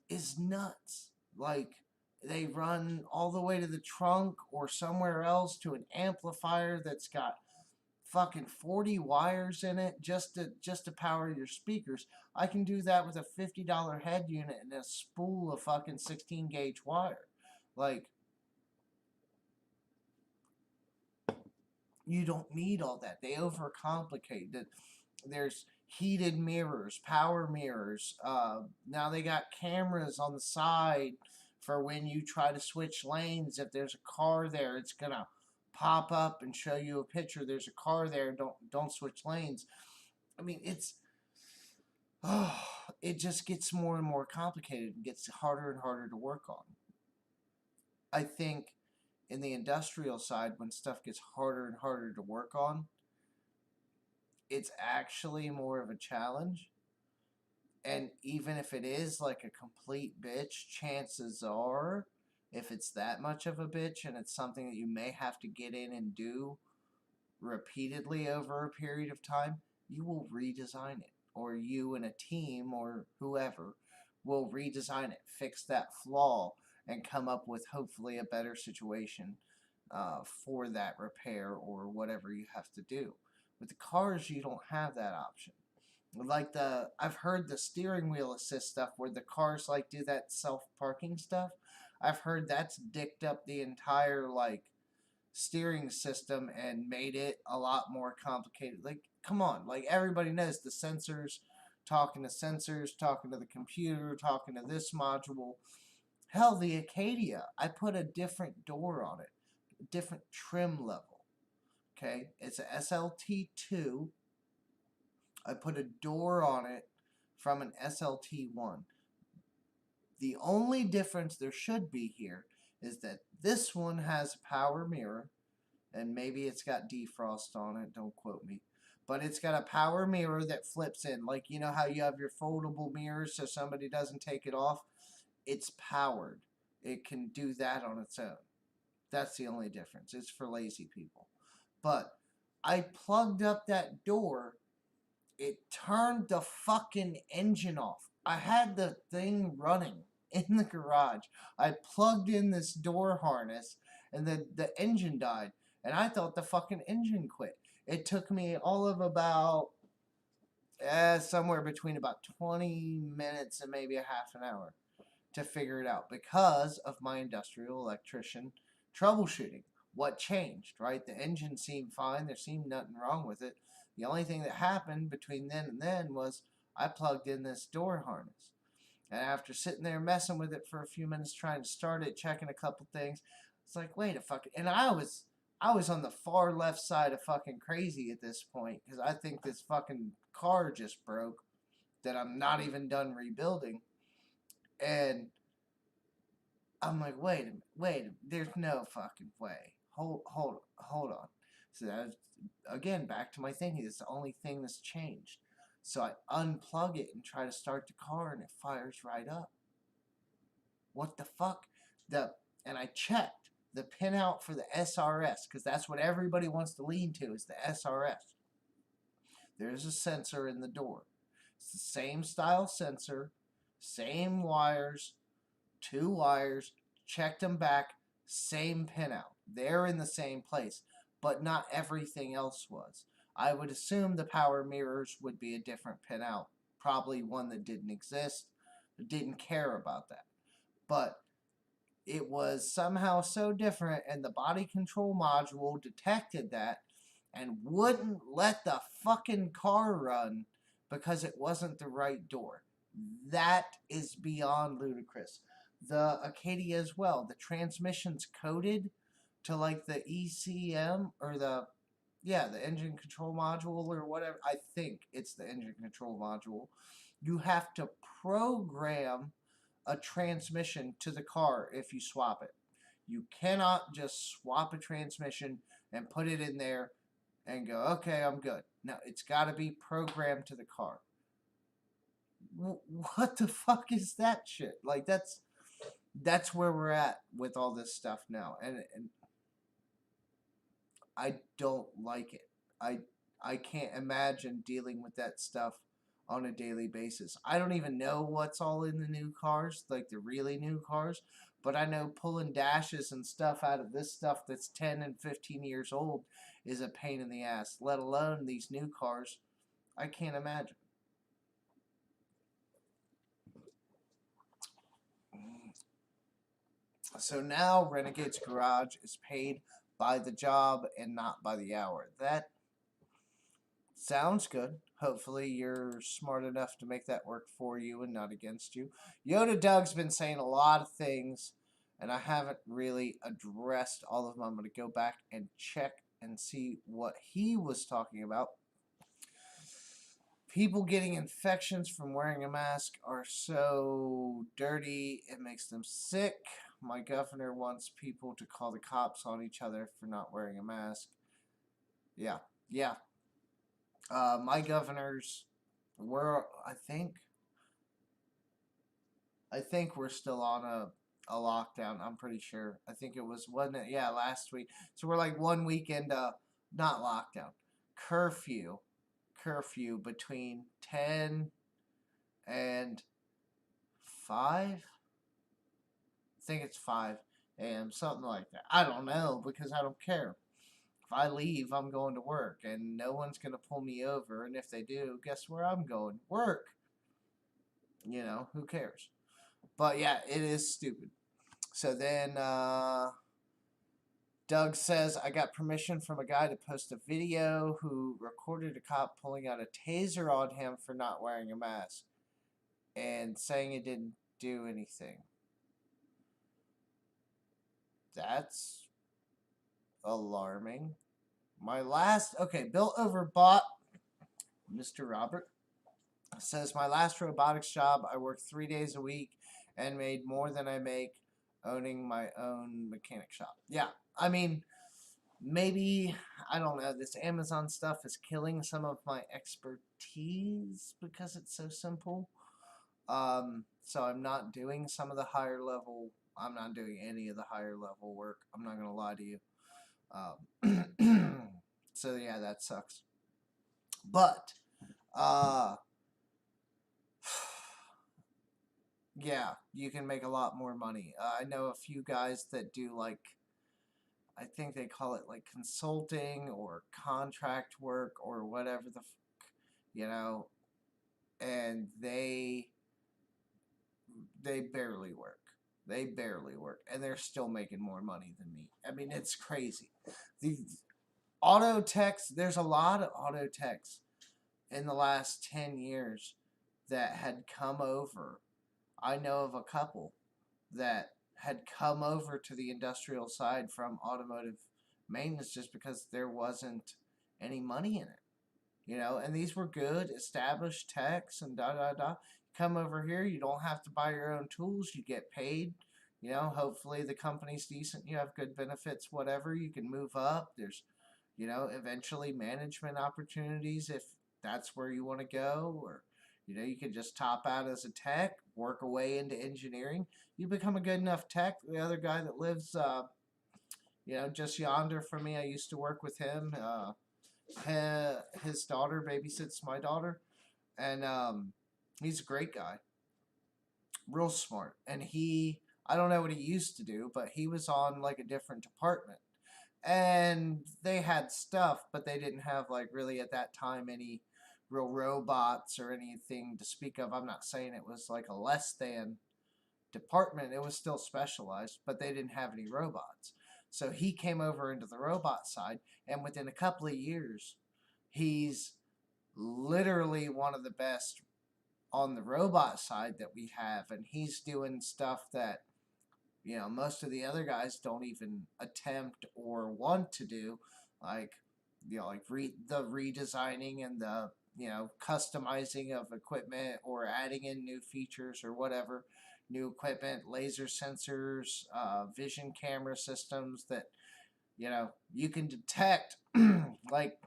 is nuts. Like, they run all the way to the trunk or somewhere else to an amplifier that's got fucking 40 wires in it just to power your speakers. I can do that with a $50 head unit and a spool of fucking 16 gauge wire. Like, you don't need all that. They overcomplicate it. There's heated mirrors, power mirrors. Now they got cameras on the side for when you try to switch lanes. If there's a car there, it's gonna pop up and show you a picture. There's a car there. Don't switch lanes. I mean, it just gets more and more complicated and gets harder and harder to work on. I think in the industrial side, when stuff gets harder and harder to work on, it's actually more of a challenge. And even if it is like a complete bitch, chances are, if it's that much of a bitch and it's something that you may have to get in and do repeatedly over a period of time, you will redesign it. Or you and a team or whoever will redesign it, fix that flaw, and come up with hopefully a better situation for that repair or whatever you have to do. With the cars, you don't have that option. Like I've heard the steering wheel assist stuff where the cars like do that self-parking stuff. I've heard that's dicked up the entire like steering system and made it a lot more complicated. Like, come on, like everybody knows the sensors, talking to sensors, talking to the computer, talking to this module. Hell, the Acadia, I put a different door on it, a different trim level. Okay, it's a SLT2. I put a door on it from an SLT1. The only difference there should be here is that this one has a power mirror, and maybe it's got defrost on it, don't quote me. But it's got a power mirror that flips in. Like, you know how you have your foldable mirrors so somebody doesn't take it off? It's powered. It can do that on its own. That's the only difference. It's for lazy people. But I plugged up that door. It turned the fucking engine off. I had the thing running in the garage. I plugged in this door harness and the engine died. And I thought the fucking engine quit. It took me all of about somewhere between about 20 minutes and maybe a half an hour to figure it out because of my industrial electrician troubleshooting. What changed, right? The engine seemed fine. There seemed nothing wrong with it. The only thing that happened between then and then was I plugged in this door harness. And after sitting there messing with it for a few minutes trying to start it, checking a couple things, it's like, wait a fucking... And I was on the far left side of fucking crazy at this point because I think this fucking car just broke that I'm not even done rebuilding. And I'm like, wait, there's no fucking way. Hold on. So that, again, back to my thinking, it's the only thing that's changed. So I unplug it and try to start the car and it fires right up. What the fuck? And I checked the pinout for the SRS because that's what everybody wants to lean to is the SRS. There's a sensor in the door. It's the same style sensor, same wires, 2 wires, checked them back, same pinout. They're in the same place, but not everything else was. I would assume the power mirrors would be a different pinout, probably one that didn't exist, didn't care about that. But it was somehow so different, and the body control module detected that and wouldn't let the fucking car run because it wasn't the right door. That is beyond ludicrous. The Acadia as well. The transmission's coded to like the ECM or the engine control module or whatever. I think it's the engine control module. You have to program a transmission to the car if you swap it. You cannot just swap a transmission and put it in there and go, okay, I'm good. No, it's got to be programmed to the car. What the fuck is that shit? Like, that's where we're at with all this stuff now. And I don't like it. I can't imagine dealing with that stuff on a daily basis. I don't even know what's all in the new cars, like the really new cars, but I know pulling dashes and stuff out of this stuff that's 10 and 15 years old is a pain in the ass, let alone these new cars. I can't imagine. So now Renegade's Garage is paid by the job and not by the hour. That sounds good. Hopefully you're smart enough to make that work for you and not against you. Yoda Doug's been saying a lot of things, and I haven't really addressed all of them. I'm going to go back and check and see what he was talking about. People getting infections from wearing a mask are so dirty, it makes them sick. My governor wants people to call the cops on each other for not wearing a mask. Yeah, yeah. My governors were, I think we're still on a lockdown. I'm pretty sure. I think it was, wasn't it? Yeah, last week. So we're like 1 week into, not lockdown, curfew. Curfew between 10 and 5. I think it's 5 a.m. Something like that. I don't know because I don't care. If I leave, I'm going to work, and no one's going to pull me over. And if they do, guess where I'm going? Work. You know, who cares? But yeah, it is stupid. So then Doug says, I got permission from a guy to post a video who recorded a cop pulling out a taser on him for not wearing a mask and saying it didn't do anything. That's alarming. Bill Overbought, Mr. Robert, says, my last robotics job, I worked 3 days a week and made more than I make owning my own mechanic shop. Yeah, I mean, maybe, I don't know, this Amazon stuff is killing some of my expertise because it's so simple. So I'm not doing some of the higher level, I'm not doing any of the higher level work. I'm not going to lie to you. So yeah, that sucks. But, yeah, you can make a lot more money. I know a few guys that do like, I think they call it like consulting or contract work or whatever the, you know, and they barely work. They barely work, and they're still making more money than me. I mean, it's crazy. The auto techs, there's a lot of auto techs in the last 10 years that had come over. I know of a couple that had come over to the industrial side from automotive maintenance just because there wasn't any money in it. You know, and these were good established techs and da da da. Come over here, you don't have to buy your own tools, you get paid. You know, hopefully the company's decent, you have good benefits, whatever, you can move up. There's, you know, eventually management opportunities if that's where you want to go, or you know, you can just top out as a tech, work away into engineering. You become a good enough tech. The other guy that lives, you know, just yonder from me, I used to work with him. His daughter babysits my daughter, and he's a great guy, real smart. And I don't know what he used to do, but he was on like a different department, and they had stuff, but they didn't have like really at that time any real robots or anything to speak of. I'm not saying it was like a less than department, it was still specialized, but they didn't have any robots. So he came over into the robot side, and within a couple of years, he's literally one of the best on the robot side that we have, and he's doing stuff that, you know, most of the other guys don't even attempt or want to do, like, you know, like the redesigning and the, you know, customizing of equipment or adding in new features or whatever, new equipment, laser sensors, vision camera systems that, you know, you can detect like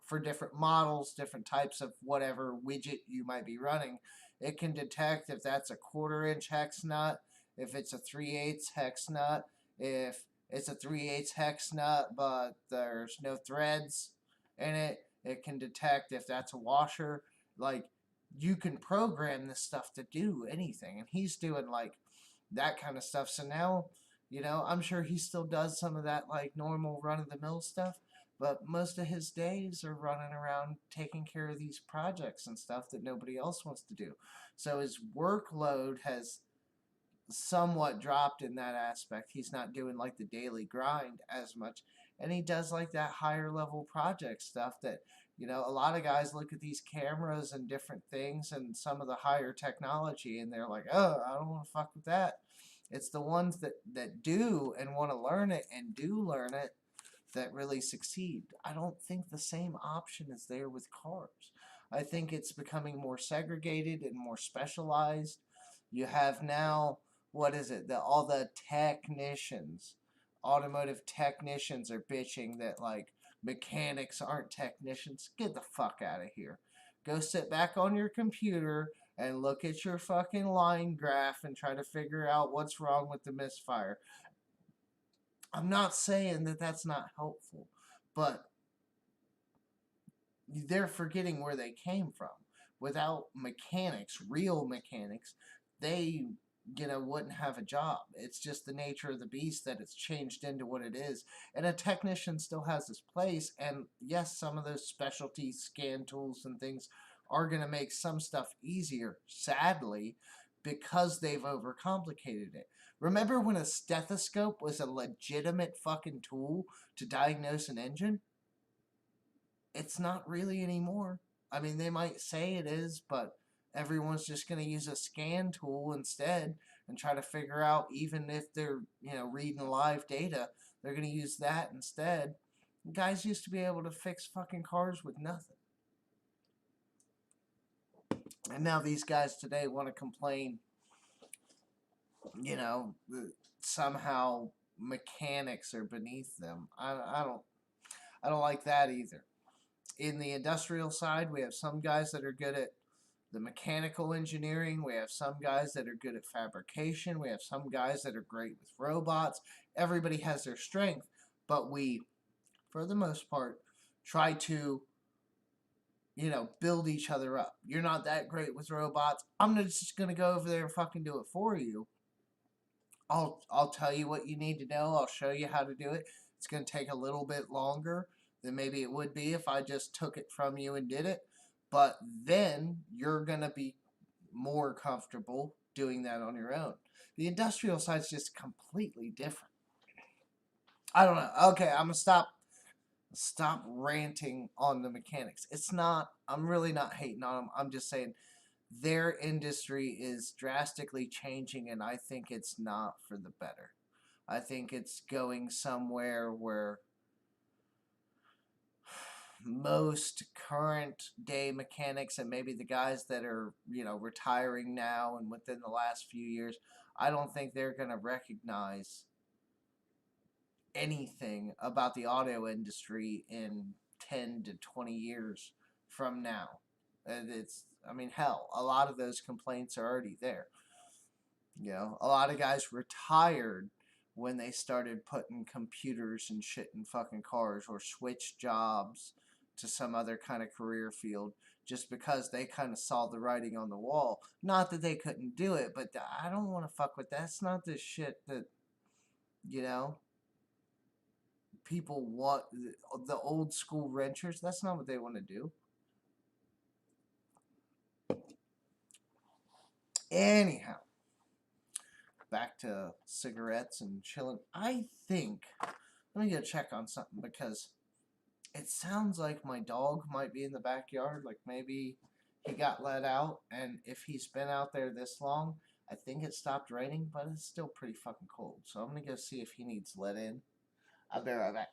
for different models, different types of whatever widget you might be running. It can detect if that's a 1/4-inch hex nut, if it's a 3/8 hex nut, if it's a 3/8 hex nut but there's no threads in it. It can detect if that's a washer. Like, you can program this stuff to do anything, and he's doing like that kind of stuff. So now, I'm sure he still does some of that like normal run of the mill stuff, but most of his days are running around taking care of these projects and stuff that nobody else wants to do. So his workload has somewhat dropped in that aspect. He's not doing like the daily grind as much, and he does like that higher level project stuff that, a lot of guys look at these cameras and different things and some of the higher technology, and they're like, oh, I don't want to fuck with that. It's the ones that do and want to learn it and do learn it that really succeed. I don't think the same option is there with cars. I think it's becoming more segregated and more specialized. You have now, what is it? All the technicians, automotive technicians are bitching that like mechanics aren't technicians. Get the fuck out of here. Go sit back on your computer and look at your fucking line graph and try to figure out what's wrong with the misfire. I'm not saying that that's not helpful, but they're forgetting where they came from. Without mechanics, real mechanics, they, wouldn't have a job. It's just the nature of the beast that it's changed into what it is. And a technician still has his place. And yes, some of those specialty scan tools and things are going to make some stuff easier, sadly, because they've overcomplicated it. Remember when a stethoscope was a legitimate fucking tool to diagnose an engine? It's not really anymore. I mean, they might say it is, but everyone's just going to use a scan tool instead and try to figure out, even if they're, reading live data, they're going to use that instead. Guys used to be able to fix fucking cars with nothing. And now these guys today want to complain, somehow mechanics are beneath them. I don't like that either. In the industrial side, we have some guys that are good at the mechanical engineering. We have some guys that are good at fabrication. We have some guys that are great with robots. Everybody has their strength, but we, for the most part, try to, build each other up. You're not that great with robots. I'm just going to go over there and fucking do it for you. I'll tell you what you need to know. I'll show you how to do it. It's going to take a little bit longer than maybe it would be if I just took it from you and did it. But then you're going to be more comfortable doing that on your own. The industrial side's just completely different. I don't know. Okay, I'm going to stop ranting on the mechanics. I'm really not hating on them. I'm just saying their industry is drastically changing, and I think it's not for the better. I think it's going somewhere where most current day mechanics and maybe the guys that are, retiring now and within the last few years, I don't think they're going to recognize anything about the auto industry in 10 to 20 years from now. And hell, a lot of those complaints are already there. A lot of guys retired when they started putting computers and shit in fucking cars, or switched jobs to some other kind of career field just because they kind of saw the writing on the wall. Not that they couldn't do it, but I don't want to fuck with that. That's not the shit that, people want. The old school wrenchers, that's not what they want to do. Anyhow, back to cigarettes and chilling. I think, let me go check on something, because it sounds like my dog might be in the backyard. Like maybe he got let out, and if he's been out there this long, I think it stopped raining, but it's still pretty fucking cold. So I'm going to go see if he needs let in. I'll be right back.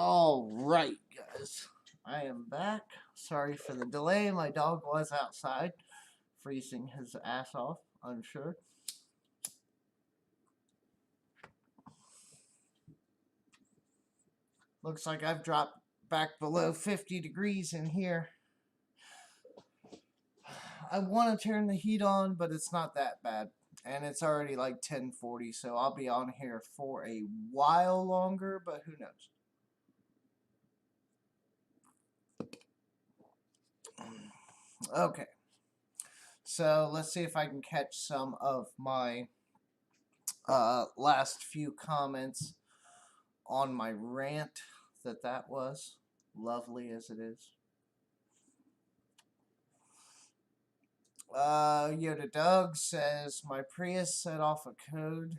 All right, guys. I am back. Sorry for the delay. My dog was outside, freezing his ass off, I'm sure. Looks like I've dropped back below 50 degrees in here. I want to turn the heat on, but it's not that bad. And it's already like 10:40, so I'll be on here for a while longer, but who knows. Okay. So let's see if I can catch some of my last few comments on my rant that was, lovely as it is. Yoda Doug says, my Prius set off a code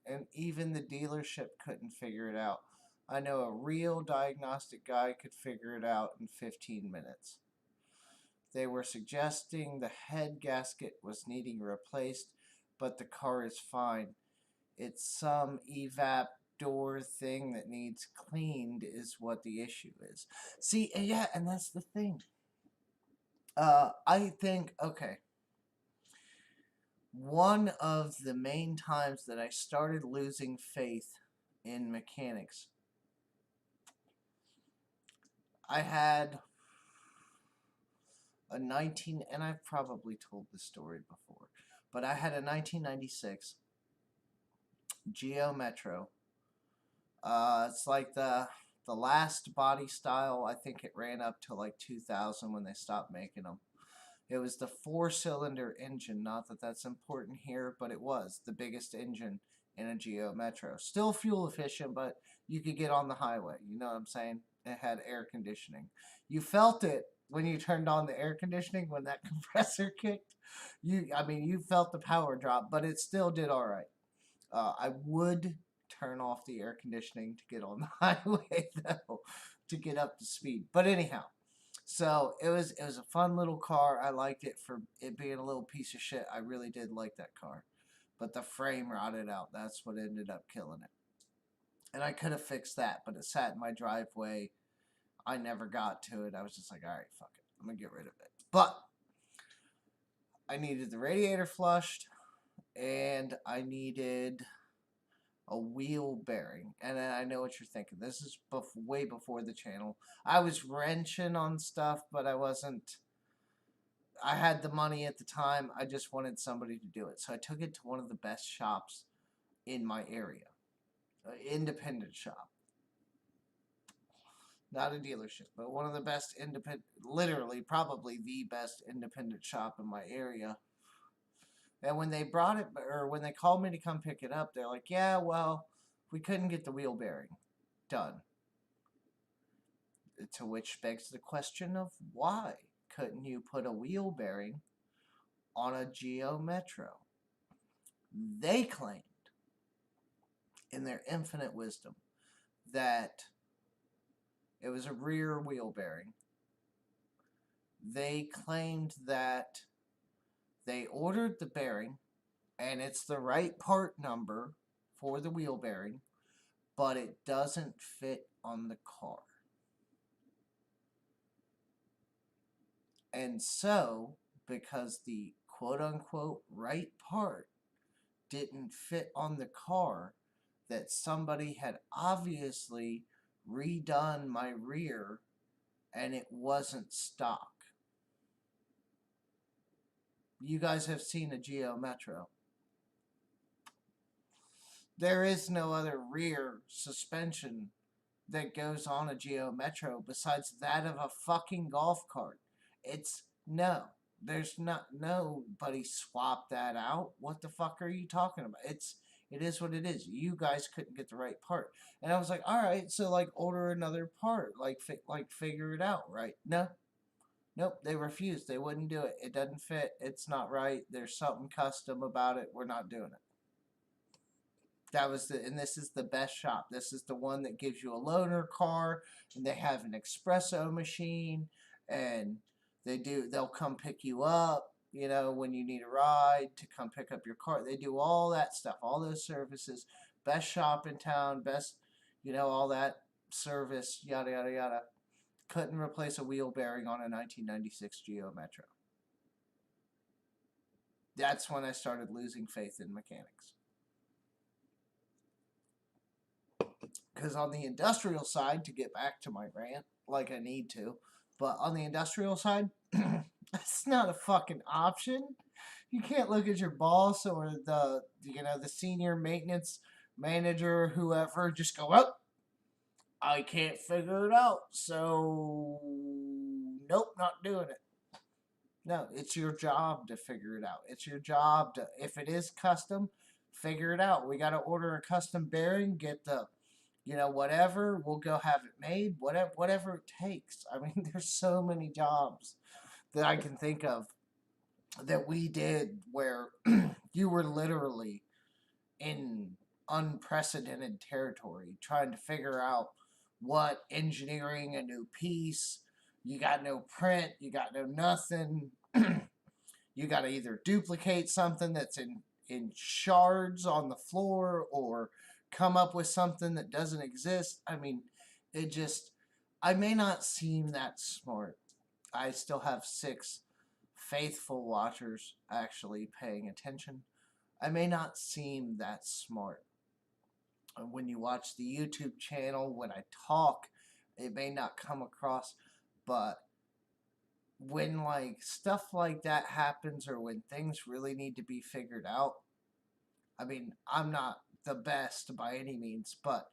and even the dealership couldn't figure it out. I know a real diagnostic guy could figure it out in 15 minutes. They were suggesting the head gasket was needing replaced, but the car is fine. It's some evap door thing that needs cleaned is what the issue is. See, yeah, and that's the thing. I think, okay, one of the main times that I started losing faith in mechanics, I had a and I've probably told this story before, but I had a 1996 Geo Metro. It's like the last body style. I think it ran up to like 2000 when they stopped making them. It was the 4-cylinder engine. Not that that's important here, but it was the biggest engine in a Geo Metro. Still fuel efficient, but you could get on the highway. You know what I'm saying? It had air conditioning. You felt it when you turned on the air conditioning when that compressor kicked. You felt the power drop, but it still did all right. I would turn off the air conditioning to get on the highway though, to get up to speed. But anyhow, so it was a fun little car. I liked it for it being a little piece of shit. I really did like that car. But the frame rotted out. That's what ended up killing it. And I could have fixed that, but it sat in my driveway. I never got to it. I was just like, all right, fuck it. I'm going to get rid of it. But I needed the radiator flushed, and I needed a wheel bearing. And I know what you're thinking. This is way before the channel. I was wrenching on stuff, but I wasn't. I had the money at the time. I just wanted somebody to do it. So I took it to one of the best shops in my area. An independent shop. Not a dealership, but one of the best independent, literally probably the best independent shop in my area. And when they brought it, or when they called me to come pick it up, they're like, yeah, well, we couldn't get the wheel bearing done. To which begs the question of why couldn't you put a wheel bearing on a Geo Metro? They claimed, in their infinite wisdom, that it was a rear wheel bearing. They claimed that they ordered the bearing, and it's the right part number for the wheel bearing, but it doesn't fit on the car. And so, because the quote-unquote right part didn't fit on the car, that somebody had obviously redone my rear and it wasn't stock. You guys have seen a Geo Metro. There is no other rear suspension that goes on a Geo Metro besides that of a fucking golf cart. It's no. There's not, nobody swapped that out. What the fuck are you talking about? It is what it is. You guys couldn't get the right part. And I was like, all right, so like order another part, like figure it out, right? No. Nope, they refused. They wouldn't do it. It doesn't fit. It's not right. There's something custom about it. We're not doing it. And this is the best shop. This is the one that gives you a loaner car, and they have an espresso machine, and they'll come pick you up, when you need a ride to come pick up your car. They do all that stuff, all those services. Best shop in town, best, all that service, yada, yada, yada. Couldn't replace a wheel bearing on a 1996 Geo Metro. That's when I started losing faith in mechanics. Because on the industrial side, to get back to my rant, like I need to, but on the industrial side, that's not a fucking option. You can't look at your boss or the senior maintenance manager or whoever, just go, oh, I can't figure it out, so nope, not doing it. No, it's your job to figure it out. It's your job to, if it is custom, figure it out. We got to order a custom bearing, get the, whatever. We'll go have it made, whatever it takes. I mean, there's so many jobs that I can think of that we did where you were literally in unprecedented territory trying to figure out what engineering a new piece. You got no print, you got no nothing. You got to either duplicate something that's in shards on the floor or come up with something that doesn't exist. I mean, I may not seem that smart. I still have 6 faithful watchers actually paying attention. I may not seem that smart. When you watch the YouTube channel, when I talk, it may not come across, but when like stuff like that happens or when things really need to be figured out, I mean, I'm not the best by any means, but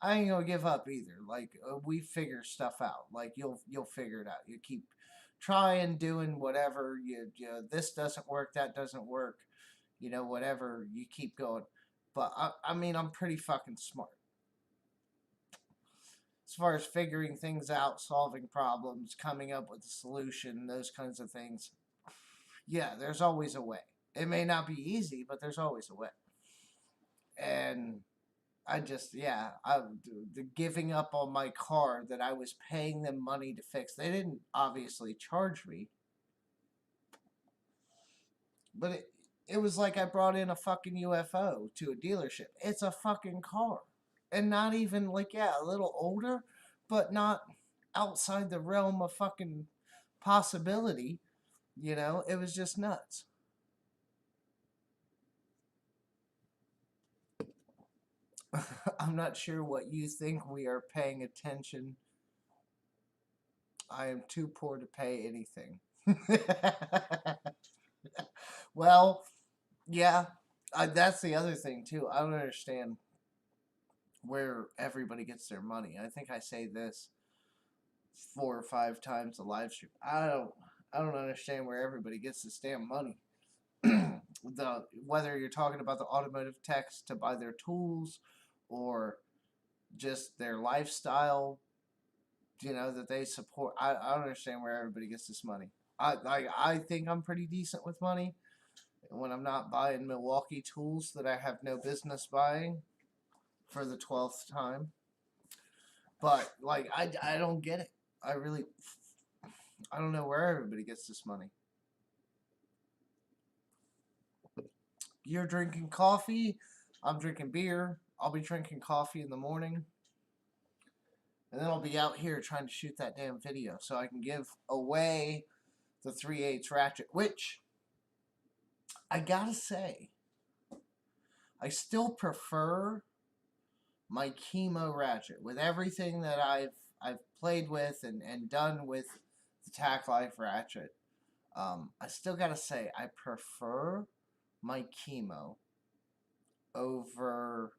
I ain't gonna give up either. Like we figure stuff out. Like you'll figure it out. You keep trying, doing whatever. This doesn't work, that doesn't work. Whatever. You keep going. But I mean, I'm pretty fucking smart as far as figuring things out, solving problems, coming up with a solution, those kinds of things. Yeah, there's always a way. It may not be easy, but there's always a way. And the giving up on my car that I was paying them money to fix. They didn't obviously charge me, but it was like I brought in a fucking UFO to a dealership. It's a fucking car. And not even like, yeah, a little older, but not outside the realm of fucking possibility. It was just nuts. I'm not sure what you think we are paying attention. I am too poor to pay anything. Well, yeah, that's the other thing too. I don't understand where everybody gets their money. I think I say this 4 or 5 times a live stream. I don't understand where everybody gets this damn money. Whether you're talking about the automotive techs to buy their tools or just their lifestyle, that they support. I don't understand where everybody gets this money. I think I'm pretty decent with money when I'm not buying Milwaukee tools that I have no business buying for the 12th time. But like I don't get it. I don't know where everybody gets this money. You're drinking coffee, I'm drinking beer. I'll be drinking coffee in the morning. And then I'll be out here trying to shoot that damn video so I can give away the 3/8 ratchet, which I gotta say, I still prefer my chemo ratchet with everything that I've played with and done with the Tack Life ratchet. I still gotta say I prefer my chemo over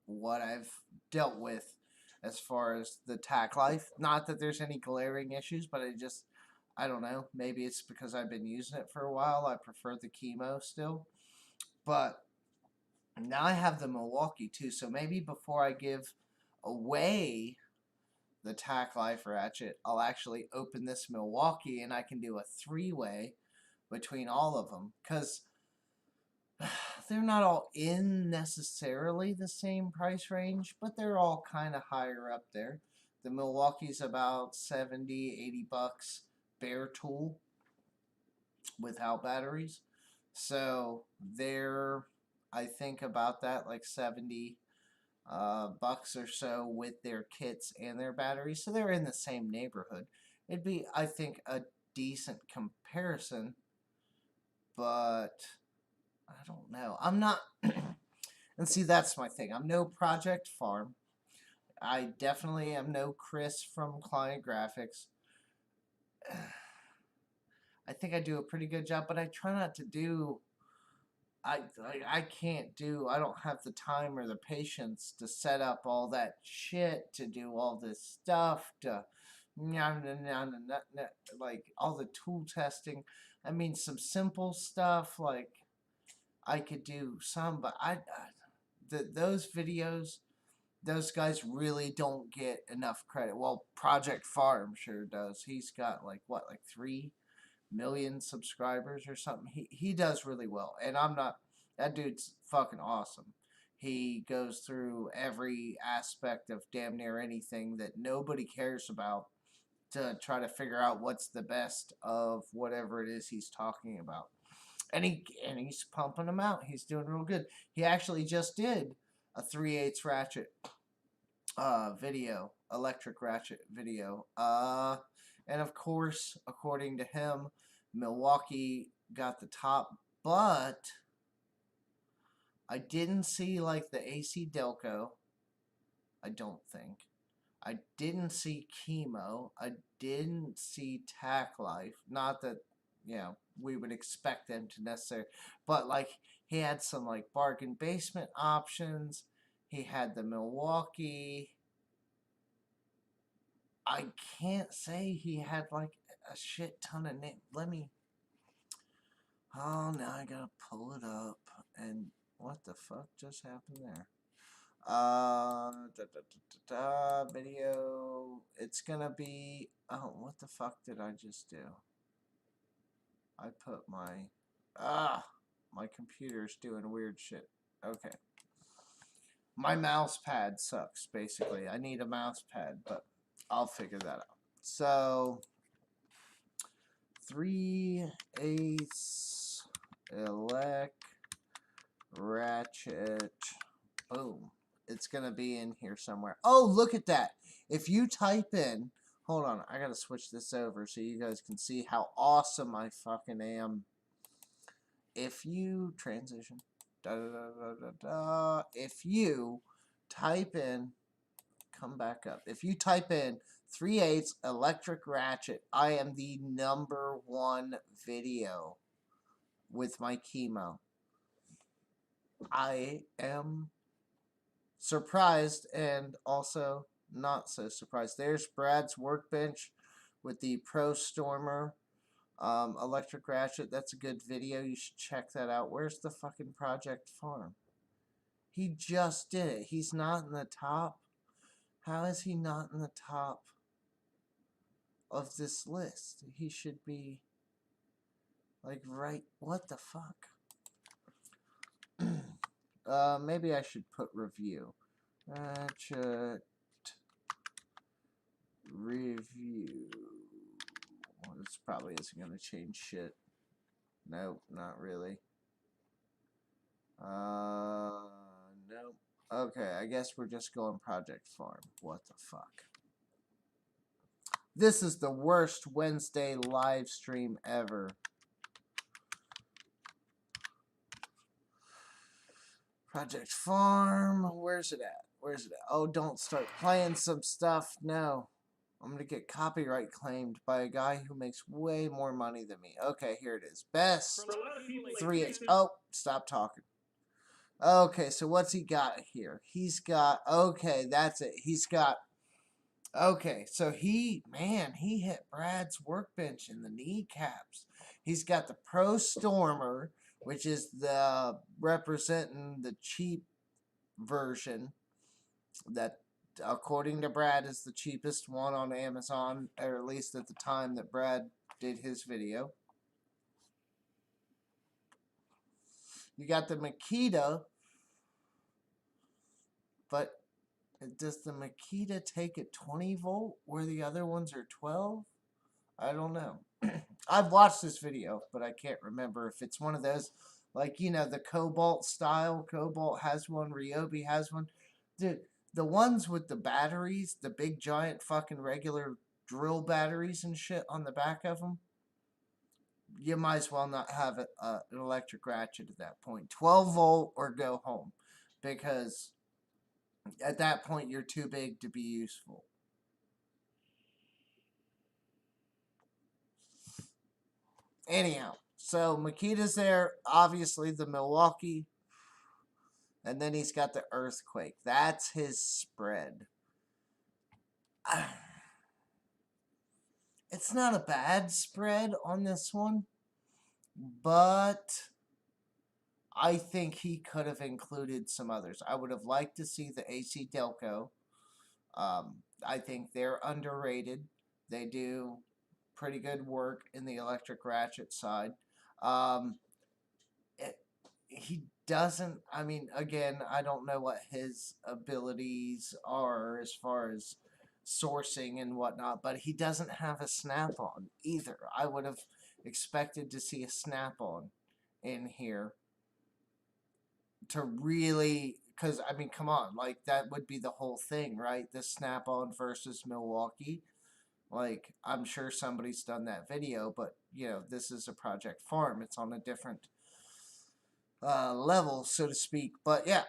what I've dealt with as far as the Tack Life. Not that there's any glaring issues, but I don't know. Maybe it's because I've been using it for a while. I prefer the chemo still. But now I have the Milwaukee too, so maybe before I give away the Tack Life ratchet, I'll actually open this Milwaukee and I can do a 3-way between all of them. Because they're not all in necessarily the same price range, but they're all kind of higher up there. The Milwaukee's about 70, 80 bucks bare tool without batteries. So they're, I think about that, like 70. bucks or so with their kits and their batteries, so they're in the same neighborhood. It'd be, I think, a decent comparison, but I don't know. I'm not, and see, that's my thing. I'm no Project Farm. I definitely am no Chris from Client Graphics. I think I do a pretty good job, but I try not to do. I can't do. I don't have the time or the patience to set up all that shit, to do all this stuff, to like all the tool testing. I mean, some simple stuff like I could do some, but those videos, those guys really don't get enough credit. Well, Project Farm sure does. He's got like what, like 3 million subscribers or something. He does really well, and I'm not. That dude's fucking awesome. He goes through every aspect of damn near anything that nobody cares about to try to figure out what's the best of whatever it is he's talking about. And he's pumping them out. He's doing real good. He actually just did a 3/8 ratchet video, electric ratchet video. And of course, according to him, Milwaukee got the top, but I didn't see like the AC Delco. I don't think. I didn't see Chemo. I didn't see Tack Life. Not that, you know, we would expect them to necessarily, but like he had some like bargain basement options. He had the Milwaukee. I can't say he had like a shit ton of name. Let me. Oh, now I gotta pull it up. And what the fuck just happened there? Video. It's gonna be. Oh, what the fuck did I just do? I put my. My computer's doing weird shit. Okay. My mouse pad sucks, basically. I need a mouse pad, but I'll figure that out. So, 3/8 elect ratchet. Boom. It's going to be in here somewhere. Oh, look at that. If you type in, hold on, I got to switch this over so you guys can see how awesome I fucking am. If you transition, if you type in, come back up. If you type in 3/8 electric ratchet, I am the #1 video with my Chemo. I am surprised and also not so surprised. There's Brad's workbench with the Pro Stormer electric ratchet. That's a good video. You should check that out. Where's the fucking Project Farm? He just did it. He's not in the top. How is he not in the top of this list? He should be like right. What the fuck? Maybe I should put review. Ratchet review. Well, this probably isn't going to change shit. Nope, not really. Nope. Okay, I guess we're just going Project Farm. What the fuck? This is the worst Wednesday live stream ever. Project Farm. Where's it at? Where's it at? Oh, don't start playing some stuff. No. I'm going to get copyright claimed by a guy who makes way more money than me. Okay, here it is. Best 3/8. Oh, stop talking. Okay, so what's he got here? He's got, okay, that's it. He's got, okay, so he hit Brad's workbench in the kneecaps. He's got the Pro Stormer, which is the representing the cheap version that, according to Brad, is the cheapest one on Amazon, or at least at the time that Brad did his video. You got the Makita, but does the Makita take at 20 volt where the other ones are 12? I don't know. I've watched this video, but I can't remember if it's one of those, like, you know, the Cobalt style. Cobalt has one, Ryobi has one. Dude, the ones with the batteries, the big giant fucking regular drill batteries and shit on the back of them, you might as well not have an electric ratchet at that point. 12 volt or go home. Because at that point, you're too big to be useful. Anyhow, so Makita's there. Obviously, the Milwaukee. And then he's got the earthquake. That's his spread. It's not a bad spread on this one, but I think he could have included some others. I would have liked to see the AC Delco. I think they're underrated. They do pretty good work in the electric ratchet side. Um, he doesn't, I mean, again, I don't know what his abilities are as far as sourcing and whatnot, but he doesn't have a snap-on either. I would have expected to see a snap-on in here to really, because, I mean, come on, like, that would be the whole thing, right? The snap-on versus Milwaukee. Like, I'm sure somebody's done that video, but, you know, this is a Project Farm. It's on a different level, so to speak. But yeah,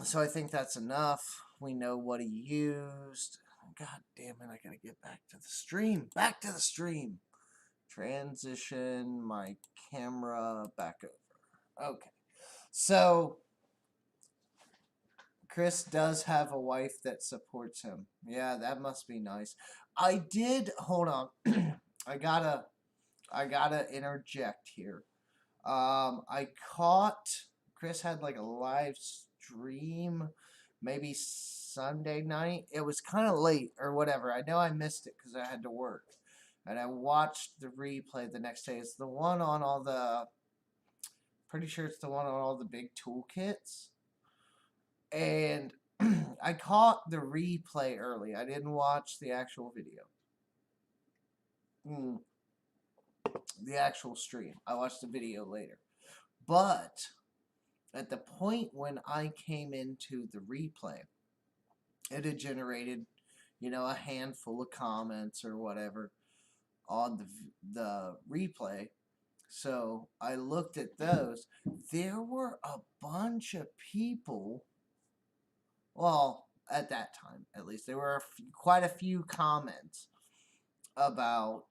so I think that's enough. We know what he used. God damn it, I gotta get back to the stream. Back to the stream. Transition my camera back over. Okay. So, Chris does have a wife that supports him. Yeah, that must be nice. I did, hold on. I gotta interject here. I caught Chris had like a live stream, maybe Sunday night. It was kind of late or whatever. I know I missed it because I had to work, and I watched the replay the next day. It's the one on all the. Pretty sure it's the one on all the big toolkits, and I caught the replay early. I didn't watch the actual video. The actual stream. I watched the video later. But at the point when I came into the replay, it had generated, you know, a handful of comments or whatever on the replay. So I looked at those. There were a bunch of people, well, at that time at least, there were quite a few comments about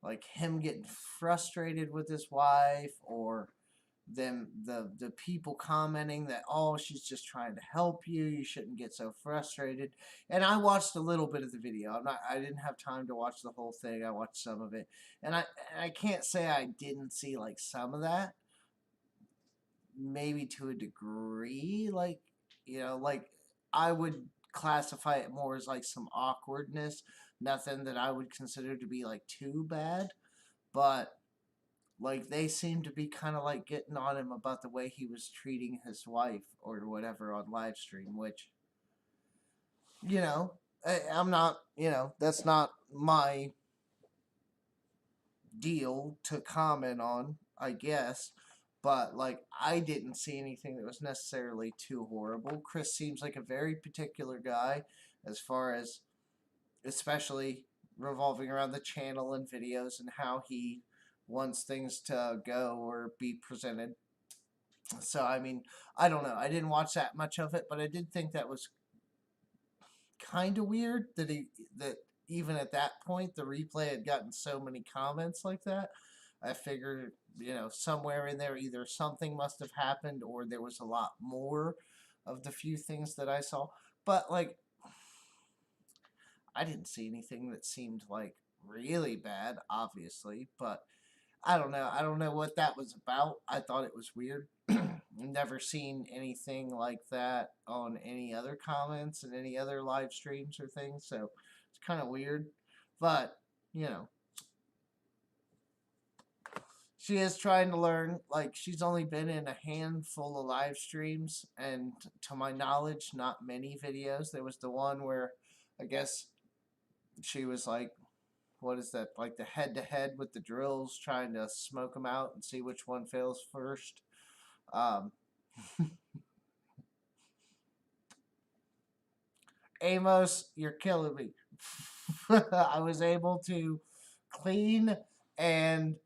like him getting frustrated with his wife, or the people commenting that, oh, she's just trying to help you, you shouldn't get so frustrated. And I watched a little bit of the video. I didn't have time to watch the whole thing. I watched some of it, and I can't say I didn't see like some of that, maybe to a degree. Like, you know, like I would classify it more as like some awkwardness, nothing that I would consider to be like too bad, but like they seemed to be kind of like getting on him about the way he was treating his wife or whatever on live stream, which, you know, I'm not, you know, that's not my deal to comment on, I guess. But like I didn't see anything that was necessarily too horrible. Chris seems like a very particular guy as far as, especially revolving around the channel and videos and how he wants things to go or be presented. So I mean, I don't know. I didn't watch that much of it, but I did think that was kind of weird that even at that point the replay had gotten so many comments like that. I figured, you know, somewhere in there either something must have happened or there was a lot more of the few things that I saw. But like I didn't see anything that seemed like really bad, obviously, but I don't know. I don't know what that was about. I thought it was weird. Never seen anything like that on any other comments and any other live streams or things, so it's kind of weird. But, you know, she is trying to learn. Like, she's only been in a handful of live streams, and to my knowledge, not many videos. There was the one where I guess she was like, what is that, like the head-to-head with the drills, trying to smoke them out and see which one fails first. Um, Amos, you're killing me. I was able to clean and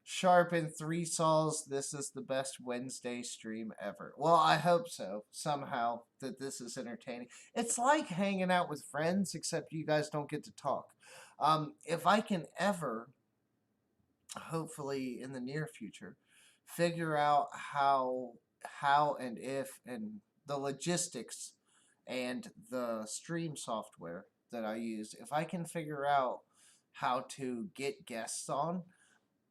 sharpen 3 saws. This is the best Wednesday stream ever. Well, I hope so. Somehow that this is entertaining. It's like hanging out with friends, except you guys don't get to talk. If I can ever, hopefully in the near future, figure out how and if and the logistics and the stream software that I use, if I can figure out how to get guests on,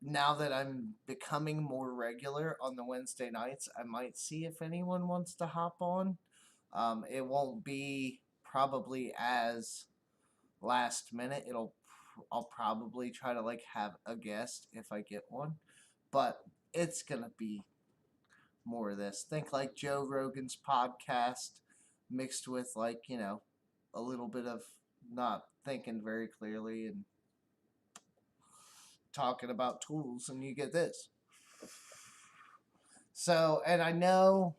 now that I'm becoming more regular on the Wednesday nights, I might see if anyone wants to hop on. It won't be probably as last minute. I'll probably try to like have a guest if I get one, but it's gonna be more of this. Think like Joe Rogan's podcast mixed with like, a little bit of not thinking very clearly and talking about tools, and you get this. So, and I know,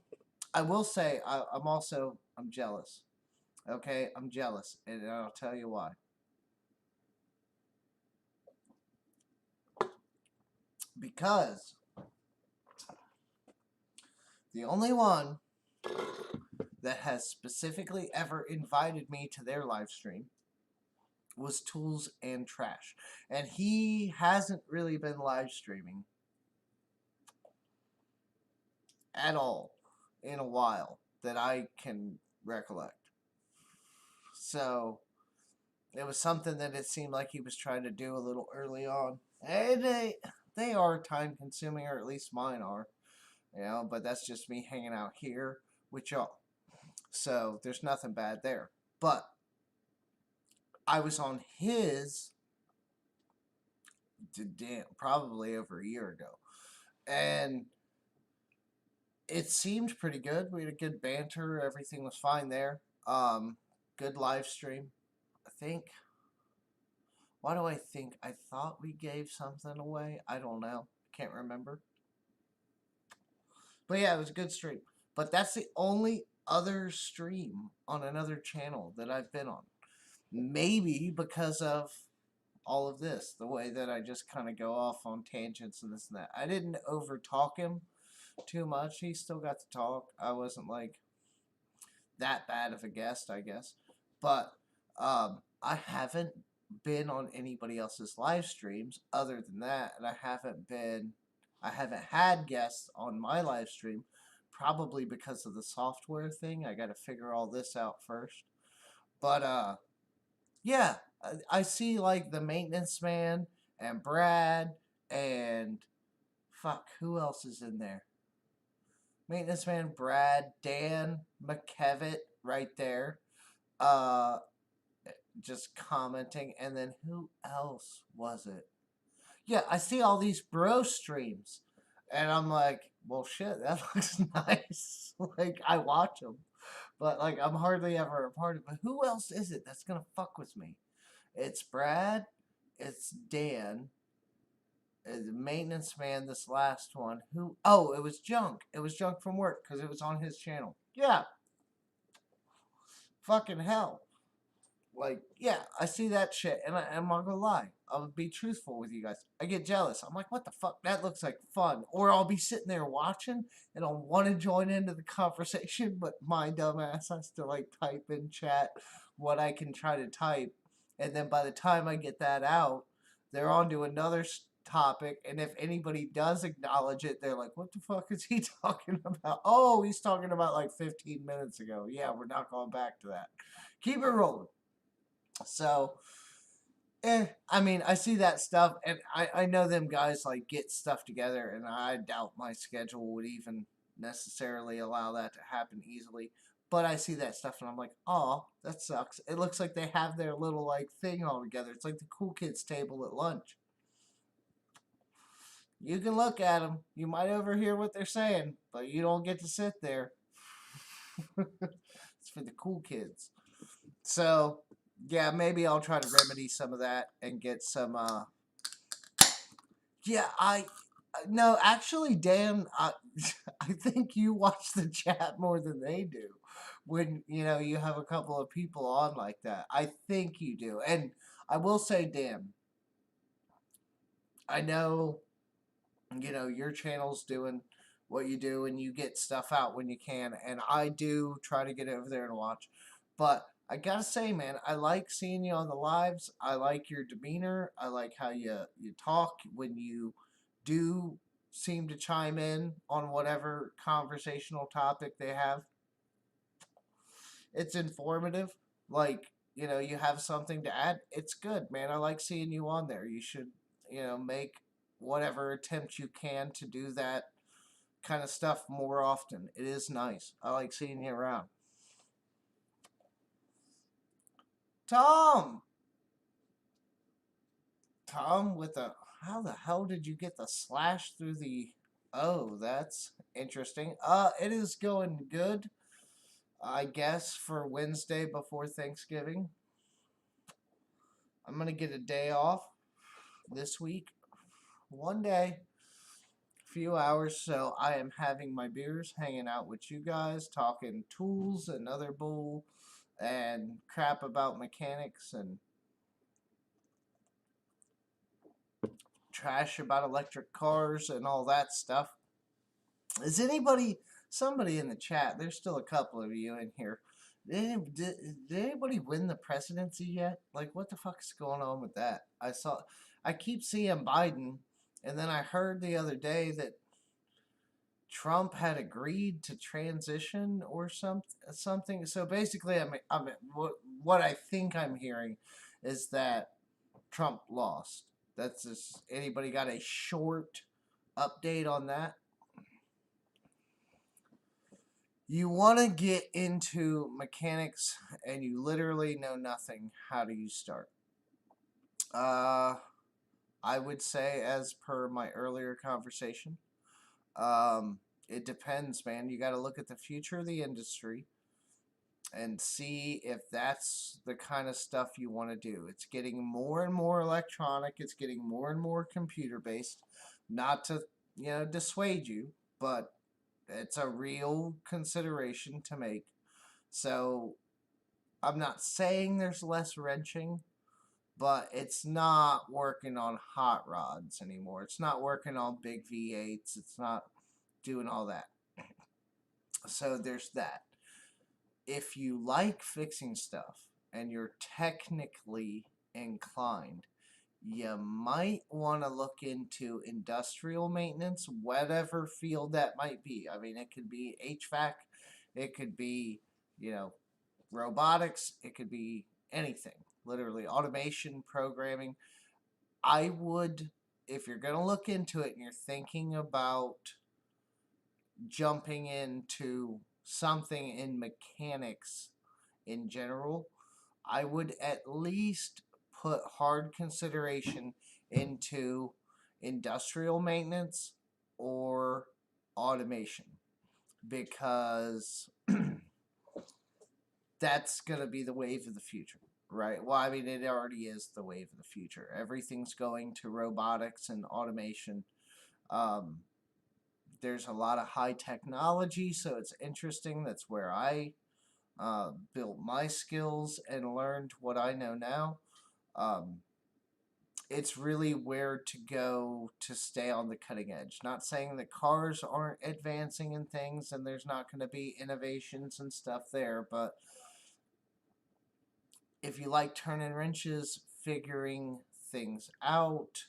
I will say, I'm jealous. Okay, I'm jealous, and I'll tell you why. Because the only one that has specifically ever invited me to their live stream was Tools and Trash. And he hasn't really been live streaming at all in a while that I can recollect. So it was something that it seemed like he was trying to do a little early on. And they are time consuming, or at least mine are. But that's just me hanging out here with y'all. So there's nothing bad there. But I was on his probably over a year ago. And it seemed pretty good. We had a good banter. Everything was fine there. Good live stream. I think. Why do I think? I thought we gave something away. I don't know. Can't remember. But yeah, it was a good stream. But that's the only other stream on another channel that I've been on. Maybe because of all of this, the way that I just kind of go off on tangents and this and that. I didn't over talk him too much. He still got to talk. I wasn't like that bad of a guest, I guess. But I haven't been on anybody else's live streams other than that, and I haven't had guests on my live stream, probably because of the software thing. I got to figure all this out first. But yeah, I see like the maintenance man and Brad and fuck, who else is in there? Maintenance man, Brad, Dan McKevitt, right there. Just commenting, and then who else was it? Yeah, I see all these bro streams, and I'm like, well, shit, that looks nice. Like, I watch them, but like, I'm hardly ever a part of it. But who else is it that's gonna fuck with me? It's Brad, it's Dan, the maintenance man. This last one, who? Oh, it was Junk. It was Junk from work because it was on his channel. Yeah, fucking hell. Like, yeah, I see that shit, and I'm not gonna lie. I'll be truthful with you guys. I get jealous. I'm like, what the fuck? That looks like fun. Or I'll be sitting there watching, and I'll want to join into the conversation, but my dumb ass has to, like, type in chat what I can try to type. And then by the time I get that out, they're on to another topic, and if anybody does acknowledge it, they're like, what the fuck is he talking about? Oh, he's talking about, like, 15 minutes ago. Yeah, we're not going back to that. Keep it rolling. So, I mean, I see that stuff, and I know them guys, like, get stuff together, and I doubt my schedule would even necessarily allow that to happen easily. But I see that stuff, and I'm like, oh, that sucks. It looks like they have their little, like, thing all together. It's like the cool kids table at lunch. You can look at them. You might overhear what they're saying, but you don't get to sit there. It's for the cool kids. So, yeah, maybe I'll try to remedy some of that and get some, yeah, no, actually, Dan, I think you watch the chat more than they do. when you have a couple of people on like that. I think you do. And I will say, Dan, I know your channel's doing what you do and you get stuff out when you can, and I do try to get over there and watch. But I gotta say, man, I like seeing you on the lives. I like your demeanor. I like how you talk when you do seem to chime in on whatever conversational topic they have. It's informative. Like, you have something to add. It's good, man. I like seeing you on there. You should, make whatever attempt you can to do that kind of stuff more often. It is nice. I like seeing you around. Tom! Tom with a. How the hell did you get the slash through the. Oh, that's interesting. It is going good, I guess, for Wednesday before Thanksgiving. I'm going to get a day off this week. One day, few hours, so I am having my beers, hanging out with you guys, talking tools and other bull and crap about mechanics and trash about electric cars and all that stuff. Is somebody in the chat, there's still a couple of you in here, did anybody win the presidency yet? Like, what the fuck is going on with that? I keep seeing Biden, and then I heard the other day that Trump had agreed to transition or something. So basically, what I think I'm hearing is that Trump lost. That's just, anybody got a short update on that? You want to get into mechanics and you literally know nothing. How do you start? I would say, as per my earlier conversation, it depends, man. You got to look at the future of the industry and see if that's the kind of stuff you want to do. It's getting more and more electronic. It's getting more and more computer based. Not to, dissuade you, but it's a real consideration to make. So I'm not saying there's less wrenching, but it's not working on hot rods anymore. It's not working on big V8s. It's not doing all that. So there's that. If you like fixing stuff and you're technically inclined, you might want to look into industrial maintenance, whatever field that might be. I mean, it could be HVAC, it could be, robotics, it could be anything, literally automation, programming. I would, if you're going to look into it and you're thinking about jumping into something in mechanics in general, I would at least put hard consideration into industrial maintenance or automation, because that's going to be the wave of the future, right? Well, I mean, it already is the wave of the future. Everything's going to robotics and automation. There's a lot of high technology, so it's interesting. That's where I built my skills and learned what I know now. It's really where to go to stay on the cutting edge. Not saying that cars aren't advancing in things and there's not going to be innovations and stuff there, but if you like turning wrenches, figuring things out,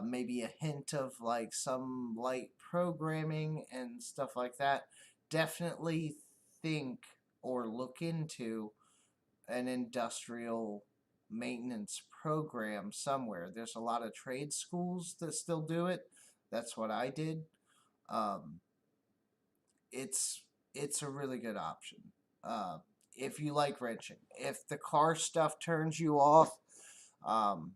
maybe a hint of like some light programming and stuff like that, definitely think or look into an industrial maintenance program somewhere. There's a lot of trade schools that still do it. That's what I did. Um, it's a really good option. If you like wrenching, if the car stuff turns you off, um,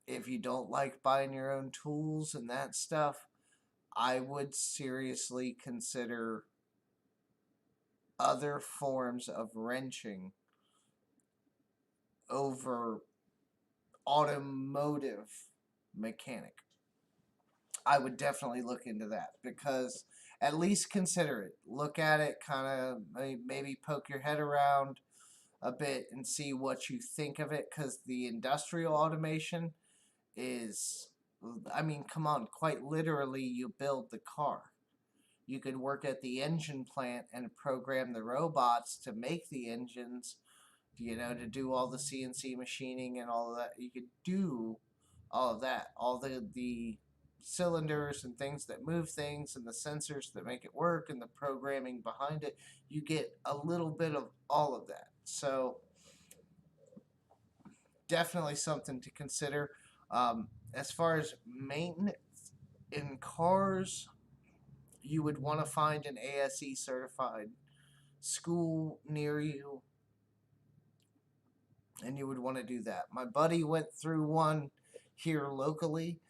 if you don't like buying your own tools and that stuff, I would seriously consider other forms of wrenching over automotive mechanic. I would definitely look into that, because at least consider it. Look at it, kind of maybe poke your head around a bit and see what you think of it, because the industrial automation is, I mean, come on, quite literally, you build the car. You could work at the engine plant and program the robots to make the engines, to do all the CNC machining and all of that. You could do all of that, all the cylinders and things that move things and the sensors that make it work and the programming behind it. You get a little bit of all of that. So definitely something to consider. As far as maintenance in cars, you would want to find an ASE certified school near you, and you would want to do that. My buddy went through one here locally.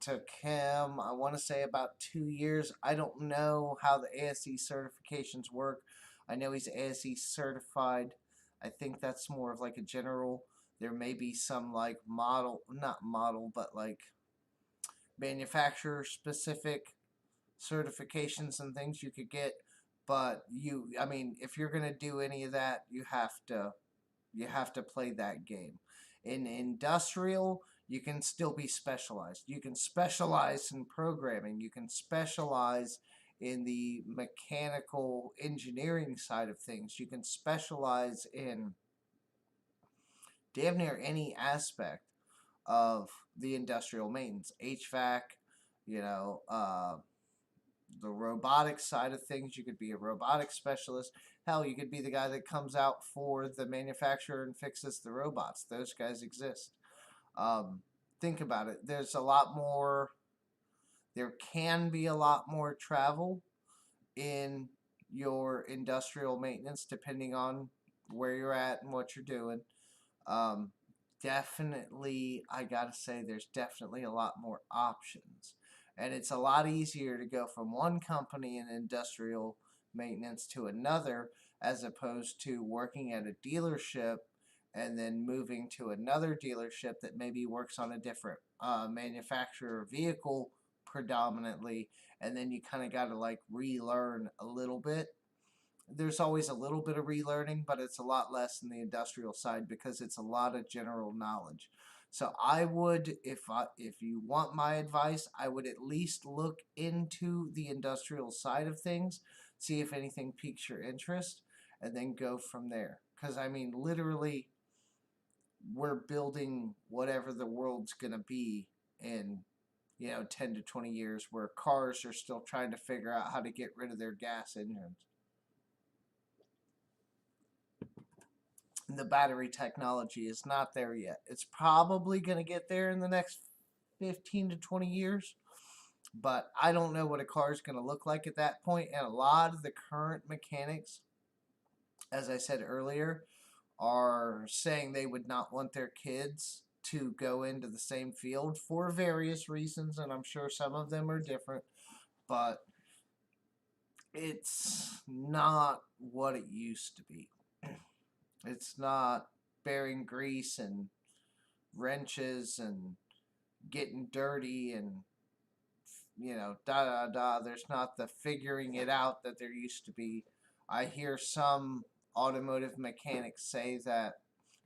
Took him, I want to say, about 2 years. I don't know how the ASE certifications work. I know he's ASE certified. I think that's more of like a general. There may be some like not model, but like manufacturer specific certifications and things you could get. But I mean, if you're gonna do any of that, you have to play that game. In industrial, you can still be specialized. You can specialize in programming. You can specialize in the mechanical engineering side of things. You can specialize in damn near any aspect of the industrial maintenance. HVAC, you know, the robotics side of things. You could be a robotics specialist. Hell, you could be the guy that comes out for the manufacturer and fixes the robots. Those guys exist. Think about it. There can be a lot more travel in your industrial maintenance depending on where you're at and what you're doing. Definitely, I gotta say, there's definitely a lot more options. And it's a lot easier to go from one company in industrial maintenance to another, as opposed to working at a dealership and then moving to another dealership that maybe works on a different manufacturer vehicle predominantly, and then you kind of got to like relearn a little bit. There's always a little bit of relearning, but it's a lot less in the industrial side because it's a lot of general knowledge. So I would, if you want my advice, I would at least look into the industrial side of things, see if anything piques your interest, and then go from there. Because I mean, literally, we're building whatever the world's gonna be in 10 to 20 years, where cars are still trying to figure out how to get rid of their gas engines. The battery technology is not there yet. It's probably going to get there in the next 15 to 20 years, but I don't know what a car is going to look like at that point. And a lot of the current mechanics, as I said earlier, are saying they would not want their kids to go into the same field for various reasons, and I'm sure some of them are different, but it's not what it used to be. It's not bearing grease and wrenches and getting dirty and da da da. There's not the figuring it out that there used to be. I hear some automotive mechanics say that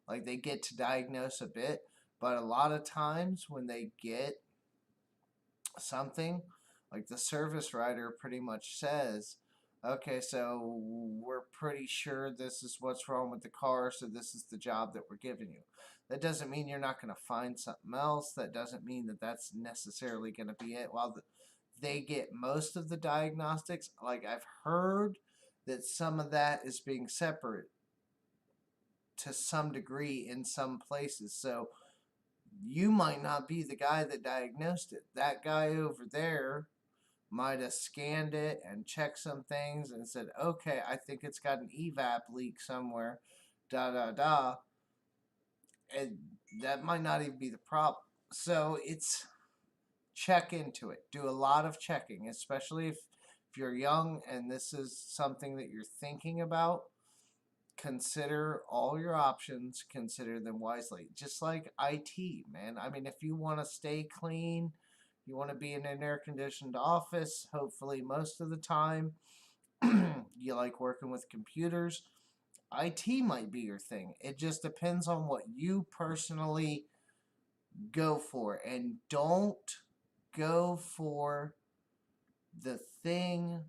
like they get to diagnose a bit, but a lot of times when they get something, like the service writer pretty much says, okay, so we're pretty sure this is what's wrong with the car, so this is the job that we're giving you. That doesn't mean you're not going to find something else. That doesn't mean that that's necessarily going to be it. While they get most of the diagnostics, like I've heard that some of that is being separate to some degree in some places. So you might not be the guy that diagnosed it. That guy over there might have scanned it and checked some things and said, okay, I think it's got an evap leak somewhere, da da da. And that might not even be the problem. So it's check into it. Do a lot of checking, especially if you're young and this is something that you're thinking about. Consider all your options, consider them wisely. Just like IT, man. I mean, if you want to stay clean, You want to be in an air-conditioned office, hopefully most of the time. You like working with computers. IT might be your thing. It just depends on what you personally go for. And don't go for the thing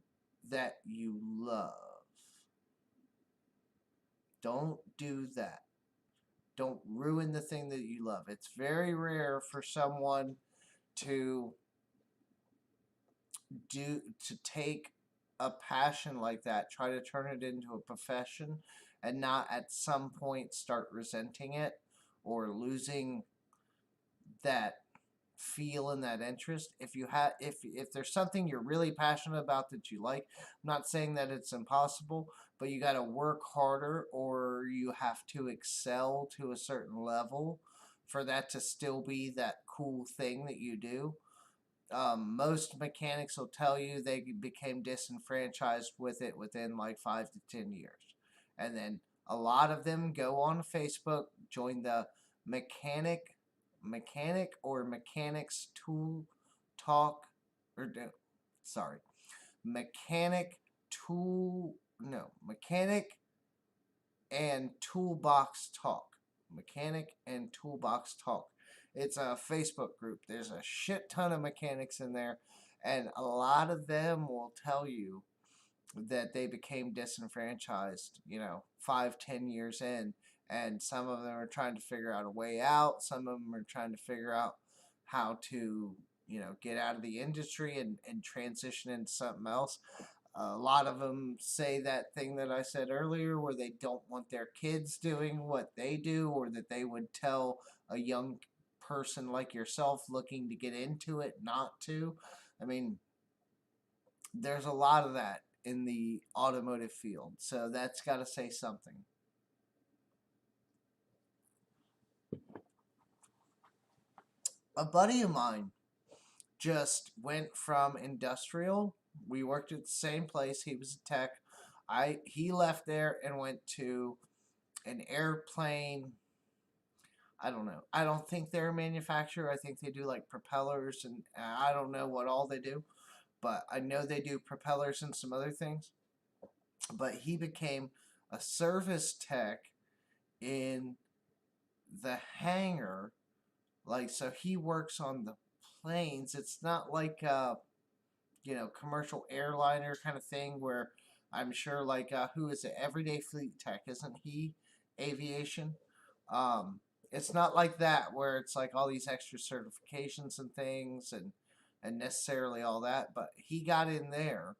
that you love. Don't do that. Don't ruin the thing that you love. It's very rare for someone to take a passion like that, try to turn it into a profession, and not at some point start resenting it or losing that feel and that interest. If there's something you're really passionate about that you like, I'm not saying that it's impossible, but you got to work harder, or you have to excel to a certain level for that to still be that cool thing that you do. Most mechanics will tell you they became disenfranchised with it within like 5 to 10 years. And then a lot of them go on Facebook, join the mechanics tool talk, or sorry, mechanic tool, no, mechanic and toolbox talk. Mechanic and toolbox talk. It's a Facebook group. There's a shit ton of mechanics in there, and a lot of them will tell you that they became disenfranchised, 5, 10 years in, and some of them are trying to figure out a way out. Some of them are trying to figure out how to, get out of the industry and transition into something else. A lot of them say that thing that I said earlier, where they don't want their kids doing what they do, or that they would tell a young person like yourself looking to get into it not to. I mean, there's a lot of that in the automotive field, so that's got to say something. A buddy of mine just went from industrial. We worked at the same place. He was a tech. He left there and went to an airplane. I don't know. I don't think they're a manufacturer. I think they do like propellers, and I don't know what all they do, but I know they do propellers and some other things. But he became a service tech in the hangar. Like, so he works on the planes. It's not like commercial airliner kind of thing where I'm sure like who is it? Everyday Fleet Tech, isn't he? Aviation. It's not like that where it's like all these extra certifications and things and necessarily all that, but he got in there.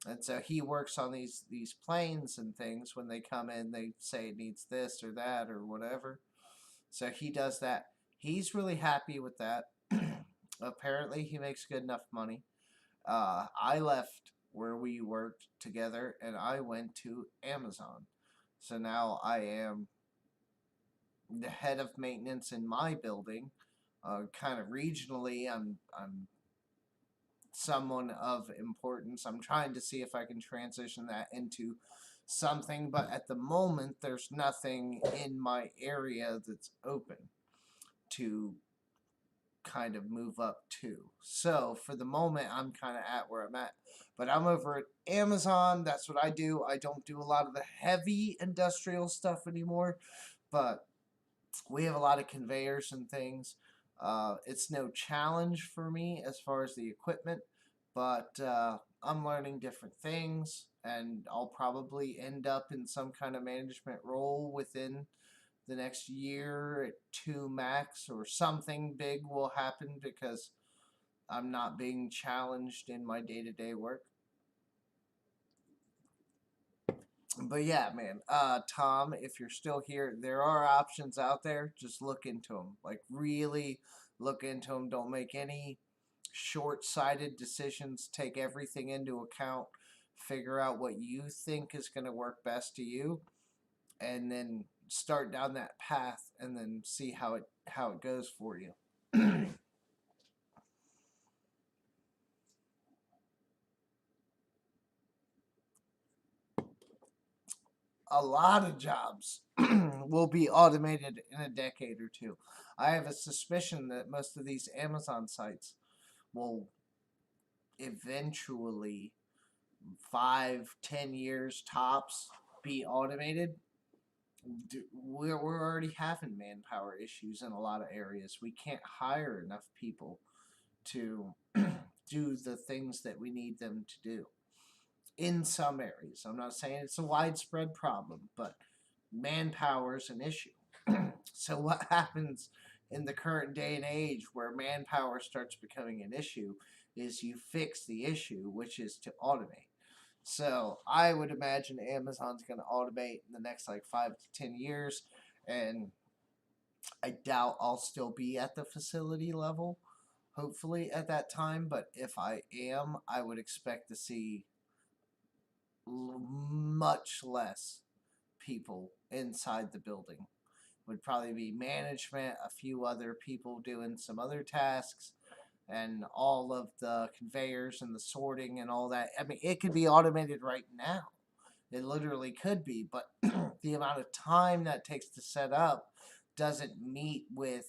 And so he works on these planes and things. When they come in, they say it needs this or that or whatever. So he does that. He's really happy with that. Apparently, he makes good enough money. I left where we worked together, and I went to Amazon. So now I am the head of maintenance in my building. Kind of regionally, I'm someone of importance. I'm trying to see if I can transition that into something, but at the moment, there's nothing in my area that's open to kind of move up to. So for the moment, I'm kind of at where I'm at. But I'm over at Amazon. That's what I do. I don't do a lot of the heavy industrial stuff anymore, but we have a lot of conveyors and things. It's no challenge for me as far as the equipment, but I'm learning different things, and I'll probably end up in some kind of management role within the next year at 2 max, or something big will happen because I'm not being challenged in my day-to-day work. But yeah, man, Tom, if you're still here, there are options out there. Just look into them. Like, really look into them. Don't make any short-sighted decisions. Take everything into account. Figure out what you think is going to work best to you, and then start down that path, and then see how it goes for you. A lot of jobs will be automated in a decade or two. I have a suspicion that most of these Amazon sites will eventually 5-10 years tops be automated. We're already having manpower issues in a lot of areas. We can't hire enough people to do the things that we need them to do in some areas. I'm not saying it's a widespread problem, but manpower is an issue. So what happens in the current day and age where manpower starts becoming an issue is you fix the issue, which is to automate. So I would imagine Amazon's going to automate in the next like 5 to 10 years, and I doubt I'll still be at the facility level, hopefully at that time. But if I am, I would expect to see much less people inside the building. Would probably be management, a few other people doing some other tasks, and all of the conveyors and the sorting and all that. I mean, it could be automated right now. It literally could be, but the amount of time that takes to set up doesn't meet with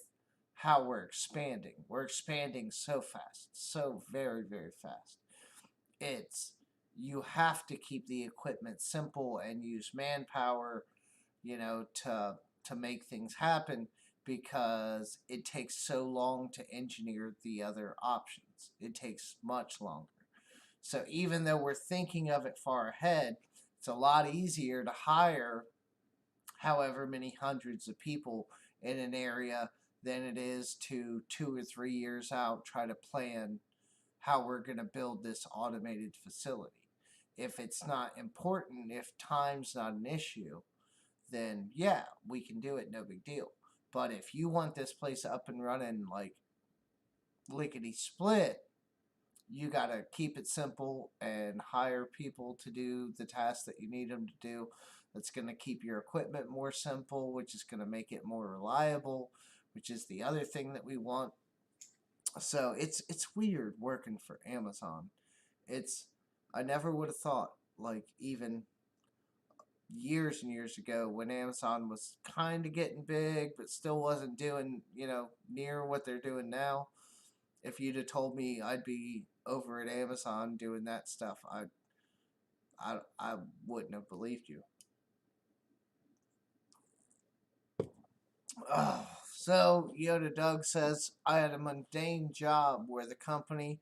how we're expanding. We're expanding so fast, so very, very fast. It's you have to keep the equipment simple and use manpower, to make things happen because it takes so long to engineer the other options. It takes much longer. So even though we're thinking of it far ahead, it's a lot easier to hire however many hundreds of people in an area than it is to 2 or 3 years out try to plan how we're going to build this automated facility. If it's not important, if time's not an issue, then yeah, we can do it, no big deal. But if you want this place up and running like lickety split, you got to keep it simple and hire people to do the tasks that you need them to do. That's going to keep your equipment more simple, which is going to make it more reliable, which is the other thing that we want. So it's weird working for Amazon. I never would have thought, like, even years and years ago when Amazon was kind of getting big but still wasn't doing, near what they're doing now. If you'd have told me I'd be over at Amazon doing that stuff, I wouldn't have believed you. So Yoda Doug says, I had a mundane job where the company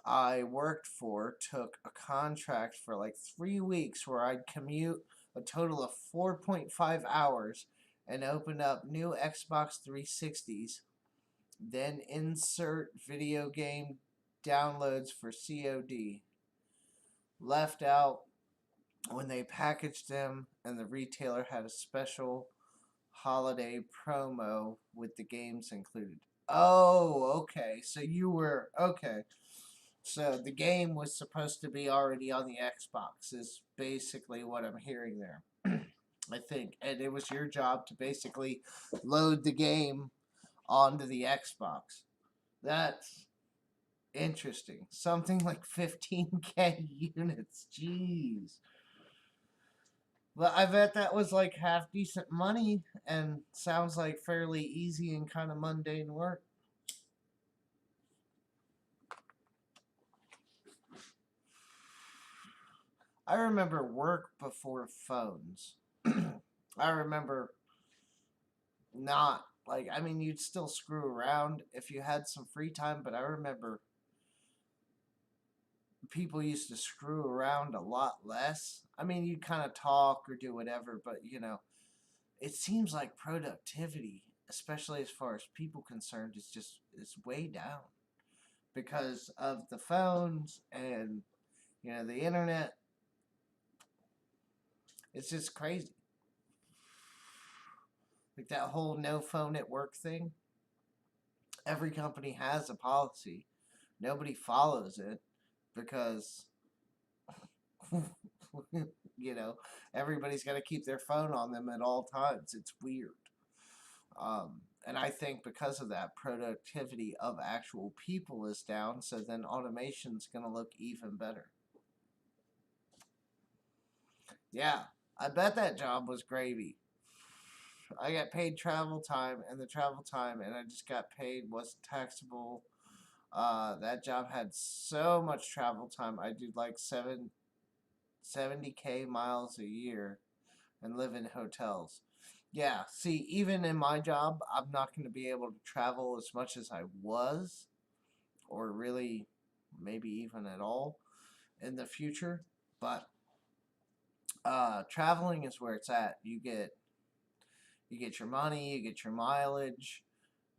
I worked for took a contract for like 3 weeks where I'd commute a total of 4.5 hours and open up new Xbox 360s, then insert video game downloads for COD. Left out when they packaged them and the retailer had a special holiday promo with the games included. Oh, okay. So you were okay. So the game was supposed to be already on the Xbox, is basically what I'm hearing there. I think. And it was your job to basically load the game onto the Xbox. That's interesting. Something like 15K units. Jeez. But I bet that was like half decent money and sounds like fairly easy and kind of mundane work. I remember work before phones. I remember not like, I mean, you'd still screw around if you had some free time, but I remember people used to screw around a lot less. I mean, you'd kind of talk or do whatever, but it seems like productivity, especially as far as people concerned, is way down because of the phones and the internet. It's just crazy. Like that whole no phone at work thing. Every company has a policy. Nobody follows it because everybody's got to keep their phone on them at all times. It's weird. And I think because of that, productivity of actual people is down, so then automation's going to look even better. Yeah, I bet that job was gravy. I got paid travel time, and the travel time, and I just got paid wasn't taxable. That job had so much travel time. I did like 70K miles a year and live in hotels. Yeah, see, even in my job, I'm not going to be able to travel as much as I was, or really maybe even at all in the future. But traveling is where it's at. You get your money, you get your mileage.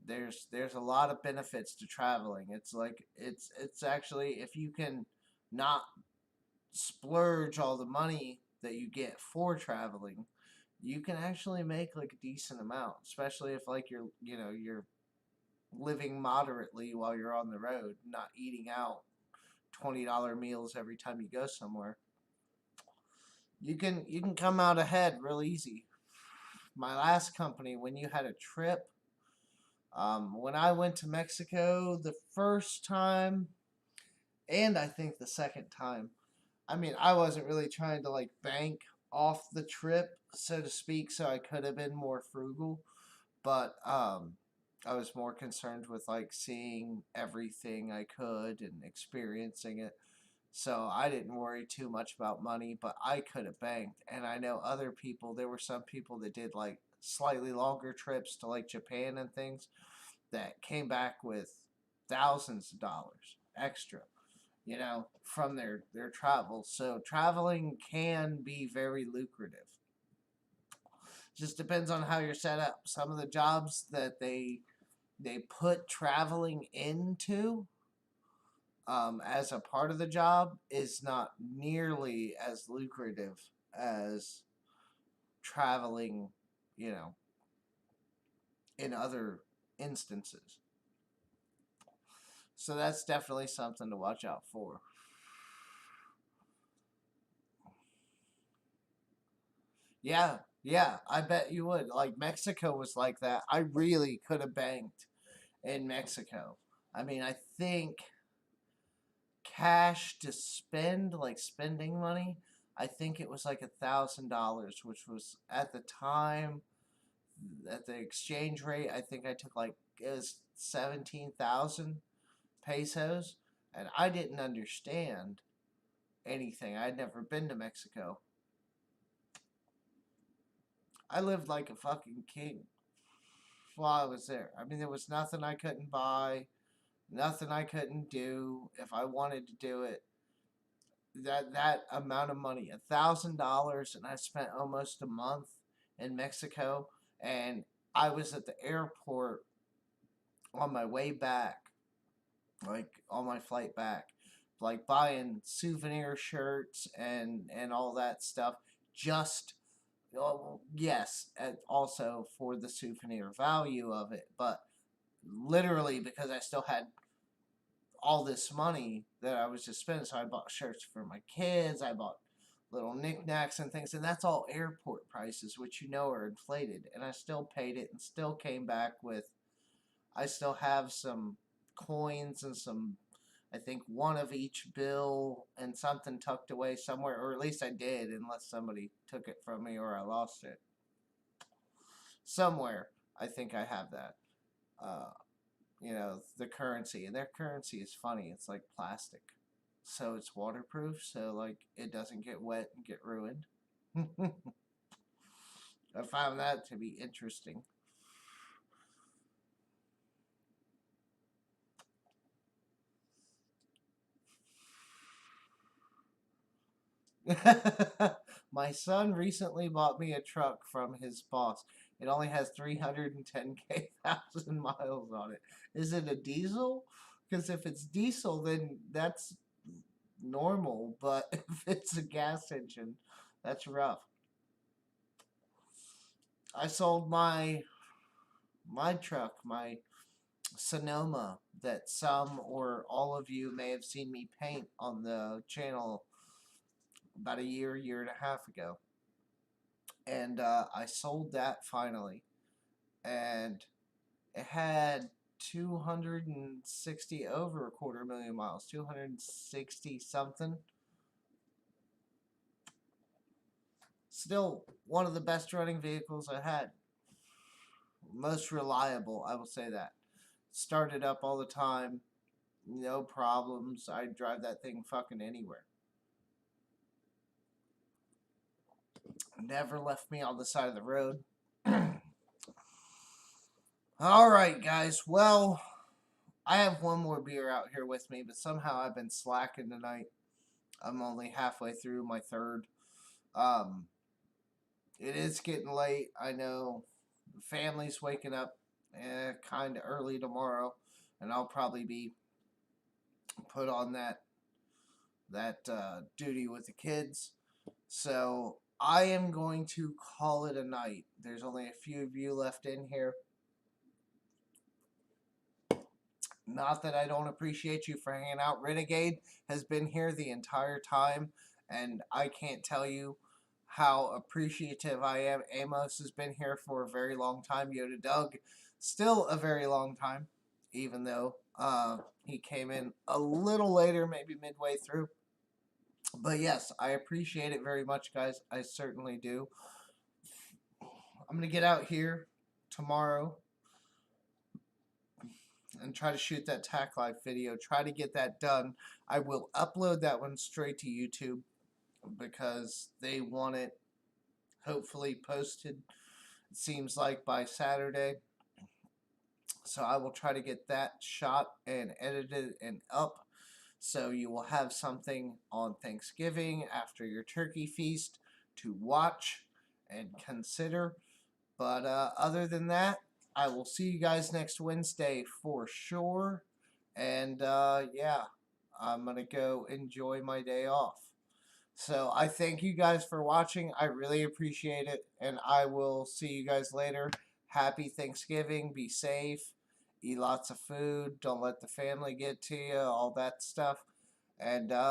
There's a lot of benefits to traveling. It's like it's actually, if you can not splurge all the money that you get for traveling, you can actually make like a decent amount, especially if like you're living moderately while you're on the road, not eating out $20 meals every time you go somewhere. You can come out ahead real easy. My last company, when you had a trip, when I went to Mexico the first time, and I think the second time, I mean, I wasn't really trying to like bank off the trip, so to speak, so I could have been more frugal, but I was more concerned with like seeing everything I could and experiencing it. So I didn't worry too much about money, but I could have banked. And I know other people, there were some people that did like slightly longer trips to like Japan and things that came back with thousands of dollars extra, from their travels. So traveling can be very lucrative. Just depends on how you're set up. Some of the jobs that they put traveling into, as a part of the job, is not nearly as lucrative as traveling, you know, in other instances. So that's definitely something to watch out for. Yeah, yeah, I bet you would. Like Mexico was like that. I really could have banked in Mexico. I mean, I think cash to spend, like spending money, I think it was like $1,000, which was at the time, at the exchange rate, I think I took like, it was 17,000 pesos, and I didn't understand anything. I'd never been to Mexico. I lived like a fucking king while I was there. I mean, there was nothing I couldn't buy, nothing I couldn't do if I wanted to do it. That amount of money, $1,000, and I spent almost a month in Mexico, and I was at the airport on my way back, like on my flight back, like buying souvenir shirts and all that stuff. Just, oh, yes, and also for the souvenir value of it, but literally because I still had all this money that I was just spending. So I bought shirts for my kids. I bought little knickknacks and things, and that's all airport prices, which are inflated. And I still paid it, and still came back with. I still have some coins and some. I think one of each bill and something tucked away somewhere, or at least I did, unless somebody took it from me or I lost it somewhere. I think I have that. Uh, the currency, and their currency is funny. It's like plastic, so it's waterproof, so like it doesn't get wet and get ruined. I found that to be interesting. My son recently bought me a truck from his boss. It only has 310K thousand miles on it. Is it a diesel? Because if it's diesel, then that's normal. But if it's a gas engine, that's rough. I sold my truck, my Sonoma, that some or all of you may have seen me paint on the channel about a year and a half ago. And I sold that finally. And it had 260, over a quarter million miles, 260 something. Still one of the best running vehicles I had. Most reliable, I will say that. Started up all the time. no problems. I'd drive that thing fucking anywhere. Never left me on the side of the road. Alright, guys. Well, I have one more beer out here with me, but somehow I've been slacking tonight. I'm only halfway through my third. Um, it is getting late. I know the family's waking up kind of early tomorrow, and I'll probably be put on that duty with the kids. So I am going to call it a night. There's only a few of you left in here. Not that I don't appreciate you for hanging out. Renegade has been here the entire time, and I can't tell you how appreciative I am. Amos has been here for a very long time. Yoda Doug, still a very long time, even though he came in a little later, maybe midway through. But yes, I appreciate it very much, guys. I certainly do. I'm going to get out here tomorrow and try to shoot that TAC Life video. Try to get that done. I will upload that one straight to YouTube because they want it hopefully posted, it seems like, by Saturday. So I will try to get that shot and edited and up. So you will have something on Thanksgiving after your turkey feast to watch and consider. But other than that, I will see you guys next Wednesday for sure. And yeah, I'm going to go enjoy my day off. So I thank you guys for watching. I really appreciate it. And I will see you guys later. Happy Thanksgiving. Be safe. Eat lots of food. Don't let the family get to you. All that stuff. And